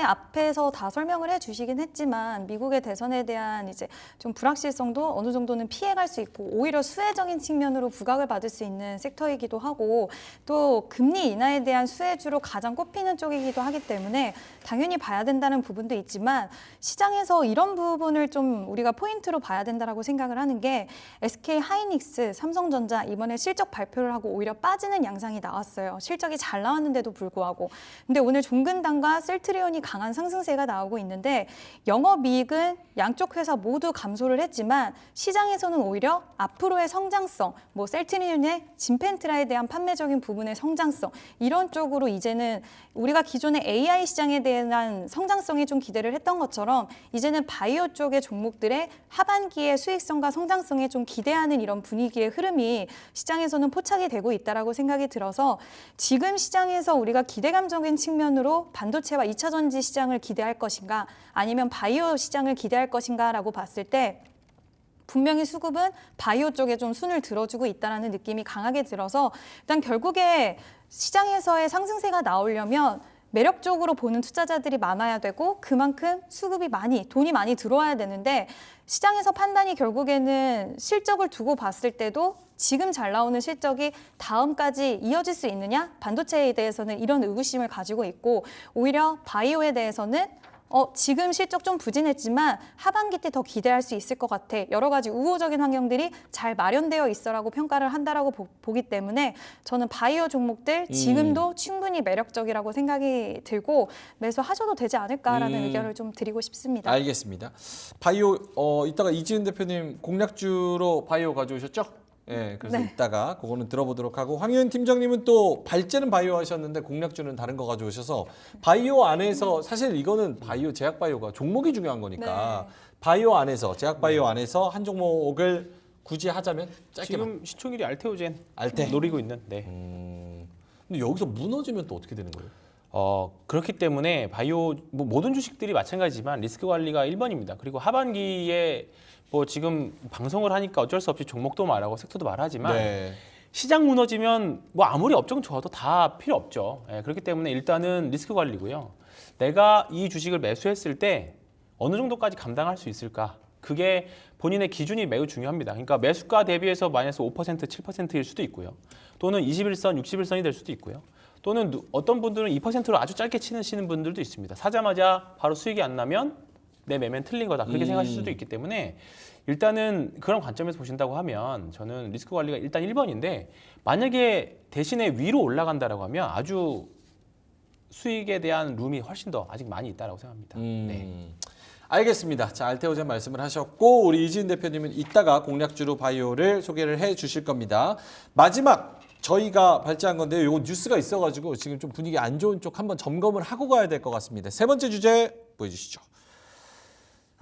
앞에서 다 설명을 해주시긴 했지만 미국의 대선에 대한 이제 좀 불확실성도 어느 정도는 피해갈 수 있고 오히려 수혜적인 측면으로 부각을 받을 수 있는 섹터이기도 하고 또 금리 인하에 대한 수혜주로 가장 꼽히는 쪽이기도 하기 때문에 당연히 봐야 된다는 부분도 있지만 시장에서 이런 부분을 좀 우리가 포인트로 봐야 된다라고 생각을 하는 게 SK 하이닉스, 삼성전자 이번에 실적 발표를 하고 오히려 빠지는 양상이 나왔어요. 실적이 잘 나왔는데도 불구하고. 근데 오늘 종근당과 셀트리온이 강한 상승세가 나오고 있는데 영업이익은 양쪽 회사 모두 감소를 했지만 시장에서는 오히려 앞으로의 성장성, 뭐 셀트리온의 진펜트라에 대한 판매적인 부분의 성장성 이런 쪽으로 이제는 우리가 기존의 AI 시장에 대한 성장성에 좀 기대를 했던 것처럼 이제는 바이오 쪽의 종목들의 하반기의 수익성과 성장성에 좀 기대하는 이런 분위기의 흐름이 시장에서는 포착이 되고 있다라고 생각이 들어서 지금 시장에서 우리가 기대감적인 측면으로 반도체와 2차 전지 시장을 기대할 것인가 아니면 바이오 시장을 기대할 것인가라고 봤을 때 분명히 수급은 바이오 쪽에 좀 순을 들어주고 있다는 느낌이 강하게 들어서 일단 결국에 시장에서의 상승세가 나오려면 매력적으로 보는 투자자들이 많아야 되고 그만큼 수급이 돈이 많이 들어와야 되는데 시장에서 판단이 결국에는 실적을 두고 봤을 때도 지금 잘 나오는 실적이 다음까지 이어질 수 있느냐? 반도체에 대해서는 이런 의구심을 가지고 있고 오히려 바이오에 대해서는 지금 실적 좀 부진했지만 하반기 때 더 기대할 수 있을 것 같아. 여러 가지 우호적인 환경들이 잘 마련되어 있어라고 평가를 한다라고 보기 때문에 저는 바이오 종목들 지금도 충분히 매력적이라고 생각이 들고 매수하셔도 되지 않을까라는 의견을 좀 드리고 싶습니다. 알겠습니다. 바이오 이따가 이지은 대표님 공략주로 바이오 가져오셨죠? 예, 그래서 네. 이따가 그거는 들어보도록 하고 황희연 팀장님은 또 발제는 바이오 하셨는데 공략주는 다른 거 가져오셔서 바이오 안에서 사실 이거는 바이오 제약 바이오가 종목이 중요한 거니까 바이오 안에서 제약 바이오 안에서 한 종목을 굳이 하자면 짧게만 지금 시총일이 알테오젠 알테. 노리고 있는. 네. 근데 여기서 무너지면 또 어떻게 되는 거예요? 그렇기 때문에 바이오 뭐 모든 주식들이 마찬가지지만 리스크 관리가 1번입니다. 그리고 하반기에 뭐 지금 방송을 하니까 어쩔 수 없이 종목도 말하고 섹터도 말하지만 네. 시장 무너지면 뭐 아무리 업종 좋아도 다 필요 없죠. 예, 그렇기 때문에 일단은 리스크 관리고요. 내가 이 주식을 매수했을 때 어느 정도까지 감당할 수 있을까? 그게 본인의 기준이 매우 중요합니다. 그러니까 매수가 대비해서 마이너스 5%, 7%일 수도 있고요. 또는 21선, 61선이 될 수도 있고요. 또는 어떤 분들은 2%로 아주 짧게 치시는 분들도 있습니다. 사자마자 바로 수익이 안 나면 내 매매는 틀린 거다. 그렇게 생각하실 수도 있기 때문에 일단은 그런 관점에서 보신다고 하면 저는 리스크 관리가 일단 1번인데 만약에 대신에 위로 올라간다라고 하면 아주 수익에 대한 룸이 훨씬 더 아직 많이 있다라고 생각합니다. 네. 알겠습니다. 자, 알테오젠 말씀을 하셨고 우리 이지은 대표님은 이따가 공략주로 바이오를 소개를 해 주실 겁니다. 마지막 저희가 발제한 건데요. 이거 뉴스가 있어가지고 지금 좀 분위기 안 좋은 쪽 한번 점검을 하고 가야 될 것 같습니다. 세 번째 주제 보여주시죠.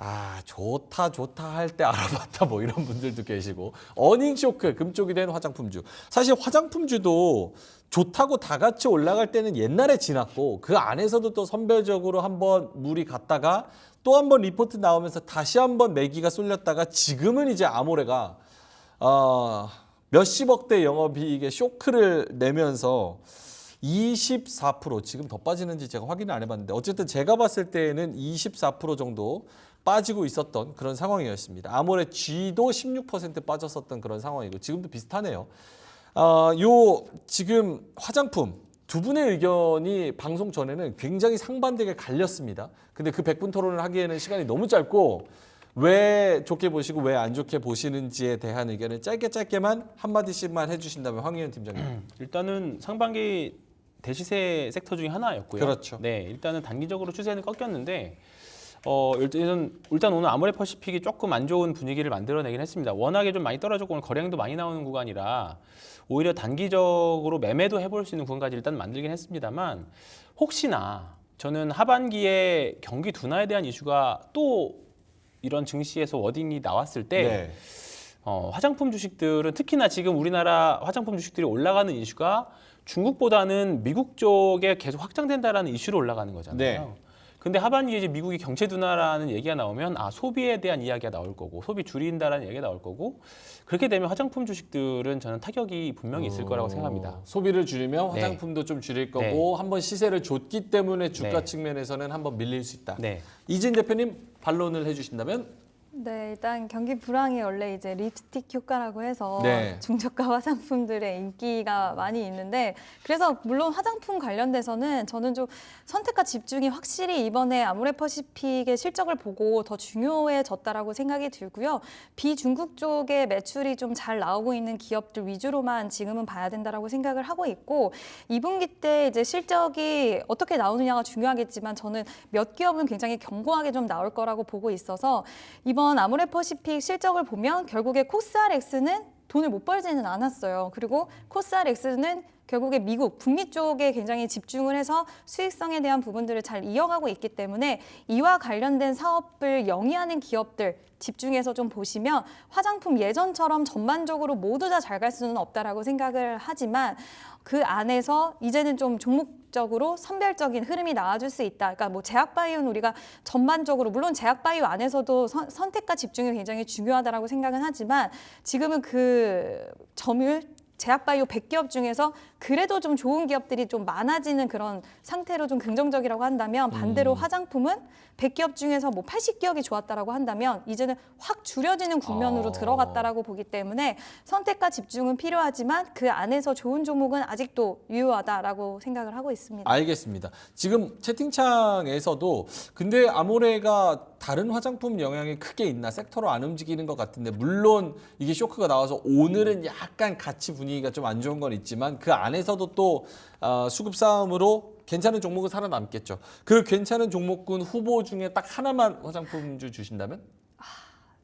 아, 좋다 할 때 알아봤다 뭐 이런 분들도 계시고 어닝 쇼크 금쪽이 된 화장품주. 사실 화장품주도 좋다고 다 같이 올라갈 때는 옛날에 지났고 그 안에서도 또 선별적으로 한번 물이 갔다가 또 한번 리포트 나오면서 다시 한번 매기가 쏠렸다가 지금은 이제 아모레가 몇십억대 영업이익의 쇼크를 내면서 24% 지금 더 빠지는지 제가 확인을 안 해봤는데 어쨌든 제가 봤을 때에는 24% 정도 빠지고 있었던 그런 상황이었습니다. 아모레 G도 16% 빠졌었던 그런 상황이고 지금도 비슷하네요. 요 지금 화장품 두 분의 의견이 방송 전에는 굉장히 상반되게 갈렸습니다. 근데 그 100분 토론을 하기에는 시간이 너무 짧고 왜 좋게 보시고 왜 안 좋게 보시는지에 대한 의견을 짧게만 한마디씩만 해주신다면 황희연 팀장님. 일단은 상반기 대시세 섹터 중에 하나였고요. 그렇죠. 네, 일단은 단기적으로 추세는 꺾였는데 일단 오늘 아모레퍼시픽이 조금 안 좋은 분위기를 만들어내긴 했습니다. 워낙에 좀 많이 떨어졌고 오늘 거래량도 많이 나오는 구간이라 오히려 단기적으로 매매도 해볼 수 있는 구간까지 일단 만들긴 했습니다만 혹시나 저는 하반기에 경기 둔화에 대한 이슈가 또 이런 증시에서 워딩이 나왔을 때 네. 화장품 주식들은 특히나 지금 우리나라 화장품 주식들이 올라가는 이슈가 중국보다는 미국 쪽에 계속 확장된다라는 이슈로 올라가는 거잖아요. 네. 근데 하반기에 이제 미국이 경제 둔화라는 얘기가 나오면 소비에 대한 이야기가 나올 거고 소비 줄인다라는 얘기가 나올 거고 그렇게 되면 화장품 주식들은 저는 타격이 분명히 있을 거라고 생각합니다. 소비를 줄이면 네. 화장품도 좀 줄일 거고 한번 시세를 줬기 때문에 주가 네. 측면에서는 한번 밀릴 수 있다. 네. 이진 대표님 반론을 해주신다면? 네, 일단 경기 불황이 원래 이제 립스틱 효과라고 해서 네. 중저가 화장품들의 인기가 많이 있는데 그래서 물론 화장품 관련돼서는 저는 좀 선택과 집중이 확실히 이번에 아모레퍼시픽의 실적을 보고 더 중요해졌다라고 생각이 들고요. 비중국 쪽의 매출이 좀 잘 나오고 있는 기업들 위주로만 지금은 봐야 된다라고 생각을 하고 있고 2분기 때 이제 실적이 어떻게 나오느냐가 중요하겠지만 저는 몇 기업은 굉장히 견고하게 좀 나올 거라고 보고 있어서 이번 아모레퍼시픽 실적을 보면 결국에 코스알엑스는 돈을 못 벌지는 않았어요. 그리고 코스알엑스는 결국에 미국, 북미 쪽에 굉장히 집중을 해서 수익성에 대한 부분들을 잘 이어가고 있기 때문에 이와 관련된 사업을 영위하는 기업들 집중해서 좀 보시면 화장품 예전처럼 전반적으로 모두 다 잘 갈 수는 없다라고 생각을 하지만 그 안에서 이제는 좀 종목적으로 선별적인 흐름이 나와줄 수 있다. 그러니까 뭐 제약바이오는 우리가 전반적으로 물론 제약바이오 안에서도 선택과 집중이 굉장히 중요하다라고 생각은 하지만 지금은 그 점유율 제약바이오 100기업 중에서 그래도 좀 좋은 기업들이 좀 많아지는 그런 상태로 좀 긍정적이라고 한다면 반대로 화장품은 100기업 중에서 뭐 80기업이 좋았다라고 한다면 이제는 확 줄여지는 국면으로 들어갔다라고 보기 때문에 선택과 집중은 필요하지만 그 안에서 좋은 종목은 아직도 유효하다라고 생각을 하고 있습니다. 알겠습니다. 지금 채팅창에서도 근데 아모레가 다른 화장품 영향이 크게 있나 섹터로 안 움직이는 것 같은데 물론 이게 쇼크가 나와서 오늘은 약간 같이 분위기가 좀 안 좋은 건 있지만 그 안에서도 또 수급 싸움으로 괜찮은 종목은 살아남겠죠. 그 괜찮은 종목군 후보 중에 딱 하나만 화장품주 주신다면?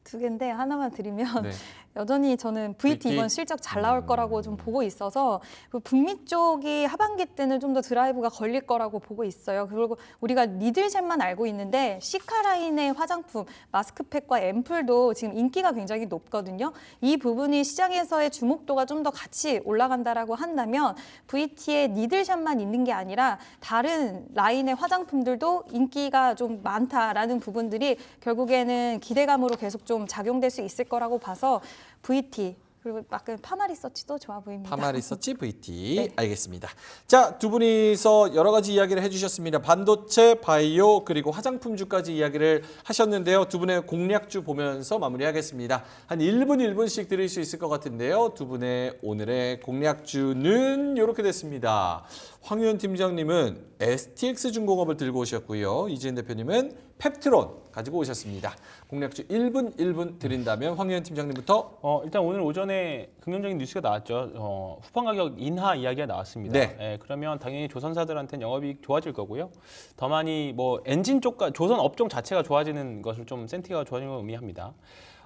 두 개인데 하나만 드리면 네. 여전히 저는 VT 이번 실적 잘 나올 거라고 좀 보고 있어서 그 북미 쪽이 하반기 때는 좀 더 드라이브가 걸릴 거라고 보고 있어요. 그리고 우리가 니들셋만 알고 있는데 시카라인의 화장품, 마스크팩과 앰플도 지금 인기가 굉장히 높거든요. 이 부분이 시장에서의 주목도가 좀 더 같이 올라간다라고 한다면 VT의 니들샷만 있는 게 아니라 다른 라인의 화장품들도 인기가 좀 많다라는 부분들이 결국에는 기대감으로 계속 좀 작용될 수 있을 거라고 봐서 VT 그리고 약간 파마리서치도 좋아 보입니다. 파마리서치 VT 네. 알겠습니다. 자, 두 분이서 여러 가지 이야기를 해주셨습니다. 반도체, 바이오 그리고 화장품주까지 이야기를 하셨는데요. 두 분의 공략주 보면서 마무리하겠습니다. 한 1분 1분씩 드릴 수 있을 것 같은데요. 두 분의 오늘의 공략주는 이렇게 됐습니다. 황유현 팀장님은 STX중공업을 들고 오셨고요. 이지은 대표님은 펩트론 가지고 오셨습니다. 공략주 1분 1분 드린다면 황유현 팀장님부터. 일단 오늘 오전에 긍정적인 뉴스가 나왔죠. 후판 가격 인하 이야기가 나왔습니다. 네. 예, 그러면 당연히 조선사들한테는 영업이익 좋아질 거고요. 더 많이 뭐 엔진 쪽과 조선 업종 자체가 좋아지는 것을 좀 센티가 좋아지는 걸 의미합니다.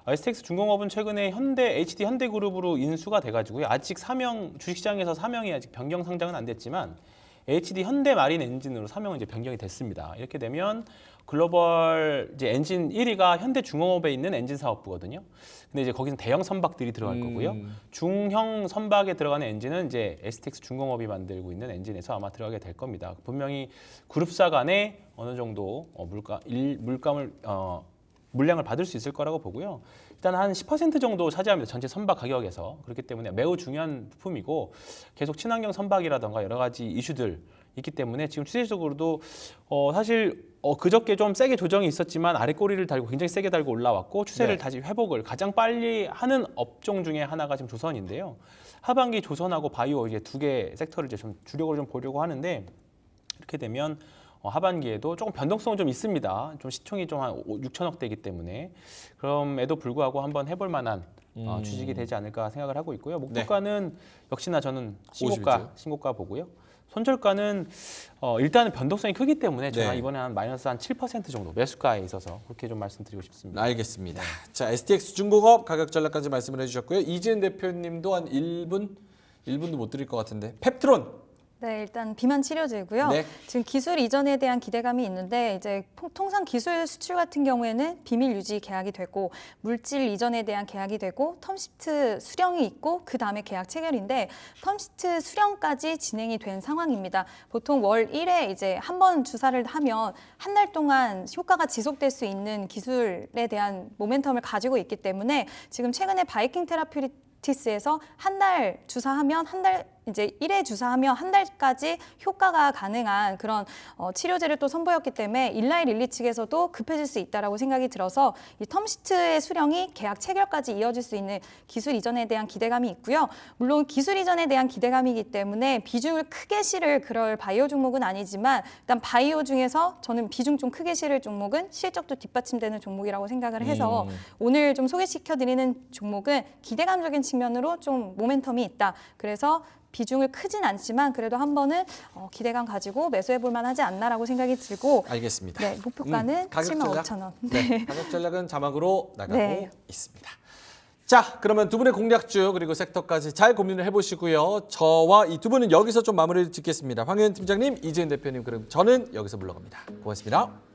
STX 중공업은 최근에 HD 현대그룹으로 인수가 돼가지고요. 아직 주식시장에서 사명이 아직 변경 상장은 안 됐지만 HD 현대마린 엔진으로 사명은 이제 변경이 됐습니다. 이렇게 되면 글로벌 이제 엔진 1위가 현대중공업에 있는 엔진 사업부거든요. 근데 이제 거기는 대형 선박들이 들어갈 거고요. 중형 선박에 들어가는 엔진은 이제 STX 중공업이 만들고 있는 엔진에서 아마 들어가게 될 겁니다. 분명히 그룹사 간에 어느 정도 물량을 받을 수 있을 거라고 보고요. 일단 한 10% 정도 차지합니다. 전체 선박 가격에서. 그렇기 때문에 매우 중요한 부품이고 계속 친환경 선박이라던가 여러 가지 이슈들 있기 때문에 지금 추세적으로도 사실 그저께 좀 세게 조정이 있었지만 아래 꼬리를 달고 굉장히 세게 달고 올라왔고 추세를 네. 다시 회복을 가장 빨리 하는 업종 중에 하나가 지금 조선인데요. 하반기 조선하고 바이오 이제 두 개 섹터를 이제 좀 주력으로 좀 보려고 하는데 이렇게 되면 하반기에도 조금 변동성은 좀 있습니다. 좀 시총이 좀 한 6천억 대이기 때문에 그럼에도 불구하고 한번 해볼 만한 주식이 되지 않을까 생각을 하고 있고요. 목표가는 역시나 저는 신고가 보고요. 손절가는 일단은 변동성이 크기 때문에 제가 네. 이번에 한 마이너스 한 7% 정도 매수가에 있어서 그렇게 좀 말씀드리고 싶습니다. 알겠습니다. 자, STX 중공업 가격 전략까지 말씀을 해주셨고요. 이지은 대표님도 한 1분도 못 드릴 것 같은데 펩트론. 네, 일단 비만 치료제고요. 네. 지금 기술 이전에 대한 기대감이 있는데 이제 통상 기술 수출 같은 경우에는 비밀 유지 계약이 되고 물질 이전에 대한 계약이 되고 텀시트 수령이 있고 그 다음에 계약 체결인데 텀시트 수령까지 진행이 된 상황입니다. 보통 월 1회 이제 한 번 주사를 하면 한 달 동안 효과가 지속될 수 있는 기술에 대한 모멘텀을 가지고 있기 때문에 지금 최근에 바이킹 테라퓨티스에서 한 달 주사하면 이제 1회 주사하면 한 달까지 효과가 가능한 그런 치료제를 또 선보였기 때문에 일라이 릴리 측에서도 급해질 수 있다라고 생각이 들어서 이 텀시트의 수령이 계약 체결까지 이어질 수 있는 기술 이전에 대한 기대감이 있고요. 물론 기술 이전에 대한 기대감이기 때문에 비중을 크게 실을 그럴 바이오 종목은 아니지만 일단 바이오 중에서 저는 비중 좀 크게 실을 종목은 실적도 뒷받침되는 종목이라고 생각을 해서 오늘 좀 소개시켜드리는 종목은 기대감적인 측면으로 좀 모멘텀이 있다. 그래서 비중을 크진 않지만 그래도 한 번은 기대감 가지고 매수해 볼 만하지 않나라고 생각이 들고 알겠습니다. 네, 목표가는 가격 75,000원. 네, 가격 전략은 자막으로 나가고 네. 있습니다. 자, 그러면 두 분의 공략주 그리고 섹터까지 잘 고민을 해보시고요. 저와 이 두 분은 여기서 좀 마무리를 짓겠습니다. 황유현 팀장님, 이지은 대표님, 그럼 저는 여기서 물러갑니다. 고맙습니다.